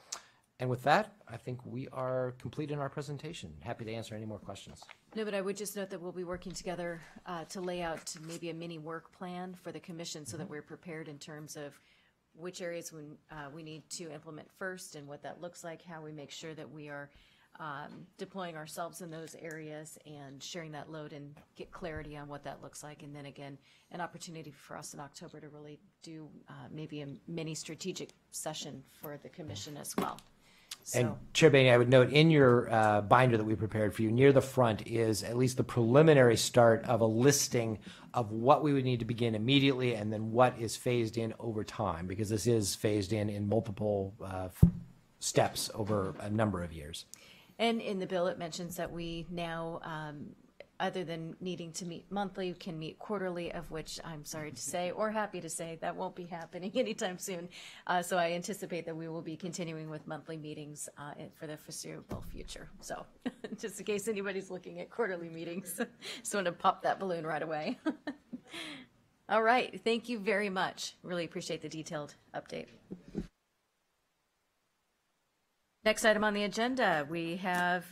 And with that, I think we are complete in our presentation. Happy to answer any more questions. No, but I would just note that we'll be working together to lay out maybe a mini work plan for the commission so that we're prepared in terms of which areas we need to implement first and what that looks like, how we make sure that we are deploying ourselves in those areas and sharing that load and get clarity on what that looks like. And then again, an opportunity for us in October to really do maybe a mini strategic session for the commission as well. So. And Chair Boehne, I would note in your binder that we prepared for you, near the front is at least the preliminary start of a listing of what we would need to begin immediately and then what is phased in over time, because this is phased in multiple steps over a number of years. And in the bill, it mentions that we now, other than needing to meet monthly, can meet quarterly, of which I'm sorry to say, or happy to say, that won't be happening anytime soon. So I anticipate that we will be continuing with monthly meetings for the foreseeable future. So just in case anybody's looking at quarterly meetings, just want to pop that balloon right away. All right, thank you very much. Really appreciate the detailed update. Next item on the agenda, we have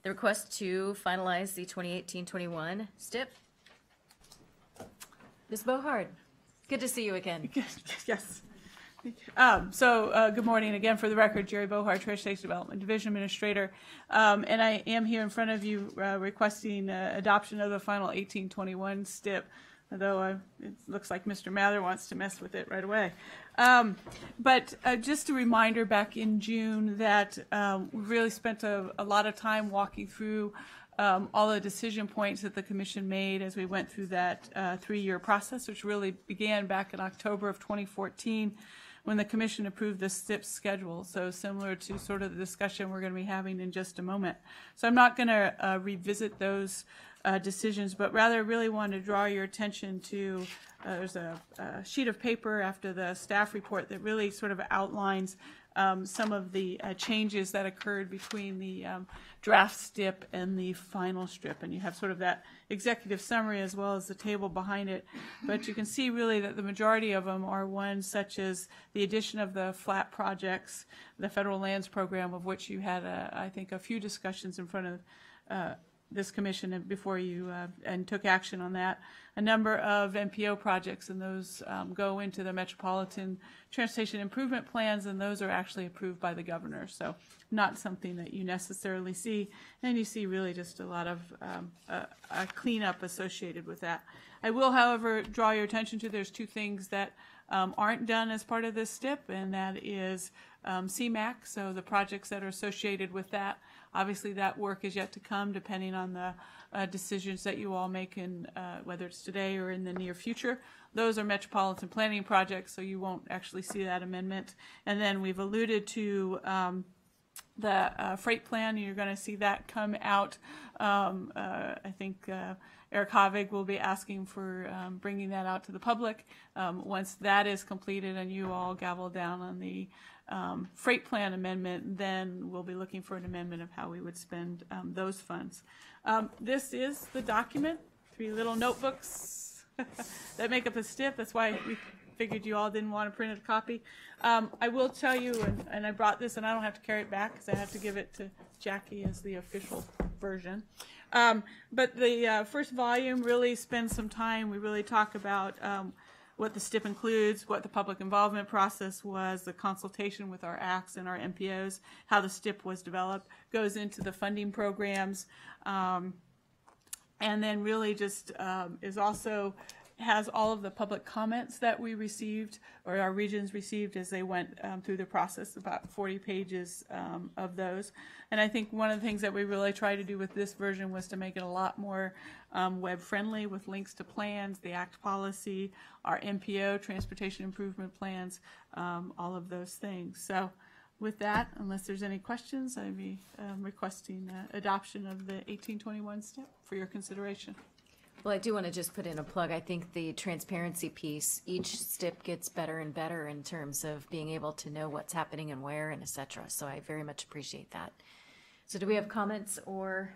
the request to finalize the 2018-21 STIP. Ms. Bohard, good to see you again. Yes. Good morning again. For the record, Jerry Bohard, Transportation Development Division Administrator, and I am here in front of you requesting adoption of the final 18-21 STIP. Although it looks like Mr. Mather wants to mess with it right away. But just a reminder back in June that we really spent a lot of time walking through all the decision points that the Commission made as we went through that 3-year process, which really began back in October of 2014 when the Commission approved the STIP schedule. So similar to sort of the discussion we're going to be having in just a moment. So I'm not going to revisit those decisions, but rather really want to draw your attention to there's a sheet of paper after the staff report that really sort of outlines some of the changes that occurred between the draft STIP and the final STIP, and you have sort of that executive summary as well as the table behind it. But you can see really that the majority of them are ones such as the addition of the flat projects, the federal lands program, of which you had I think a few discussions in front of this commission and before you and took action on that. A number of MPO projects, and those go into the Metropolitan Transportation Improvement Plans, and those are actually approved by the governor. So not something that you necessarily see, and you see really just a lot of a cleanup associated with that. I will, however, draw your attention to there's 2 things that aren't done as part of this STIP, and that is CMAQ, so the projects that are associated with that. Obviously, that work is yet to come, depending on the decisions that you all make in whether it's today or in the near future. Those are metropolitan planning projects, so you won't actually see that amendment. And then we've alluded to the freight plan. You're going to see that come out. I think Eric Havig will be asking for bringing that out to the public. Once that is completed and you all gavel down on the freight plan amendment, then we'll be looking for an amendment of how we would spend those funds. This is the document, 3 little notebooks that make up a STIP. That's why we figured you all didn't want to print a copy. I will tell you, and I brought this, and I don't have to carry it back because I have to give it to Jackie as the official version. But the first volume really spends some time. We really talk about what the STIP includes, what the public involvement process was, the consultation with our ACTs and our MPOs, how the STIP was developed, goes into the funding programs, and then really just is also has all of the public comments that we received, or our regions received as they went through the process, about 40 pages of those. And I think one of the things that we really tried to do with this version was to make it a lot more web-friendly, with links to plans, the ACT policy, our MPO, Transportation Improvement Plans, all of those things. So with that, unless there's any questions, I'd be requesting adoption of the 1821 step for your consideration. Well, I do want to just put in a plug. I think the transparency piece, each step gets better and better in terms of being able to know what's happening and where and et cetera. So I very much appreciate that. So do we have comments or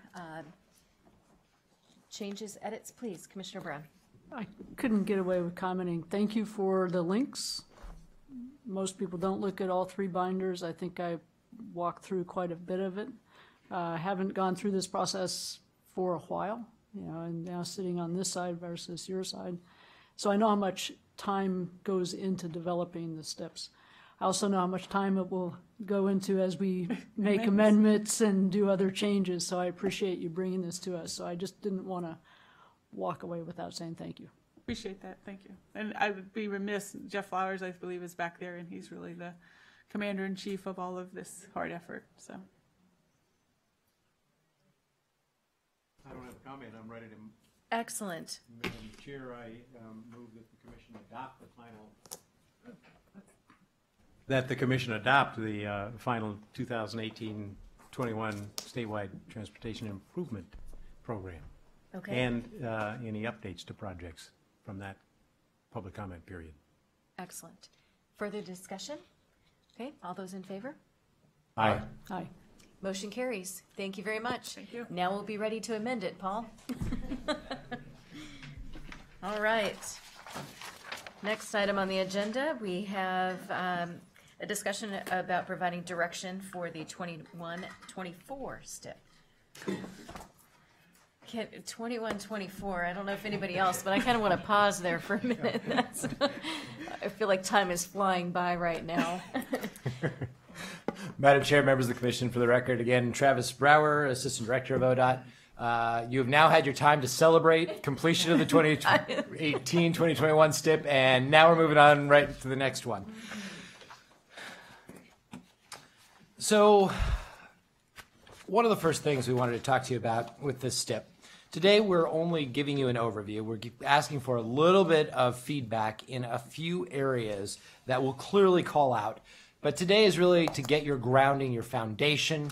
changes, edits? Please, Commissioner Brown. I couldn't get away with commenting. Thank you for the links. Most people don't look at all 3 binders. I think I walked through quite a bit of it. I haven't gone through this process for a while, and now sitting on this side versus your side. So I know how much time goes into developing the steps. I also know how much time it will go into as we make amendments and do other changes. So I appreciate you bringing this to us. So I just didn't want to walk away without saying thank you. Appreciate that. Thank you. And I would be remiss, Jeff Flowers, I believe, is back there, and he's really the commander-in-chief of all of this hard effort. So I don't have a comment. I'm ready to. Excellent. Madam Chair, I move that the commission adopt the final 2018-21 statewide transportation improvement program. Okay. And any updates to projects from that public comment period. Excellent. Further discussion? Okay, all those in favor? Aye. Aye. Motion carries. Thank you very much. Thank you. Now we'll be ready to amend it, Paul. All right. Next item on the agenda, we have a discussion about providing direction for the 21-24 STIP. 21-24, I don't know if anybody else, but I kind of want to pause there for a minute. I feel like time is flying by right now. Madam Chair, members of the Commission, for the record, again, Travis Brower, Assistant Director of ODOT. You have now had your time to celebrate completion of the 2018-2021 STIP, and now we're moving on right to the next one. So, one of the first things we wanted to talk to you about with this STIP. Today, we're only giving you an overview. We're asking for a little bit of feedback in a few areas that we'll clearly call out. But today is really to get your grounding, your foundation,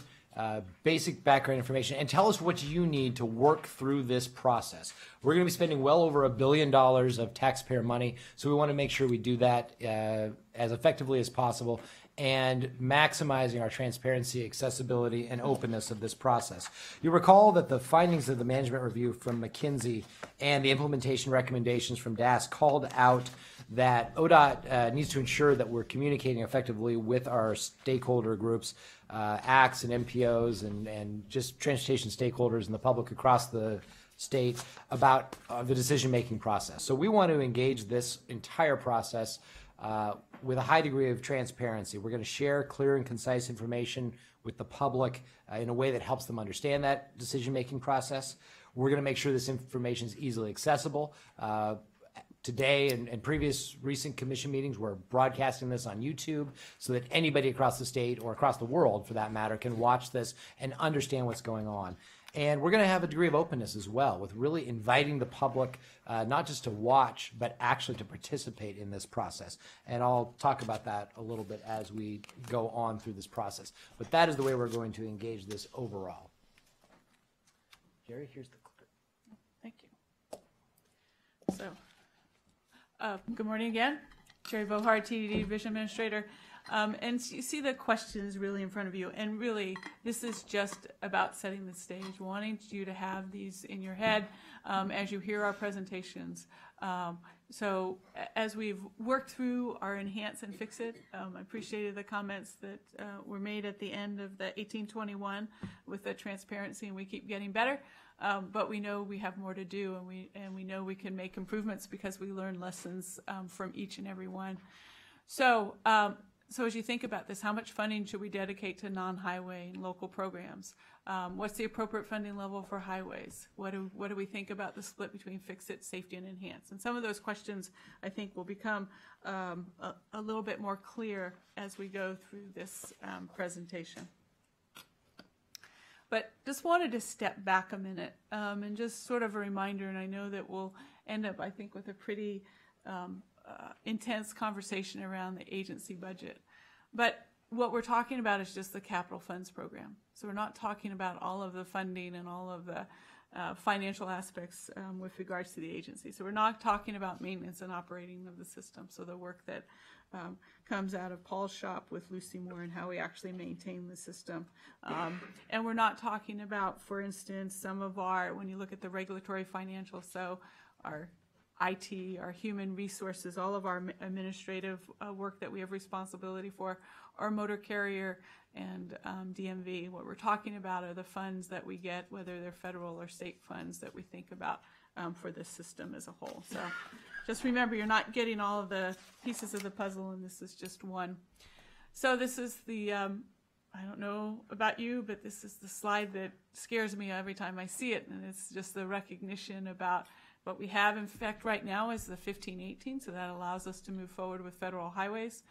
basic background information, and tell us what you need to work through this process. We're going to be spending well over $1 billion of taxpayer money, so we want to make sure we do that as effectively as possible and maximizing our transparency, accessibility, and openness of this process. You'll recall that the findings of the management review from McKinsey and the implementation recommendations from DAS called out that ODOT needs to ensure that we're communicating effectively with our stakeholder groups, ACTs and MPOs and just transportation stakeholders and the public across the state about the decision-making process. So we want to engage this entire process with a high degree of transparency. We're going to share clear and concise information with the public in a way that helps them understand that decision-making process. We're going to make sure this information is easily accessible. Today and previous recent commission meetings, we're broadcasting this on YouTube so that anybody across the state or across the world, for that matter, can watch this and understand what's going on. And we're going to have a degree of openness as well, with really inviting the public not just to watch, but actually to participate in this process. And I'll talk about that a little bit as we go on through this process. But that is the way we're going to engage this overall. Jerry, here's the clicker. Thank you. So, good morning again. Jerry Bohar, TDD Division Administrator. And you see the questions really in front of you. And really, this is just about setting the stage, wanting you to have these in your head as you hear our presentations. So as we've worked through our Enhance and Fix It, I appreciated the comments that were made at the end of the 1821 with the transparency, and we keep getting better. But we know we have more to do, and we know we can make improvements because we learn lessons from each and every one. So So as you think about this, how much funding should we dedicate to non-highway and local programs? What's the appropriate funding level for highways? What do we think about the split between fix-it, safety, and enhance? And some of those questions, I think, will become a little bit more clear as we go through this presentation. But just wanted to step back a minute and just sort of a reminder, and I know that we'll end up, I think, with a pretty intense conversation around the agency budget. But what we're talking about is just the capital funds program. So we're not talking about all of the funding and all of the financial aspects with regards to the agency. So we're not talking about maintenance and operating of the system. So the work that comes out of Paul's shop with Lucy Moore and how we actually maintain the system. And we're not talking about, for instance, some of our, when you look at the regulatory financials, so our IT, our human resources, all of our administrative work that we have responsibility for, our motor carrier and DMV. What we're talking about are the funds that we get, whether they're federal or state funds that we think about for this system as a whole. So just remember, you're not getting all of the pieces of the puzzle, and this is just one. So this is the, I don't know about you, but this is the slide that scares me every time I see it, and it's just the recognition about what we have in effect right now is the 1518, so that allows us to move forward with federal highways.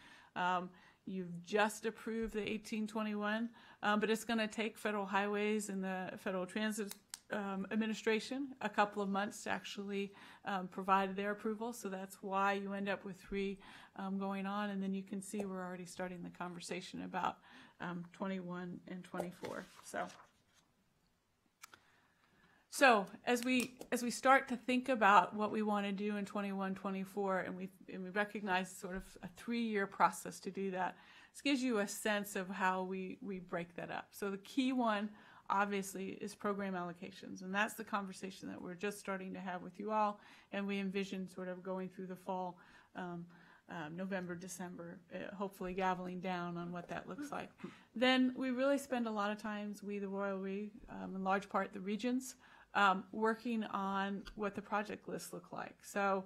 You've just approved the 1821, but it's going to take federal highways and the Federal Transit Administration a couple of months to actually provide their approval, so that's why you end up with 3 going on, and then you can see we're already starting the conversation about 21 and 24. So as we start to think about what we want to do in 21, 24, and we recognize sort of a 3-year process to do that, this gives you a sense of how we break that up. So the key one, obviously, is program allocations, and that's the conversation that we're just starting to have with you all, and we envision sort of going through the fall, November, December, hopefully gaveling down on what that looks like. Then we really spend a lot of times, we, the Royal We, in large part the regions, working on what the project lists look like. So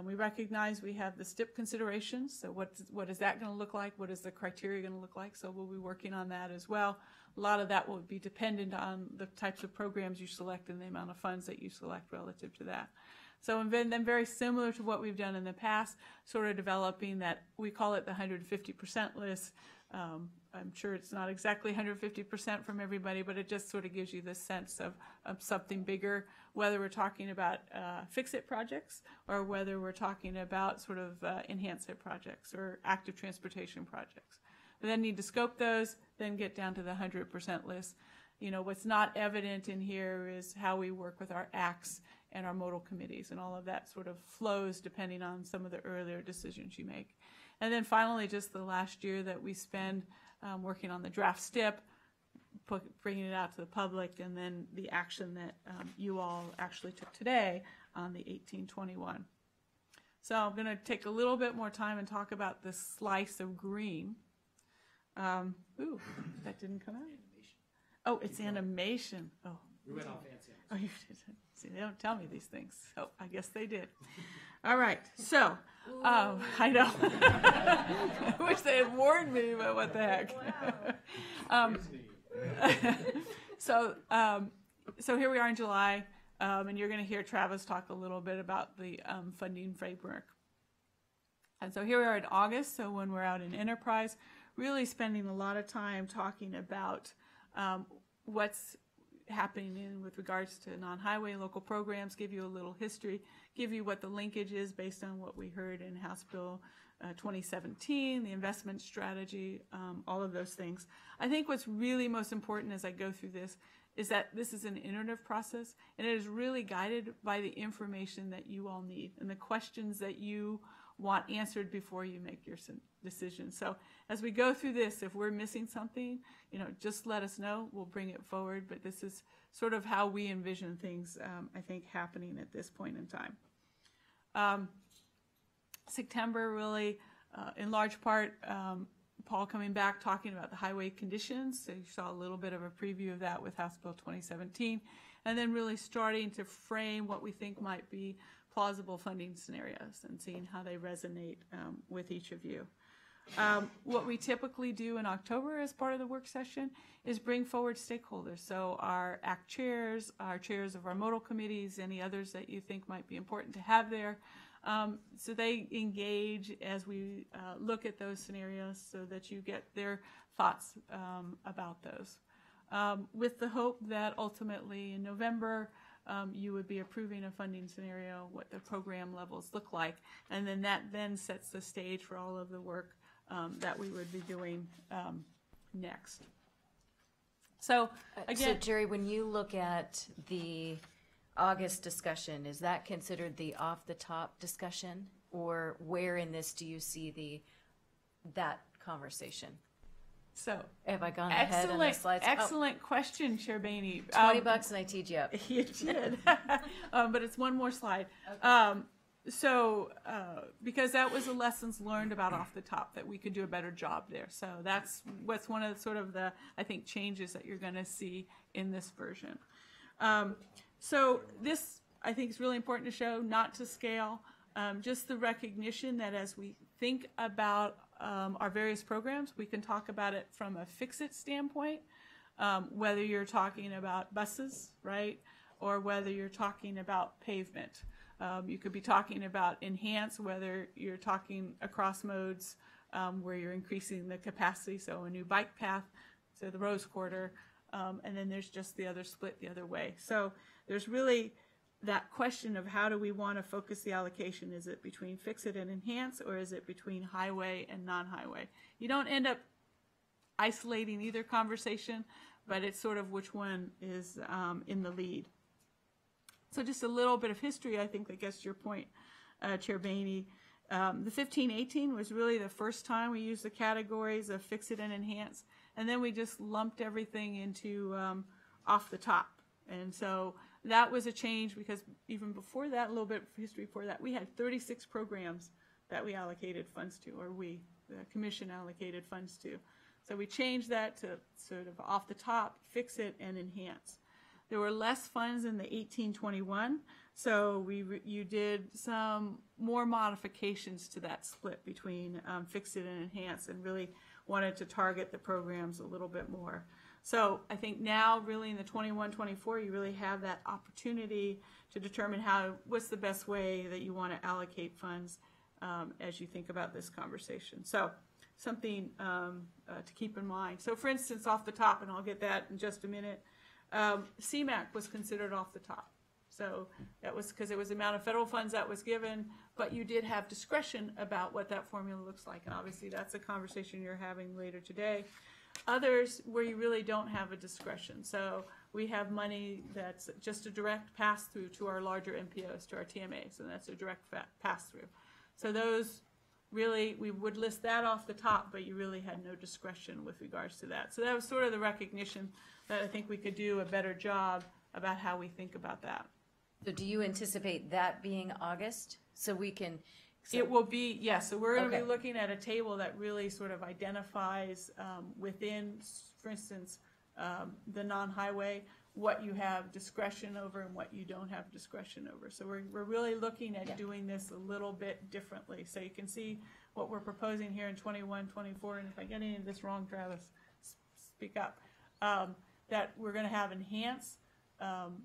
we recognize we have the STIP considerations. So what is that going to look like? What is the criteria going to look like? So we'll be working on that as well. A lot of that will be dependent on the types of programs you select and the amount of funds that you select relative to that. So and then very similar to what we've done in the past, sort of developing that, we call it the 150% list. I'm sure it's not exactly 150% from everybody, but it just sort of gives you this sense of something bigger, whether we're talking about fix-it projects or whether we're talking about sort of enhance-it projects or active transportation projects. We then need to scope those, then get down to the 100% list. You know, what's not evident in here is how we work with our ACTs and our modal committees, and all of that sort of flows depending on some of the earlier decisions you make. And then finally, just the last year that we spend working on the draft STIP, bringing it out to the public, and then the action that you all actually took today on the 1821. So I'm going to take a little bit more time and talk about this slice of green. Ooh, that didn't come out. Oh, it's animation. Oh. We went all fancy. Oh, you did. See, they don't tell me these things. So I guess they did. All right. So, I know. I wish they had warned me about what the heck. Wow. So here we are in July, and you're going to hear Travis talk a little bit about the funding framework. And so here we are in August, so when we're out in enterprise, really spending a lot of time talking about what's happening with regards to non-highway local programs, give you a little history, give you what the linkage is based on what we heard in House Bill 2017, the investment strategy, all of those things. I think what's really most important as I go through this is that this is an iterative process, and it is really guided by the information that you all need and the questions that you want answered before you make your decision. So as we go through this, if we're missing something, you know, just let us know. We'll bring it forward. But this is sort of how we envision things, I think, happening at this point in time. September, really, in large part, Paul coming back talking about the highway conditions. So you saw a little bit of a preview of that with House Bill 2017. And then really starting to frame what we think might be plausible funding scenarios and seeing how they resonate with each of you. What we typically do in October as part of the work session is bring forward stakeholders. So our ACT chairs, our chairs of our modal committees, any others that you think might be important to have there. So they engage as we look at those scenarios so that you get their thoughts about those. With the hope that ultimately in November, you would be approving a funding scenario, what the program levels look like, and then that then sets the stage for all of the work that we would be doing next. So again, so Jerry, when you look at the August discussion, is that considered the off-the-top discussion, or where in this do you see that conversation? So have I gone ahead on the slides? Excellent question, Chair Boehne. $20 and I teed you up. You did, but it's one more slide. Okay. Because that was the lessons learned about off the top, that we could do a better job there. So that's what's one of the sort of the, I think, changes that you're going to see in this version. So this, I think, is really important to show, not to scale, just the recognition that as we think about our various programs, we can talk about it from a fix-it standpoint, whether you're talking about buses, right, or whether you're talking about pavement. You could be talking about enhance, whether you're talking across modes where you're increasing the capacity, so a new bike path to the Rose Quarter, and then there's just the other split the other way. So there's really that question of how do we want to focus the allocation? Is it between fix it and enhance, or is it between highway and non-highway? You don't end up isolating either conversation, but it's sort of which one is in the lead. So just a little bit of history, I think that gets to your point, Chair Boehne. The 15-18 was really the first time we used the categories of fix it and enhance, and then we just lumped everything into off the top. And so that was a change, because even before that, a little bit of history before that, we had 36 programs that we allocated funds to, or the commission allocated funds to. So we changed that to sort of off the top, fix it and enhance. There were less funds in the 18-21, so you did some more modifications to that split between fix it and enhance, and really wanted to target the programs a little bit more. So I think now, really in the 21-24, you really have that opportunity to determine what's the best way that you want to allocate funds as you think about this conversation. So something to keep in mind. So for instance, off the top, and I'll get that in just a minute, CMAQ was considered off the top. So that was because it was the amount of federal funds that was given, but you did have discretion about what that formula looks like. And obviously that's a conversation you're having later today. Others where you really don't have a discretion. So we have money that's just a direct pass-through to our larger MPOs, to our TMAs, and that's a direct pass-through. So those really, we would list that off the top, but you really had no discretion with regards to that. So that was sort of the recognition that I think we could do a better job about how we think about that. So do you anticipate that being August? So we can... It will be, yes. So we're going to be looking at a table that really sort of identifies within, for instance, the non-highway, what you have discretion over and what you don't have discretion over. So we're really looking at doing this a little bit differently. So you can see what we're proposing here in 21, 24, and if I get any of this wrong, Travis, speak up, that we're going to have enhance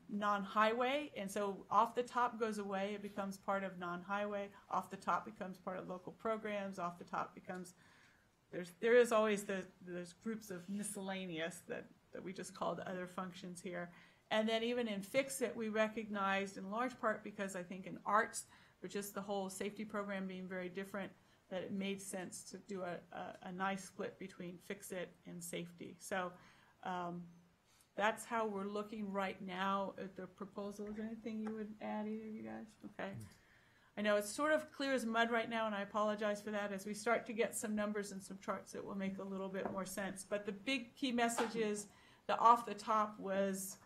non-highway, and so off the top goes away, it becomes part of non-highway, off the top becomes part of local programs, off the top becomes, there is always those groups of miscellaneous that we just called other functions here. And then even in Fix It, we recognized in large part because I think in arts, but just the whole safety program being very different, that it made sense to do a nice split between Fix It and safety. So that's how we're looking right now at the proposal. Is there anything you would add, either of you guys? Okay. I know it's sort of clear as mud right now, and I apologize for that. As we start to get some numbers and some charts, it will make a little bit more sense. But the big key message is the off the top was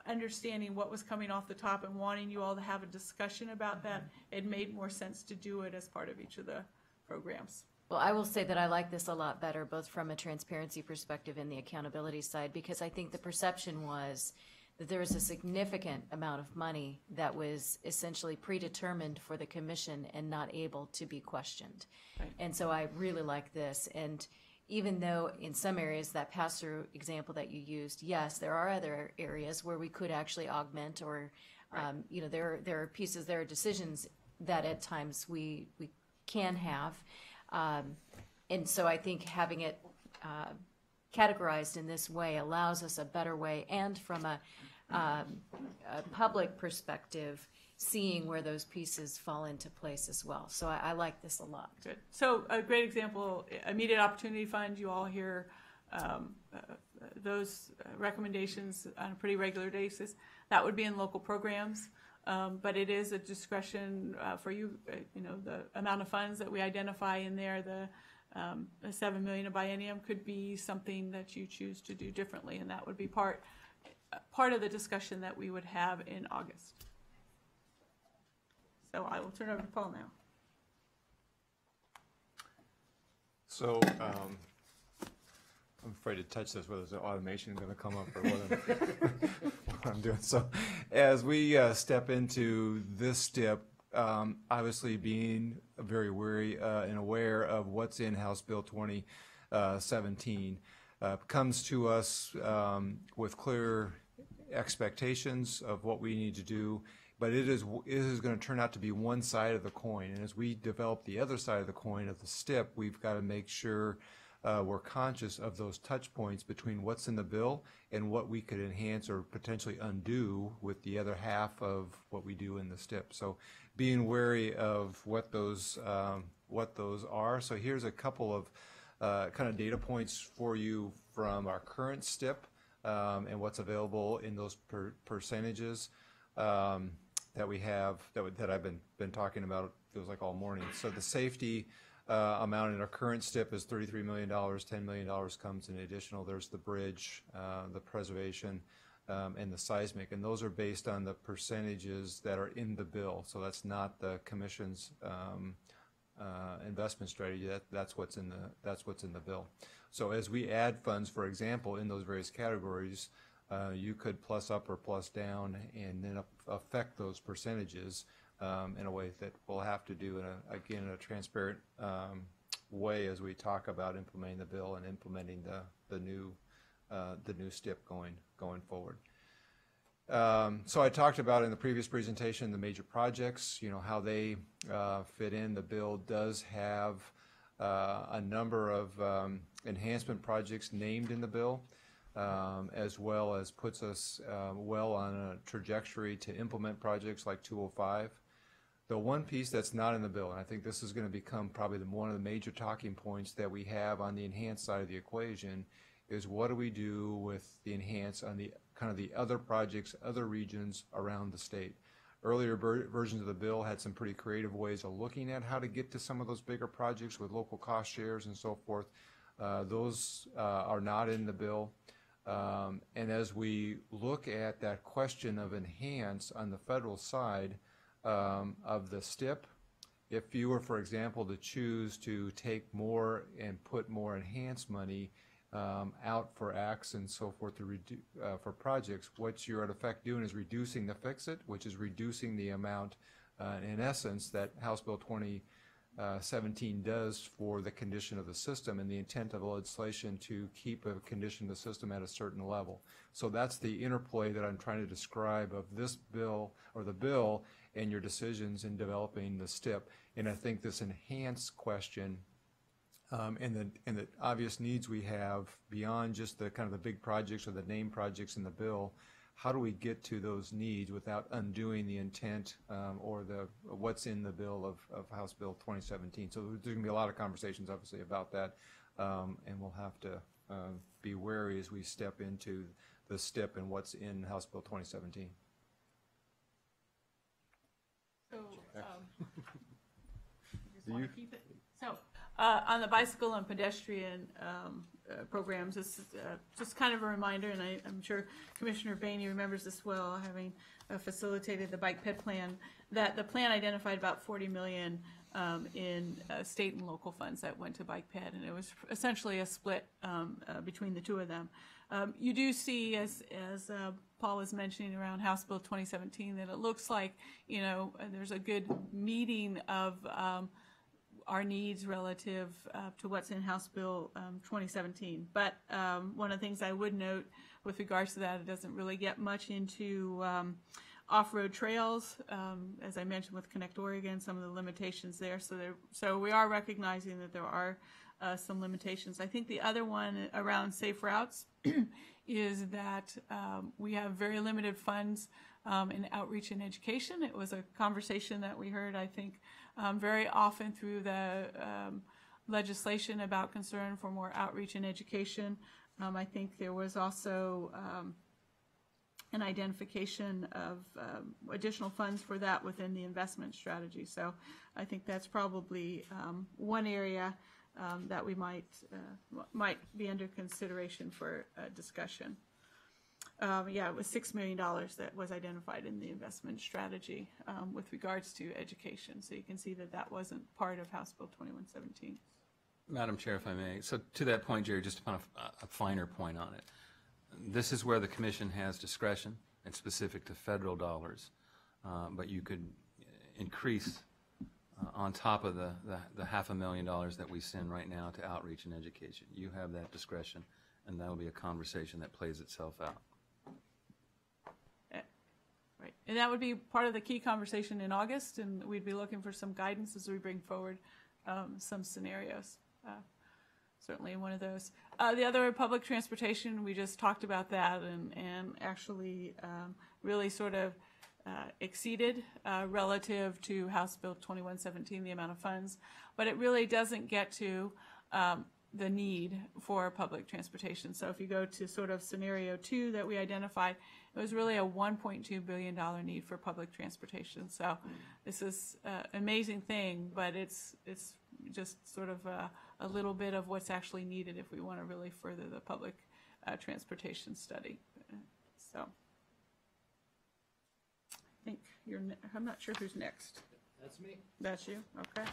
understanding what was coming off the top and wanting you all to have a discussion about that. It made more sense to do it as part of each of the programs. Well, I will say that I like this a lot better, both from a transparency perspective and the accountability side, because I think the perception was that there was a significant amount of money that was essentially predetermined for the commission and not able to be questioned. Right. And so I really like this. And even though in some areas, that pass-through example that you used, yes, there are other areas where we could actually augment or, you know, there are pieces, there are decisions that at times we can have. And so I think having it categorized in this way allows us a better way, and from a public perspective, seeing where those pieces fall into place as well. So I like this a lot. Good. So a great example, immediate opportunity fund. You all hear those recommendations on a pretty regular basis. That would be in local programs, but it is a discretion for you. You know, the amount of funds that we identify in there, the $7 million a biennium could be something that you choose to do differently, and that would be part of the discussion that we would have in August. So I will turn over to Paul now. So I'm afraid to touch this, whether there's automation going to come up or what I'm doing. So as we step into this step, obviously being very wary and aware of what's in House Bill 2017, comes to us with clear expectations of what we need to do, but it is going to turn out to be one side of the coin. And as we develop the other side of the coin of the STIP, we've got to make sure we're conscious of those touch points between what's in the bill and what we could enhance or potentially undo with the other half of what we do in the STIP. So being wary of what those are. So here's a couple of kind of data points for you from our current STIP and what's available in those percentages that we have, that I've been talking about, it feels like all morning. So the safety amount in our current STIP is $33 million. $10 million comes in additional. There's the bridge, the preservation, and the seismic, and those are based on the percentages that are in the bill. So that's not the commission's investment strategy. That's what's in the bill. So as we add funds, for example, in those various categories, you could plus up or plus down and then affect those percentages in a way that we'll have to do in a transparent way as we talk about implementing the bill and implementing the new STIP going forward. So I talked about in the previous presentation the major projects, you know, how they fit in. The bill does have a number of enhancement projects named in the bill, as well as puts us well on a trajectory to implement projects like 205. The one piece that's not in the bill, and I think this is going to become probably one of the major talking points that we have on the enhanced side of the equation, is what do we do with the enhanced on the kind of the other projects, other regions around the state. Earlier versions of the bill had some pretty creative ways of looking at how to get to some of those bigger projects with local cost shares and so forth. Those are not in the bill. And as we look at that question of enhance on the federal side of the STIP, if you were, for example, to choose to take more and put more enhanced money out for acts and so forth for projects, what you're in effect doing is reducing the fix-it, which is reducing the amount, in essence, that House Bill 2017 does for the condition of the system and the intent of the legislation to keep a condition of the system at a certain level. So that's the interplay that I'm trying to describe of this bill, or the bill, and your decisions in developing the STIP. And I think this enhanced question and the obvious needs we have beyond just the kind of the big projects or the named projects in the bill, how do we get to those needs without undoing the intent or what's in the bill of House Bill 2017? So there's going to be a lot of conversations, obviously, about that, and we'll have to be wary as we step into the STIP and what's in House Bill 2017. So, just want to keep it. So, on the bicycle and pedestrian programs, this is just kind of a reminder, and I'm sure Commissioner Boehne remembers this well, having facilitated the bike ped plan, that the plan identified about $40 million in state and local funds that went to bike ped, and it was essentially a split between the two of them. You do see, as Paul was mentioning around House Bill 2017, that it looks like, you know, there's a good meeting of our needs relative to what's in House Bill 2017. But one of the things I would note with regards to that, it doesn't really get much into off-road trails, as I mentioned with Connect Oregon, some of the limitations there. So we are recognizing that there are some limitations. I think the other one around safe routes is that we have very limited funds in outreach and education. It was a conversation that we heard, I think, very often through the legislation about concern for more outreach and education. I think there was also an identification of additional funds for that within the investment strategy. So I think that's probably one area that we might be under consideration for discussion. Yeah, it was $6 million that was identified in the investment strategy with regards to education. So you can see that that wasn't part of House Bill 2117. Madam Chair, if I may. So to that point, Jerry, just to put a finer point on it. This is where the Commission has discretion. It's specific to federal dollars, but you could increase on top of the $500,000 that we send right now to outreach and education. You have that discretion, and that will be a conversation that plays itself out. Right, and that would be part of the key conversation in August, and we'd be looking for some guidance as we bring forward some scenarios. Certainly one of those. The other, public transportation, we just talked about that, and actually really sort of exceeded relative to House Bill 2117, the amount of funds, but it really doesn't get to the need for public transportation. So if you go to sort of scenario 2 that we identified, it was really a $1.2 billion need for public transportation. So this is an amazing thing, but it's just sort of a little bit of what's actually needed if we want to really further the public transportation study. So I think I'm not sure who's next. That's me. That's you? Okay.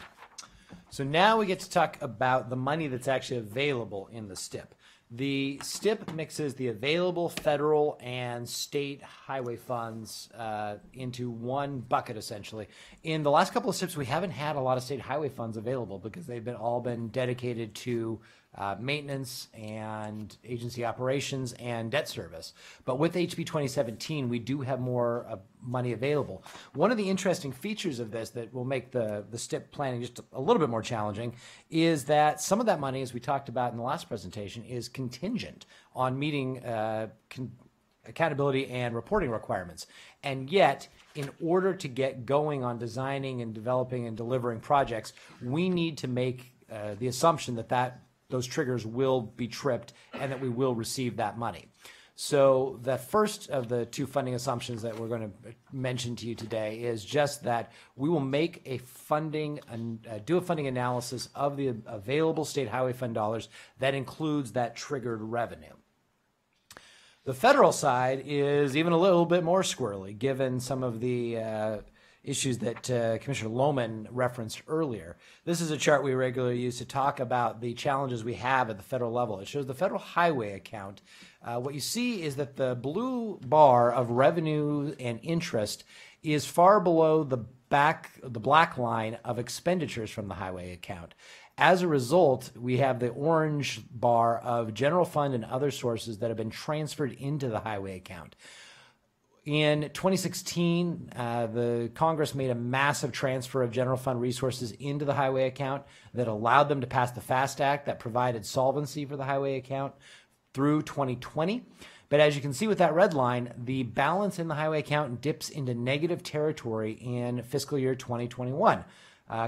So now we get to talk about the money that's actually available in the STIP. The STIP mixes the available federal and state highway funds into one bucket, essentially. In the last couple of STIPs, we haven't had a lot of state highway funds available because they've all been dedicated to maintenance and agency operations and debt service. But with HB 2017, we do have more money available. One of the interesting features of this that will make the STIP planning just a little bit more challenging is that some of that money, as we talked about in the last presentation, is contingent on meeting accountability and reporting requirements. And yet, in order to get going on designing and developing and delivering projects, we need to make the assumption that those triggers will be tripped and that we will receive that money. So the first of the two funding assumptions that we're going to mention to you today is just that we will make a funding and do a funding analysis of the available state highway fund dollars that includes that triggered revenue. The federal side is even a little bit more squirrely, given some of the issues that Commissioner Lohman referenced earlier. This is a chart we regularly use to talk about the challenges we have at the federal level. It shows the federal highway account. What you see is that the blue bar of revenue and interest is far below the black line of expenditures from the highway account. As a result, we have the orange bar of general fund and other sources that have been transferred into the highway account. In 2016, the Congress made a massive transfer of general fund resources into the highway account that allowed them to pass the FAST Act that provided solvency for the highway account through 2020. But as you can see with that red line, the balance in the highway account dips into negative territory in fiscal year 2021.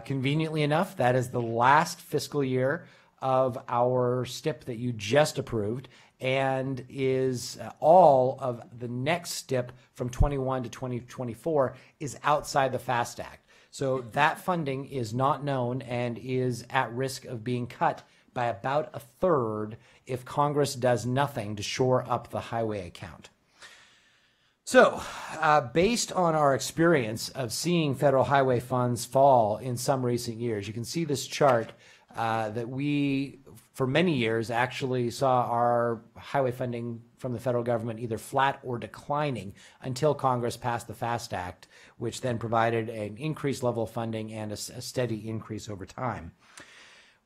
Conveniently enough, that is the last fiscal year of our STIP that you just approved, and is all of the next STIP from 21 to 2024 is outside the FAST Act. So that funding is not known and is at risk of being cut by about a third if Congress does nothing to shore up the highway account. So, based on our experience of seeing federal highway funds fall in some recent years, you can see this chart that we, for many years, actually saw our highway funding from the federal government either flat or declining until Congress passed the FAST Act, which then provided an increased level of funding and a steady increase over time.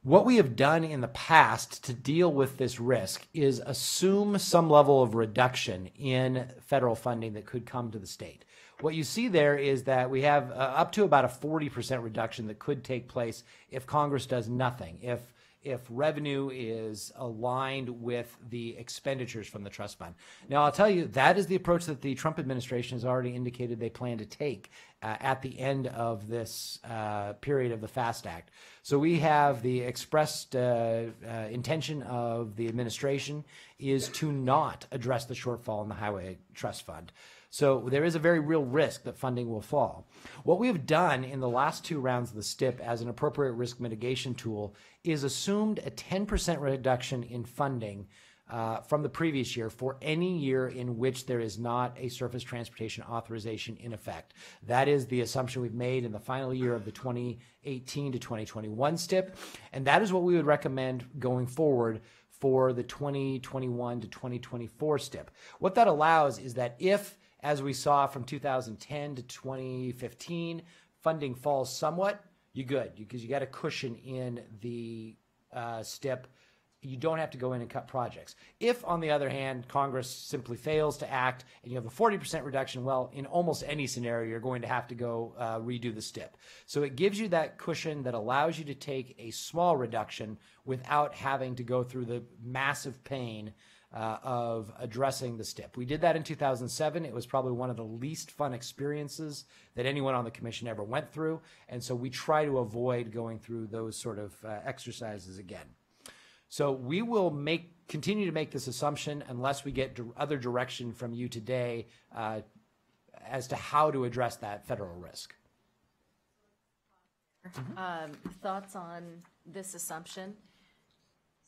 What we have done in the past to deal with this risk is assume some level of reduction in federal funding that could come to the state. What you see there is that we have up to about a 40% reduction that could take place if Congress does nothing, if revenue is aligned with the expenditures from the trust fund. Now, I'll tell you, that is the approach that the Trump administration has already indicated they plan to take at the end of this period of the FAST Act. So we have the expressed intention of the administration is to not address the shortfall in the Highway Trust Fund. So there is a very real risk that funding will fall. What we have done in the last 2 rounds of the STIP as an appropriate risk mitigation tool is assumed a 10% reduction in funding from the previous year for any year in which there is not a surface transportation authorization in effect. That is the assumption we've made in the final year of the 2018 to 2021 STIP, and that is what we would recommend going forward for the 2021 to 2024 STIP. What that allows is that if, as we saw from 2010 to 2015, funding falls somewhat, you're good, because you got a cushion in the STIP. You don't have to go in and cut projects. If, on the other hand, Congress simply fails to act and you have a 40% reduction, well, in almost any scenario, you're going to have to go redo the STIP. So it gives you that cushion that allows you to take a small reduction without having to go through the massive pain of addressing the STIP. We did that in 2007. It was probably one of the least fun experiences that anyone on the commission ever went through, and so we try to avoid going through those sort of exercises again. So we will continue to make this assumption unless we get other direction from you today as to how to address that federal risk. Thoughts on this assumption?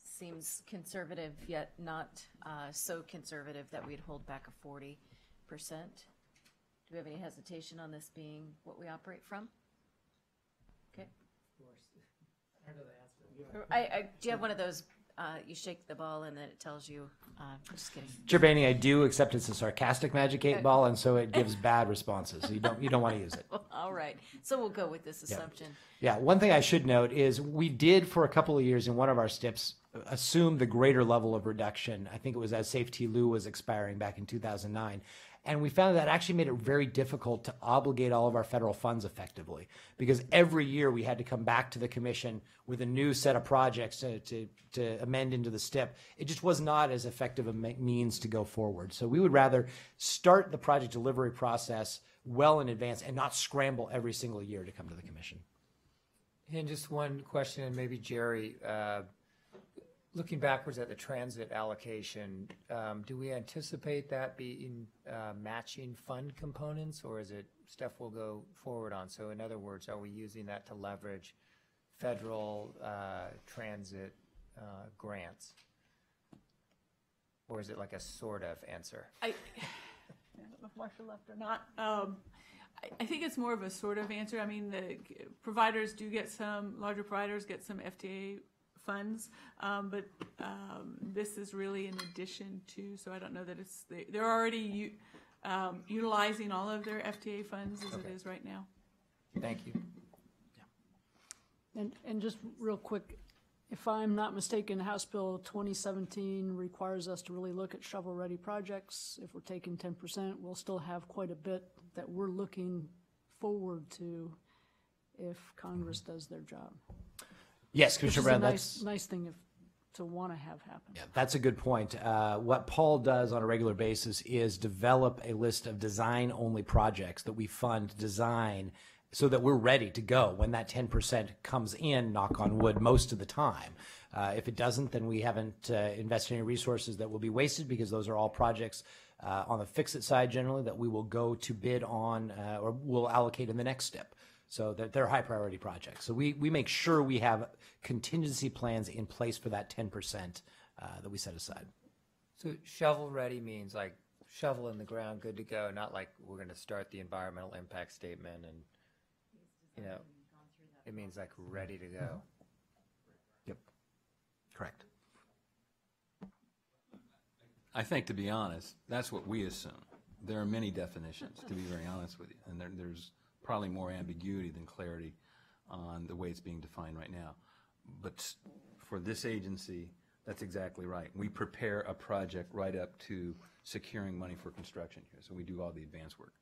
Seems conservative, yet not so conservative that we'd hold back a 40%. Do we have any hesitation on this being what we operate from? Okay. Do you have one of those, you shake the ball and then it tells you, just kidding. Chair Boehning, I do, except it's a sarcastic Magic 8 Ball, and so it gives bad responses. So you don't want to use it. All right. So we'll go with this assumption. Yeah, one thing I should note is we did for a couple of years in one of our STIPs assume the greater level of reduction. I think it was as Safety Lou was expiring back in 2009. And we found that actually made it very difficult to obligate all of our federal funds effectively, because every year we had to come back to the commission with a new set of projects to amend into the STIP. It just was not as effective a means to go forward. So we would rather start the project delivery process well in advance and not scramble every single year to come to the commission. And just one question, and maybe Jerry, looking backwards at the transit allocation, do we anticipate that being matching fund components, or is it stuff we'll go forward on? So in other words, are we using that to leverage federal transit grants? Or is it like a sort of answer? I don't know if Marcia left or not. I think it's more of a sort of answer. I mean, the providers do get some, larger providers get some FTA funds, but this is really in addition to, so I don't know that it's, they're already utilizing all of their FTA funds as it is right now. Thank you. And just real quick, if I'm not mistaken, House Bill 2017 requires us to really look at shovel-ready projects. If we're taking 10%, we'll still have quite a bit that we're looking forward to if Congress does their job. Yes, Commissioner Brown, that's a nice thing to want to have happen. Yeah, that's a good point. What Paul does on a regular basis is develop a list of design-only projects that we fund design so that we're ready to go when that 10% comes in, knock on wood, most of the time. If it doesn't, then we haven't invested any resources that will be wasted, because those are all projects on the fix-it side generally that we will go to bid on or we'll allocate in the next step. So that they're high priority projects. So we make sure we have contingency plans in place for that 10% that we set aside. So shovel ready means like shovel in the ground, good to go, not like we're going to start the environmental impact statement and, you know, it means like ready to go. I think, to be honest, that's what we assume. There are many definitions, to be very honest with you, and there's probably more ambiguity than clarity on the way it's being defined right now. But for this agency, that's exactly right. We prepare a project right up to securing money for construction here, so we do all the advance work.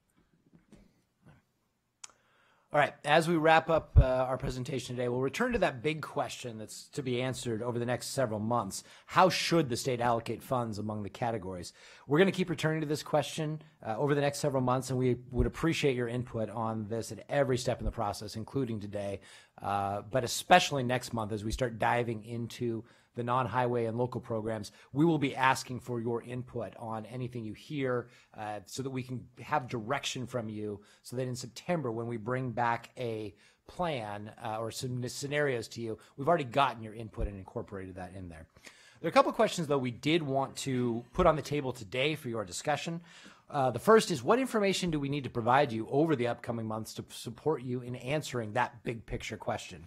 All right, as we wrap up our presentation today, we'll return to that big question that's to be answered over the next several months. How should the state allocate funds among the categories? We're going to keep returning to this question over the next several months, and we would appreciate your input on this at every step in the process, including today, but especially next month as we start diving into the non-highway and local programs. We will be asking for your input on anything you hear so that we can have direction from you so that in September, when we bring back a plan or some scenarios to you, we've already gotten your input and incorporated that in there. There are a couple of questions, though, we did want to put on the table today for your discussion. The first is, what information do we need to provide you over the upcoming months to support you in answering that big picture question?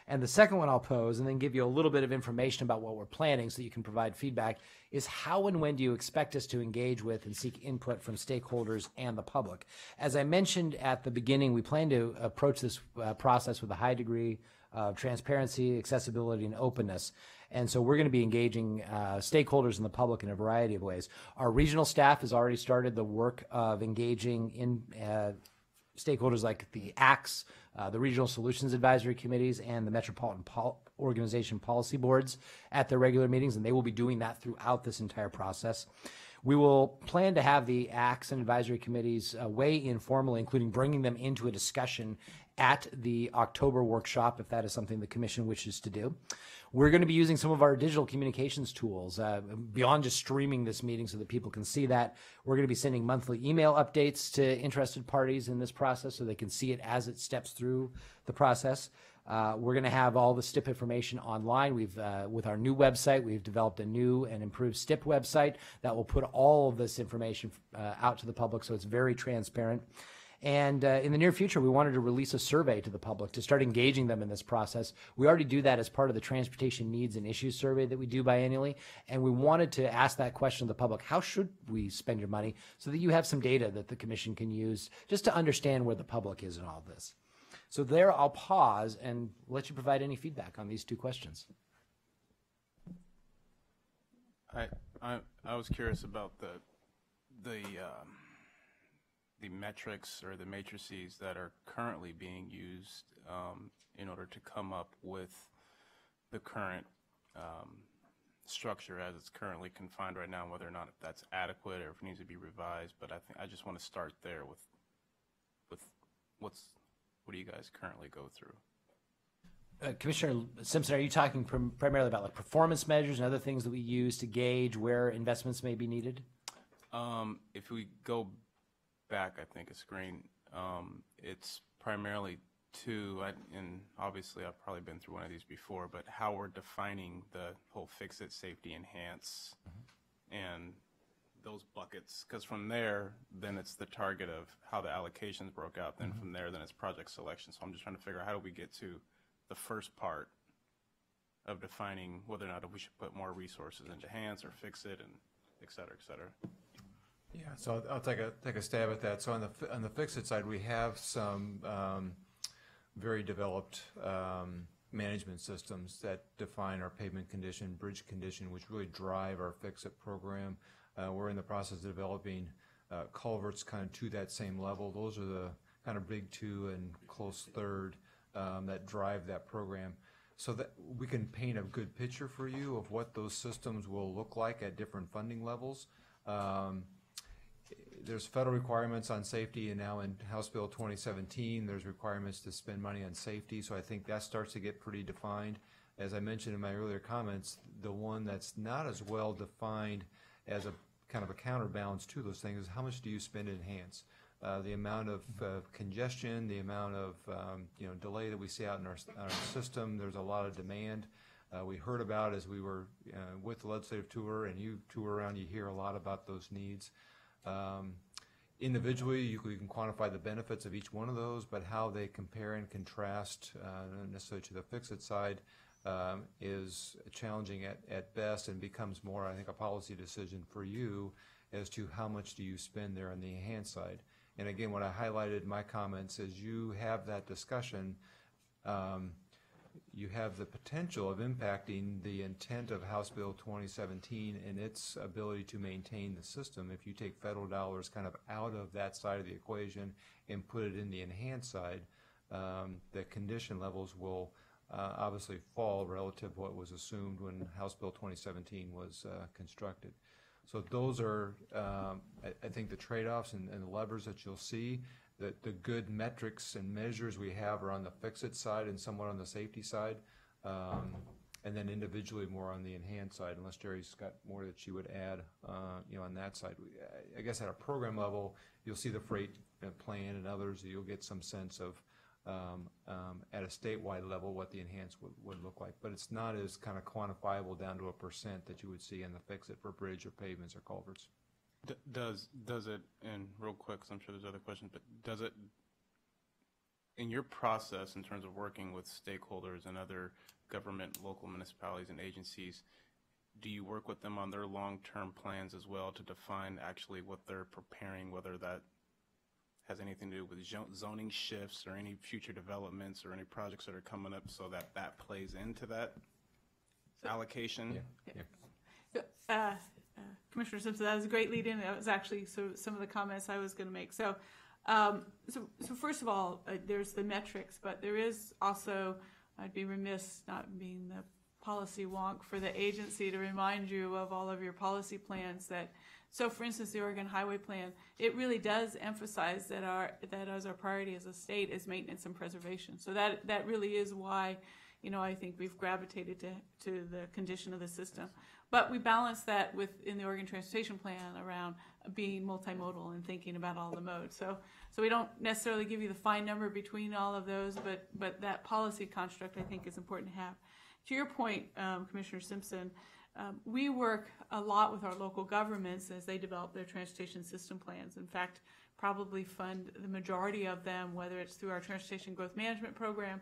And the second one I'll pose, and then give you a little bit of information about what we're planning so that you can provide feedback, is how and when do you expect us to engage with and seek input from stakeholders and the public? As I mentioned at the beginning, we plan to approach this process with a high degree of transparency, accessibility, and openness. And so we're going to be engaging stakeholders and the public in a variety of ways. Our regional staff has already started the work of engaging in stakeholders like the ACTS, the Regional Solutions Advisory Committees, and the Metropolitan Organization Policy Boards at their regular meetings, and they will be doing that throughout this entire process. We will plan to have the ACTS and advisory committees weigh in formally, including bringing them into a discussion at the October workshop, if that is something the Commission wishes to do. We're going to be using some of our digital communications tools beyond just streaming this meeting so that people can see that. We're going to be sending monthly email updates to interested parties in this process so they can see it as it steps through the process. We're going to have all the STIP information online. With our new website, we've developed a new and improved STIP website that will put all of this information out to the public, so it's very transparent. And in the near future, we wanted to release a survey to the public to start engaging them in this process. We already do that as part of the Transportation Needs and Issues survey that we do biannually. And we wanted to ask that question to the public: how should we spend your money, so that you have some data that the Commission can use just to understand where the public is in all of this. So there, I'll pause and let you provide any feedback on these two questions. I was curious about the metrics or the matrices that are currently being used in order to come up with the current structure as it's currently confined right now, whether or not that's adequate or if it needs to be revised. But I just want to start there with what do you guys currently go through? Commissioner Simpson, are you talking primarily about like performance measures and other things that we use to gauge where investments may be needed? If we go back, I think, a screen, it's primarily two, and obviously I've probably been through one of these before, but how we're defining the whole fix-it, safety, enhance, and those buckets, because from there, then it's the target of how the allocations broke out, then from there, then it's project selection. So I'm just trying to figure out how do we get to the first part of defining whether or not we should put more resources into enhance or fix it, and et cetera, et cetera. Yeah, so I'll take a stab at that. So on the fix-it side, we have some very developed management systems that define our pavement condition, bridge condition, which really drive our fix-it program. We're in the process of developing culverts kind of to that same level. Those are the kind of big two and close third that drive that program, so that we can paint a good picture for you of what those systems will look like at different funding levels. There's federal requirements on safety, and now in House Bill 2017, there's requirements to spend money on safety, so I think that starts to get pretty defined. As I mentioned in my earlier comments, the one that's not as well defined as a kind of a counterbalance to those things is how much do you spend in enhance? The amount of congestion, the amount of delay that we see out in our system. There's a lot of demand. We heard about as we were with the legislative tour, and you tour around, you hear a lot about those needs. Individually, you can quantify the benefits of each one of those, but how they compare and contrast, not necessarily to the fix-it side, is challenging at best and becomes more, I think, a policy decision for you as to how much do you spend there on the enhanced side. And again, what I highlighted in my comments is you have that discussion, you have the potential of impacting the intent of House Bill 2017 and its ability to maintain the system if you take federal dollars kind of out of that side of the equation and put it in the enhanced side. The condition levels will obviously fall relative to what was assumed when House Bill 2017 was constructed. So those are, I think, the trade-offs and the levers that you'll see. That the good metrics and measures we have are on the fix-it side and somewhat on the safety side, and then individually more on the enhanced side, unless Jerry's got more that she would add, on that side. I guess at a program level, you'll see the freight plan and others, you'll get some sense of, at a statewide level, what the enhanced would look like. But it's not as kind of quantifiable down to a % that you would see in the fix-it for bridge or pavements or culverts. Does it, and real quick, because I'm sure there's other questions, but does it, in your process in terms of working with stakeholders and other government, local municipalities and agencies, do you work with them on their long-term plans as well to define actually what they're preparing, whether that has anything to do with zoning shifts or any future developments or any projects that are coming up, so that that plays into that allocation? Yeah. Commissioner Simpson, that was a great lead-in. That was actually some of the comments I was going to make. So first of all, there's the metrics, but there is also, I'd be remiss not being the policy wonk for the agency to remind you of all of your policy plans that, so for instance, the Oregon Highway Plan, it really does emphasize that as our priority as a state is maintenance and preservation. So that really is why, I think we've gravitated to the condition of the system. But we balance that in the Oregon Transportation Plan around being multimodal and thinking about all the modes. So we don't necessarily give you the fine number between all of those, but that policy construct I think is important to have. To your point, Commissioner Simpson, we work a lot with our local governments as they develop their transportation system plans. In fact, probably fund the majority of them, whether it's through our Transportation Growth Management Program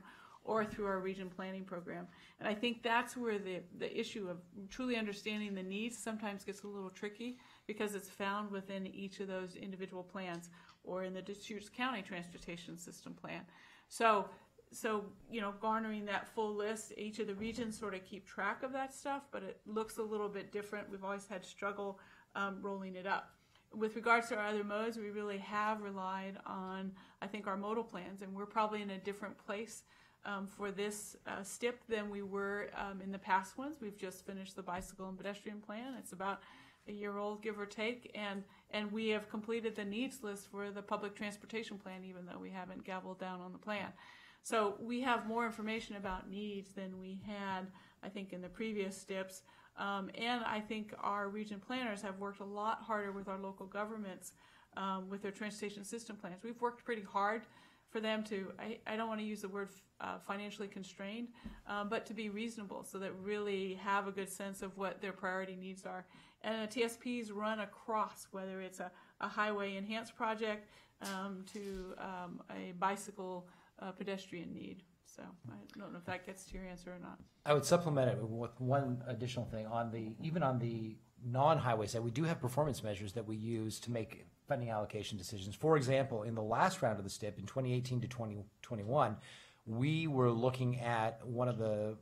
or through our region planning program. And I think that's where the issue of truly understanding the needs sometimes gets a little tricky because it's found within each of those individual plans or in the Deschutes County Transportation System Plan. So garnering that full list, each of the regions sort of keep track of that stuff, but it looks a little bit different. We've always had struggle rolling it up. With regards to our other modes, we really have relied on, I think, our modal plans, and we're probably in a different place for this STIP than we were in the past ones. We've just finished the bicycle and pedestrian plan. It's about a year old, give or take, and we have completed the needs list for the public transportation plan, even though we haven't gavelled down on the plan. So we have more information about needs than we had, I think, in the previous STIPs. And I think our region planners have worked a lot harder with our local governments with their transportation system plans. We've worked pretty hard for them to, I don't want to use the word financially constrained, but to be reasonable so that really have a good sense of what their priority needs are. And the TSPs run across, whether it's a highway enhanced project to a bicycle pedestrian need. So I don't know if that gets to your answer or not. I would supplement it with one additional thing. Even on the non-highway side, we do have performance measures that we use to make funding allocation decisions. For example, in the last round of the STIP in 2018 to 2021, we were looking at one of the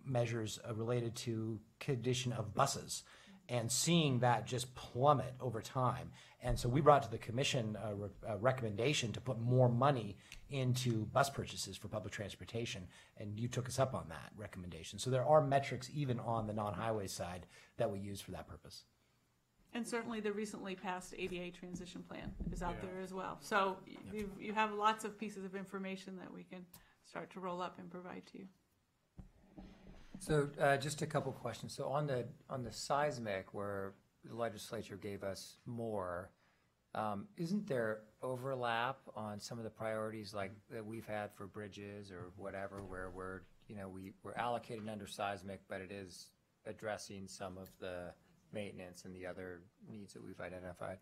measures related to condition of buses and seeing that just plummet over time. And so we brought to the commission a recommendation to put more money into bus purchases for public transportation, and you took us up on that recommendation. So there are metrics even on the non-highway side that we use for that purpose. And certainly the recently passed ADA transition plan is out there as well. So you have lots of pieces of information that we can start to roll up and provide to you. So just a couple questions. So on the seismic, where the legislature gave us more, isn't there overlap on some of the priorities like that we've had for bridges or whatever, where we're allocating under seismic, but it is addressing some of the maintenance and the other needs that we've identified?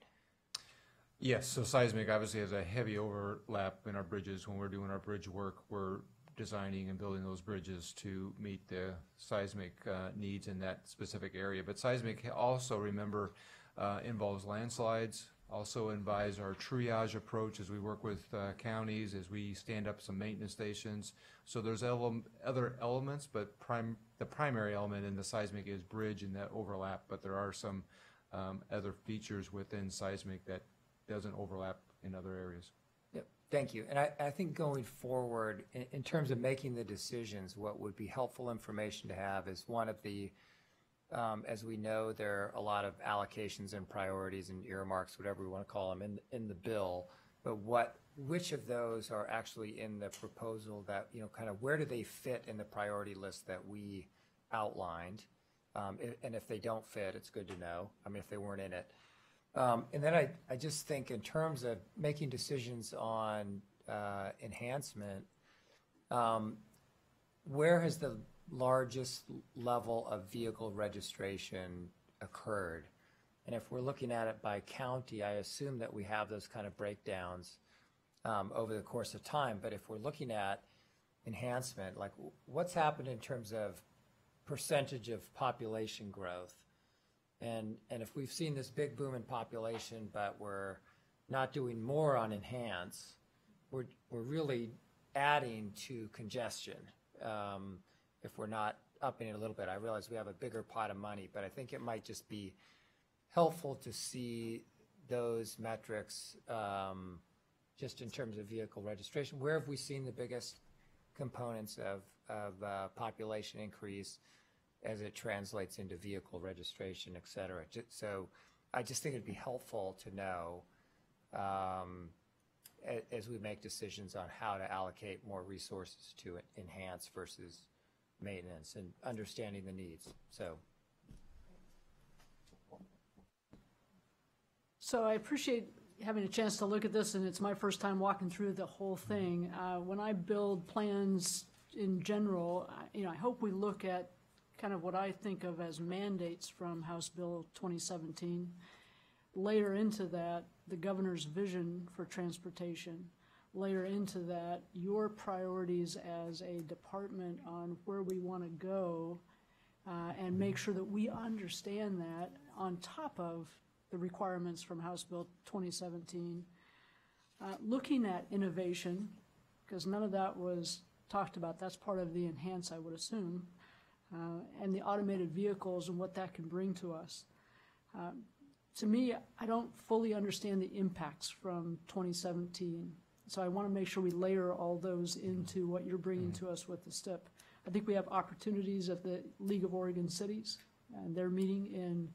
Yes, so seismic obviously has a heavy overlap in our bridges. When we're doing our bridge work, we're designing and building those bridges to meet the seismic needs in that specific area. But seismic also, remember, involves landslides, also involves our triage approach as we work with counties, as we stand up some maintenance stations. So there's other elements, but the primary element in the seismic is bridge and that overlap, but there are some other features within seismic that doesn't overlap in other areas. Yep, thank you. And I think going forward, in terms of making the decisions, what would be helpful information to have is one of the, as we know, there are a lot of allocations and priorities and earmarks, whatever we want to call them, in the bill. But which of those are actually in the proposal that, kind of where do they fit in the priority list that we outlined? And if they don't fit, it's good to know. I mean, if they weren't in it. And then I just think in terms of making decisions on enhancement, where has the largest level of vehicle registration occurred? And if we're looking at it by county, I assume that we have those kind of breakdowns over the course of time. But if we're looking at enhancement, like what's happened in terms of percentage of population growth? And if we've seen this big boom in population, but we're not doing more on enhance, we're really adding to congestion. If we're not upping it a little bit, I realize we have a bigger pot of money, but I think it might just be helpful to see those metrics just in terms of vehicle registration. Where have we seen the biggest components of population increase as it translates into vehicle registration, et cetera? So I just think it'd be helpful to know as we make decisions on how to allocate more resources to enhance versus maintenance and understanding the needs. So I appreciate having a chance to look at this, and it's my first time walking through the whole thing. When I build plans in general, I hope we look at kind of what I think of as mandates from House Bill 2017. Layer into that the governor's vision for transportation. Layer into that your priorities as a department on where we want to go, and make sure that we understand that on top of the requirements from House Bill 2017. Looking at innovation, because none of that was talked about. That's part of the enhance, I would assume. And the automated vehicles and what that can bring to us. To me, I don't fully understand the impacts from 2017. So I want to make sure we layer all those into what you're bringing to us with the STIP. I think we have opportunities at the League of Oregon Cities, and they're meeting in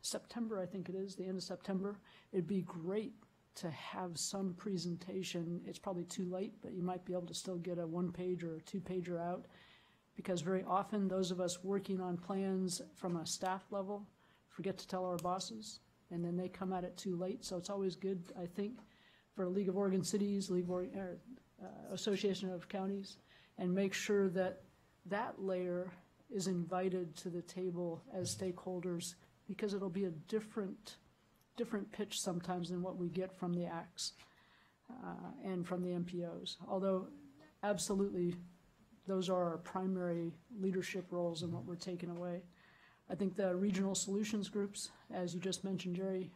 September, I think it is, the end of September. It'd be great to have some presentation. It's probably too late, but you might be able to still get a one-page or a two-pager out, because very often those of us working on plans from a staff level forget to tell our bosses, and then they come at it too late. So it's always good, I think, for League of Oregon Cities, Association of Counties, and make sure that that layer is invited to the table as stakeholders, because it'll be a different pitch sometimes than what we get from the ACTs and from the MPOs. Although, absolutely, those are our primary leadership roles in what we're taking away. I think the regional solutions groups, as you just mentioned, Jerry,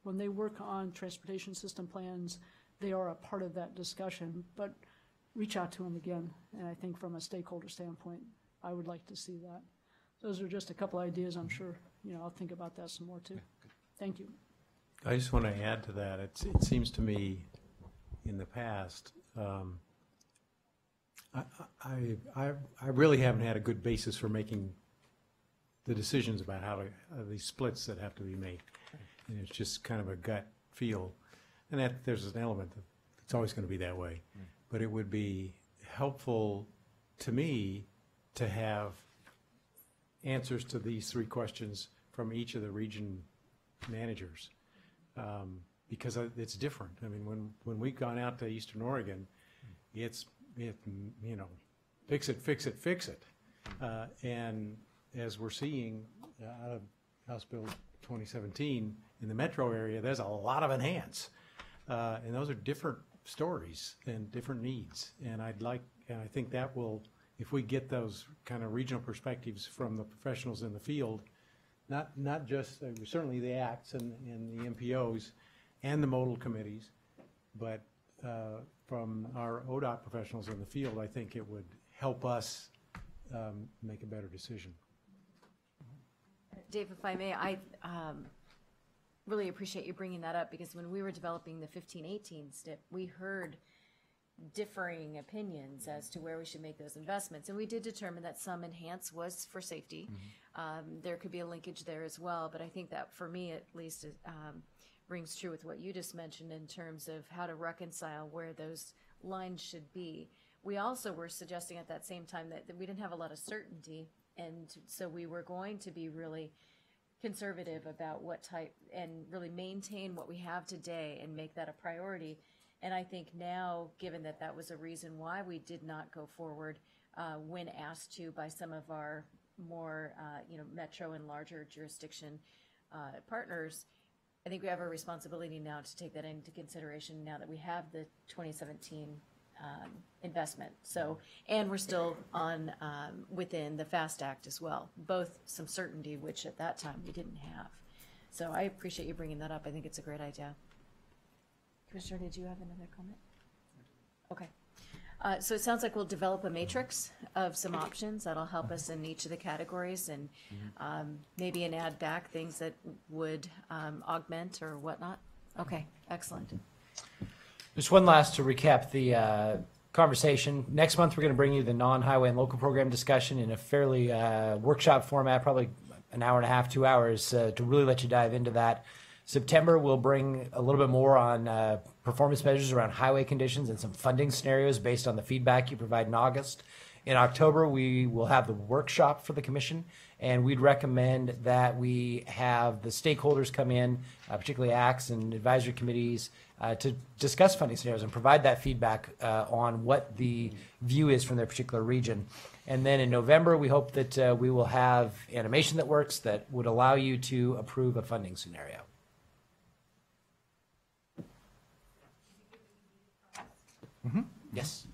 when they work on transportation system plans, they are a part of that discussion, but reach out to them again. And I think from a stakeholder standpoint, I would like to see that. Those are just a couple ideas. I'm sure, I'll think about that some more too. Thank you. I just want to add to that. It seems to me in the past, I really haven't had a good basis for making the decisions about how these splits that have to be made. And it's just kind of a gut feel. And that there's an element that it's always going to be that way. But it would be helpful to me to have answers to these three questions from each of the region managers, because it's different. I mean, when we've gone out to Eastern Oregon, it's fix it. And as we're seeing out of House Bill 2017 in the metro area, there's a lot of enhance, and those are different stories and different needs. And I'd like And I think that will, if we get those kind of regional perspectives from the professionals in the field, not just, certainly the ACTs and the MPOs and the modal committees, but from our ODOT professionals in the field, I think it would help us make a better decision. Dave, if I may, I really appreciate you bringing that up, because when we were developing the 15-18 STIP, we heard differing opinions as to where we should make those investments. And we did determine that some enhance was for safety. There could be a linkage there as well, but I think that for me at least rings true with what you just mentioned in terms of how to reconcile where those lines should be. We also were suggesting at that same time that we didn't have a lot of certainty, and so we were going to be really conservative about what type and really maintain what we have today and make that a priority. And I think now, given that that was a reason why we did not go forward when asked to by some of our more metro and larger jurisdiction partners, I think we have a responsibility now to take that into consideration now that we have the 2017 investment. So, and we're still on within the FAST Act as well, both some certainty, which at that time we didn't have. So I appreciate you bringing that up. I think it's a great idea. Commissioner, did you have another comment? Okay. So it sounds like we'll develop a matrix of some options that'll help us in each of the categories, and maybe add back things that would augment or whatnot. Okay, excellent. Just one last to recap the conversation. Next month, we're going to bring you the non-highway and local program discussion in a fairly workshop format, probably an hour and a half, 2 hours, to really let you dive into that. September, we'll bring a little bit more on performance measures around highway conditions and some funding scenarios based on the feedback you provide in August. In October, we will have the workshop for the commission, and we'd recommend that we have the stakeholders come in, particularly ACTs and advisory committees, to discuss funding scenarios and provide that feedback on what the view is from their particular region. And then in November, we hope that we will have animation that works that would allow you to approve a funding scenario. Yes.